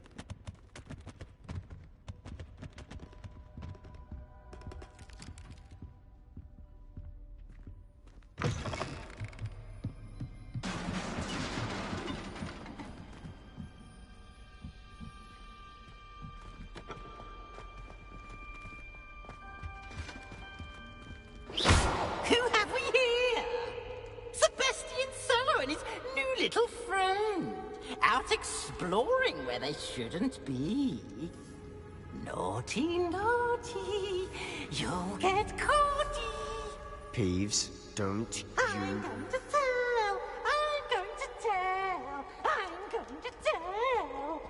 Who have we here? Sebastian Cello and his new little friend. Out exploring where they shouldn't be. Naughty, naughty. You'll get caughty. Peeves, don't I'm you... going to tell. I'm going to tell. I'm going to tell.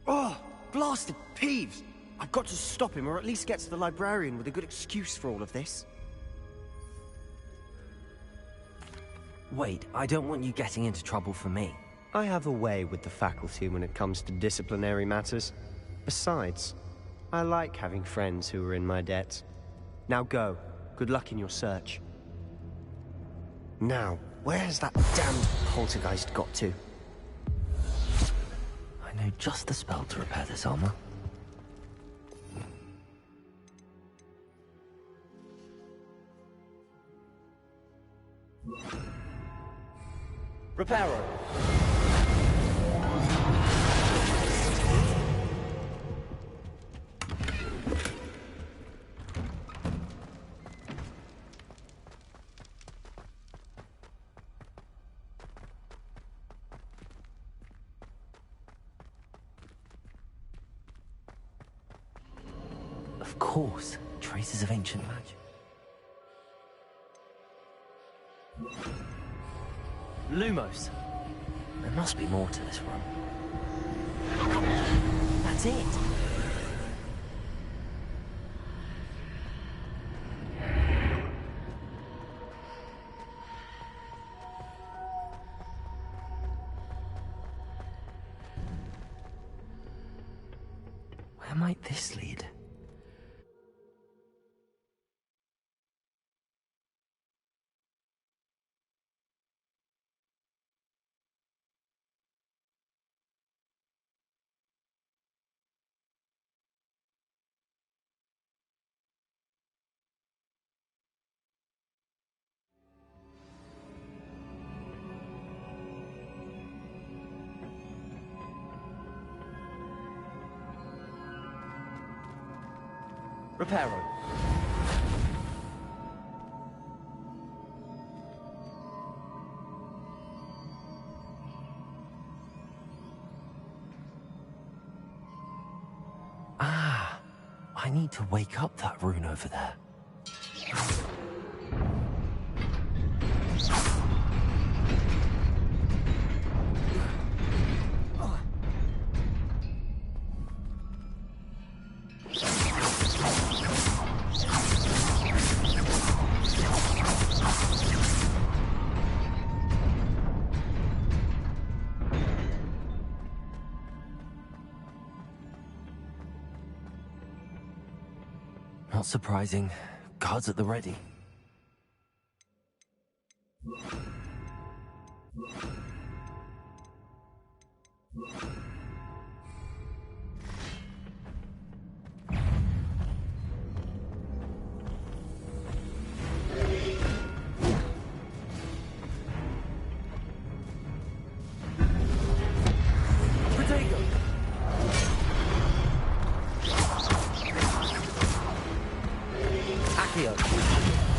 Oh, blasted Peeves! I've got to stop him, or at least get to the librarian with a good excuse for all of this. Wait, I don't want you getting into trouble for me. I have a way with the faculty when it comes to disciplinary matters. Besides, I like having friends who are in my debt. Now go. Good luck in your search. Now, where has that damned poltergeist got to? I know just the spell to repair this armor. Reparo. Of course, traces of ancient magic. Lumos. There must be more to this room. That's it. Where might this lead? Reparo. Ah, I need to wake up that rune over there. Not surprising. Guards at the ready. Accio.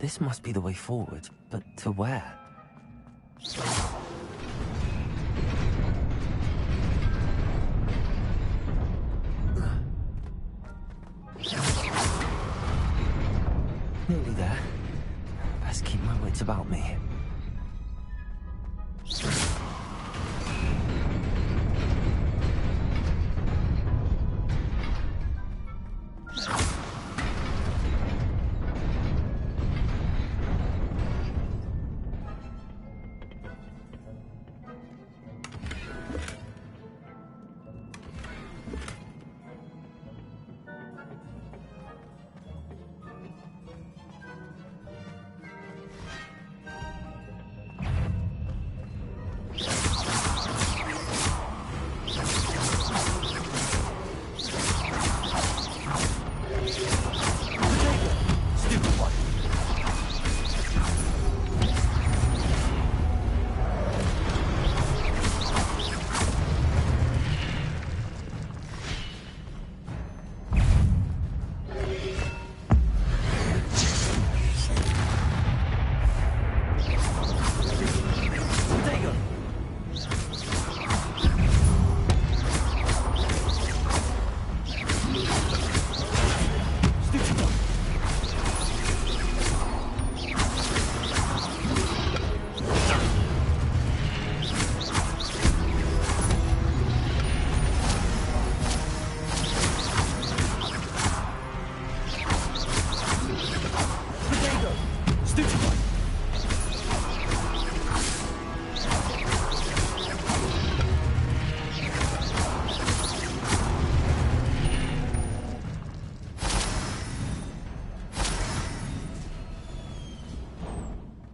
This must be the way forward, but to where? Nearly there. Best keep my wits about me.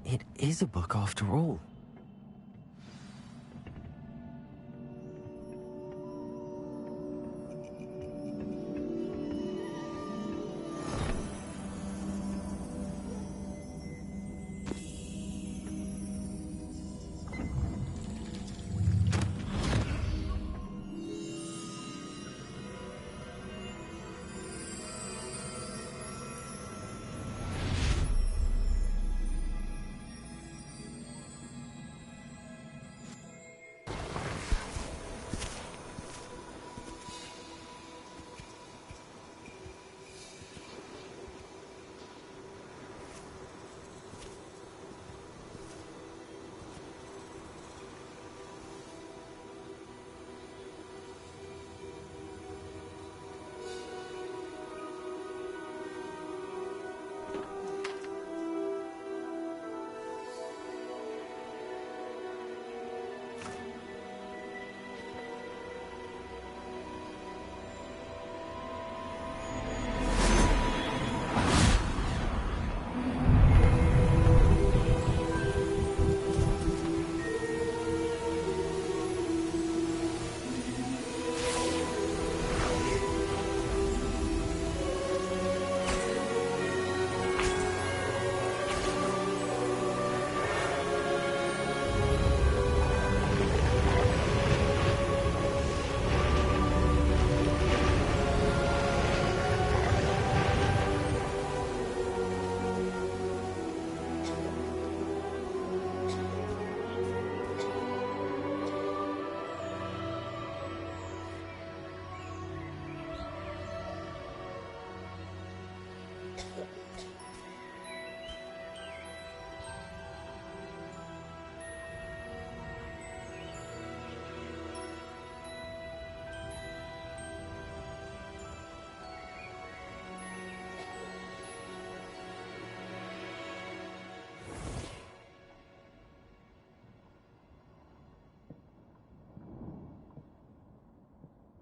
It is a book after all.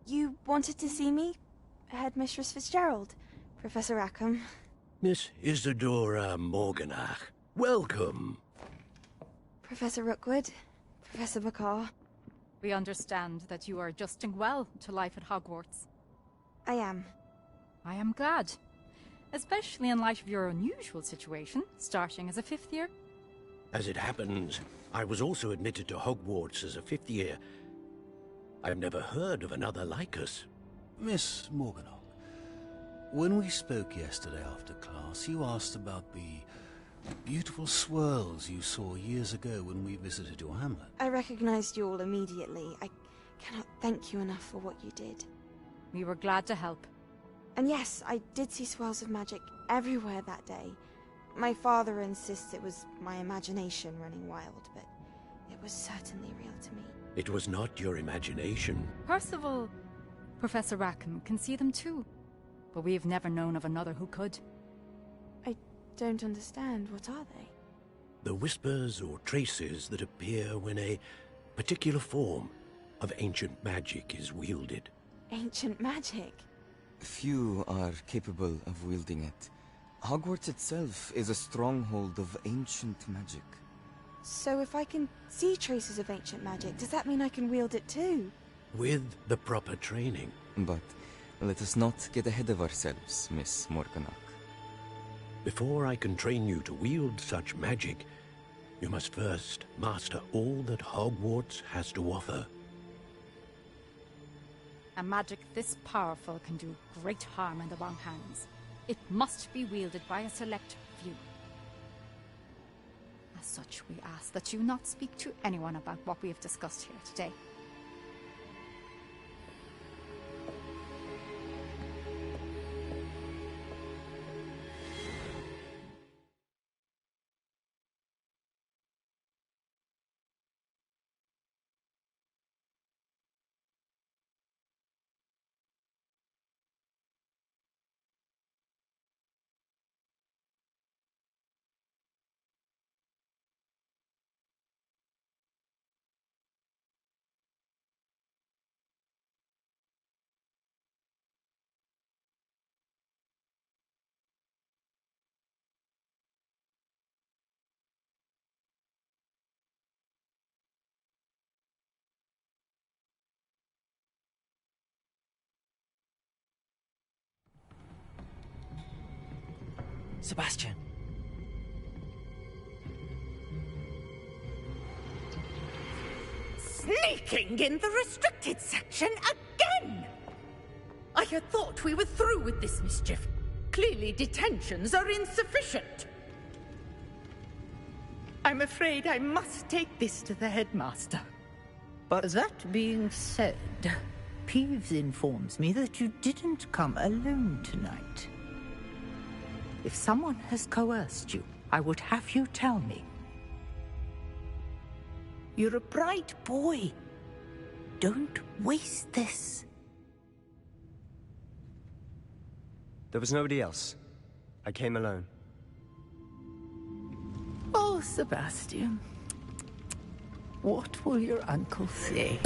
You wanted to see me? Headmistress Fitzgerald, Professor Rackham. Miss Isadora Morganach, welcome. Professor Rookwood, Professor McCaw. We understand that you are adjusting well to life at Hogwarts. I am. I am glad. Especially in light of your unusual situation, starting as a 5th year. As it happens, I was also admitted to Hogwarts as a 5th year. I've never heard of another like us. Miss Morganach, when we spoke yesterday after class, you asked about the Beautiful swirls you saw years ago when we visited your hamlet. I recognized you all immediately. I cannot thank you enough for what you did. We were glad to help. And yes, I did see swirls of magic everywhere that day. My father insists it was my imagination running wild, but it was certainly real to me. It was not your imagination. Percival, Professor Rackham can see them too. But we've never known of another who could. I don't understand. What are they? The whispers or traces that appear when a particular form of ancient magic is wielded. Ancient magic? Few are capable of wielding it. Hogwarts itself is a stronghold of ancient magic. So if I can see traces of ancient magic, does that mean I can wield it too? With the proper training. But let us not get ahead of ourselves, Miss Morganach. Before I can train you to wield such magic, you must first master all that Hogwarts has to offer. A magic this powerful can do great harm in the wrong hands. It must be wielded by a select few. As such, we ask that you not speak to anyone about what we have discussed here today. Sebastian! Sneaking in the restricted section again! I had thought we were through with this mischief. Clearly detentions are insufficient. I'm afraid I must take this to the headmaster. But that being said, Peeves informs me that you didn't come alone tonight. If someone has coerced you, I would have you tell me. You're a bright boy. Don't waste this. There was nobody else. I came alone. Oh, Sebastian. What will your uncle say?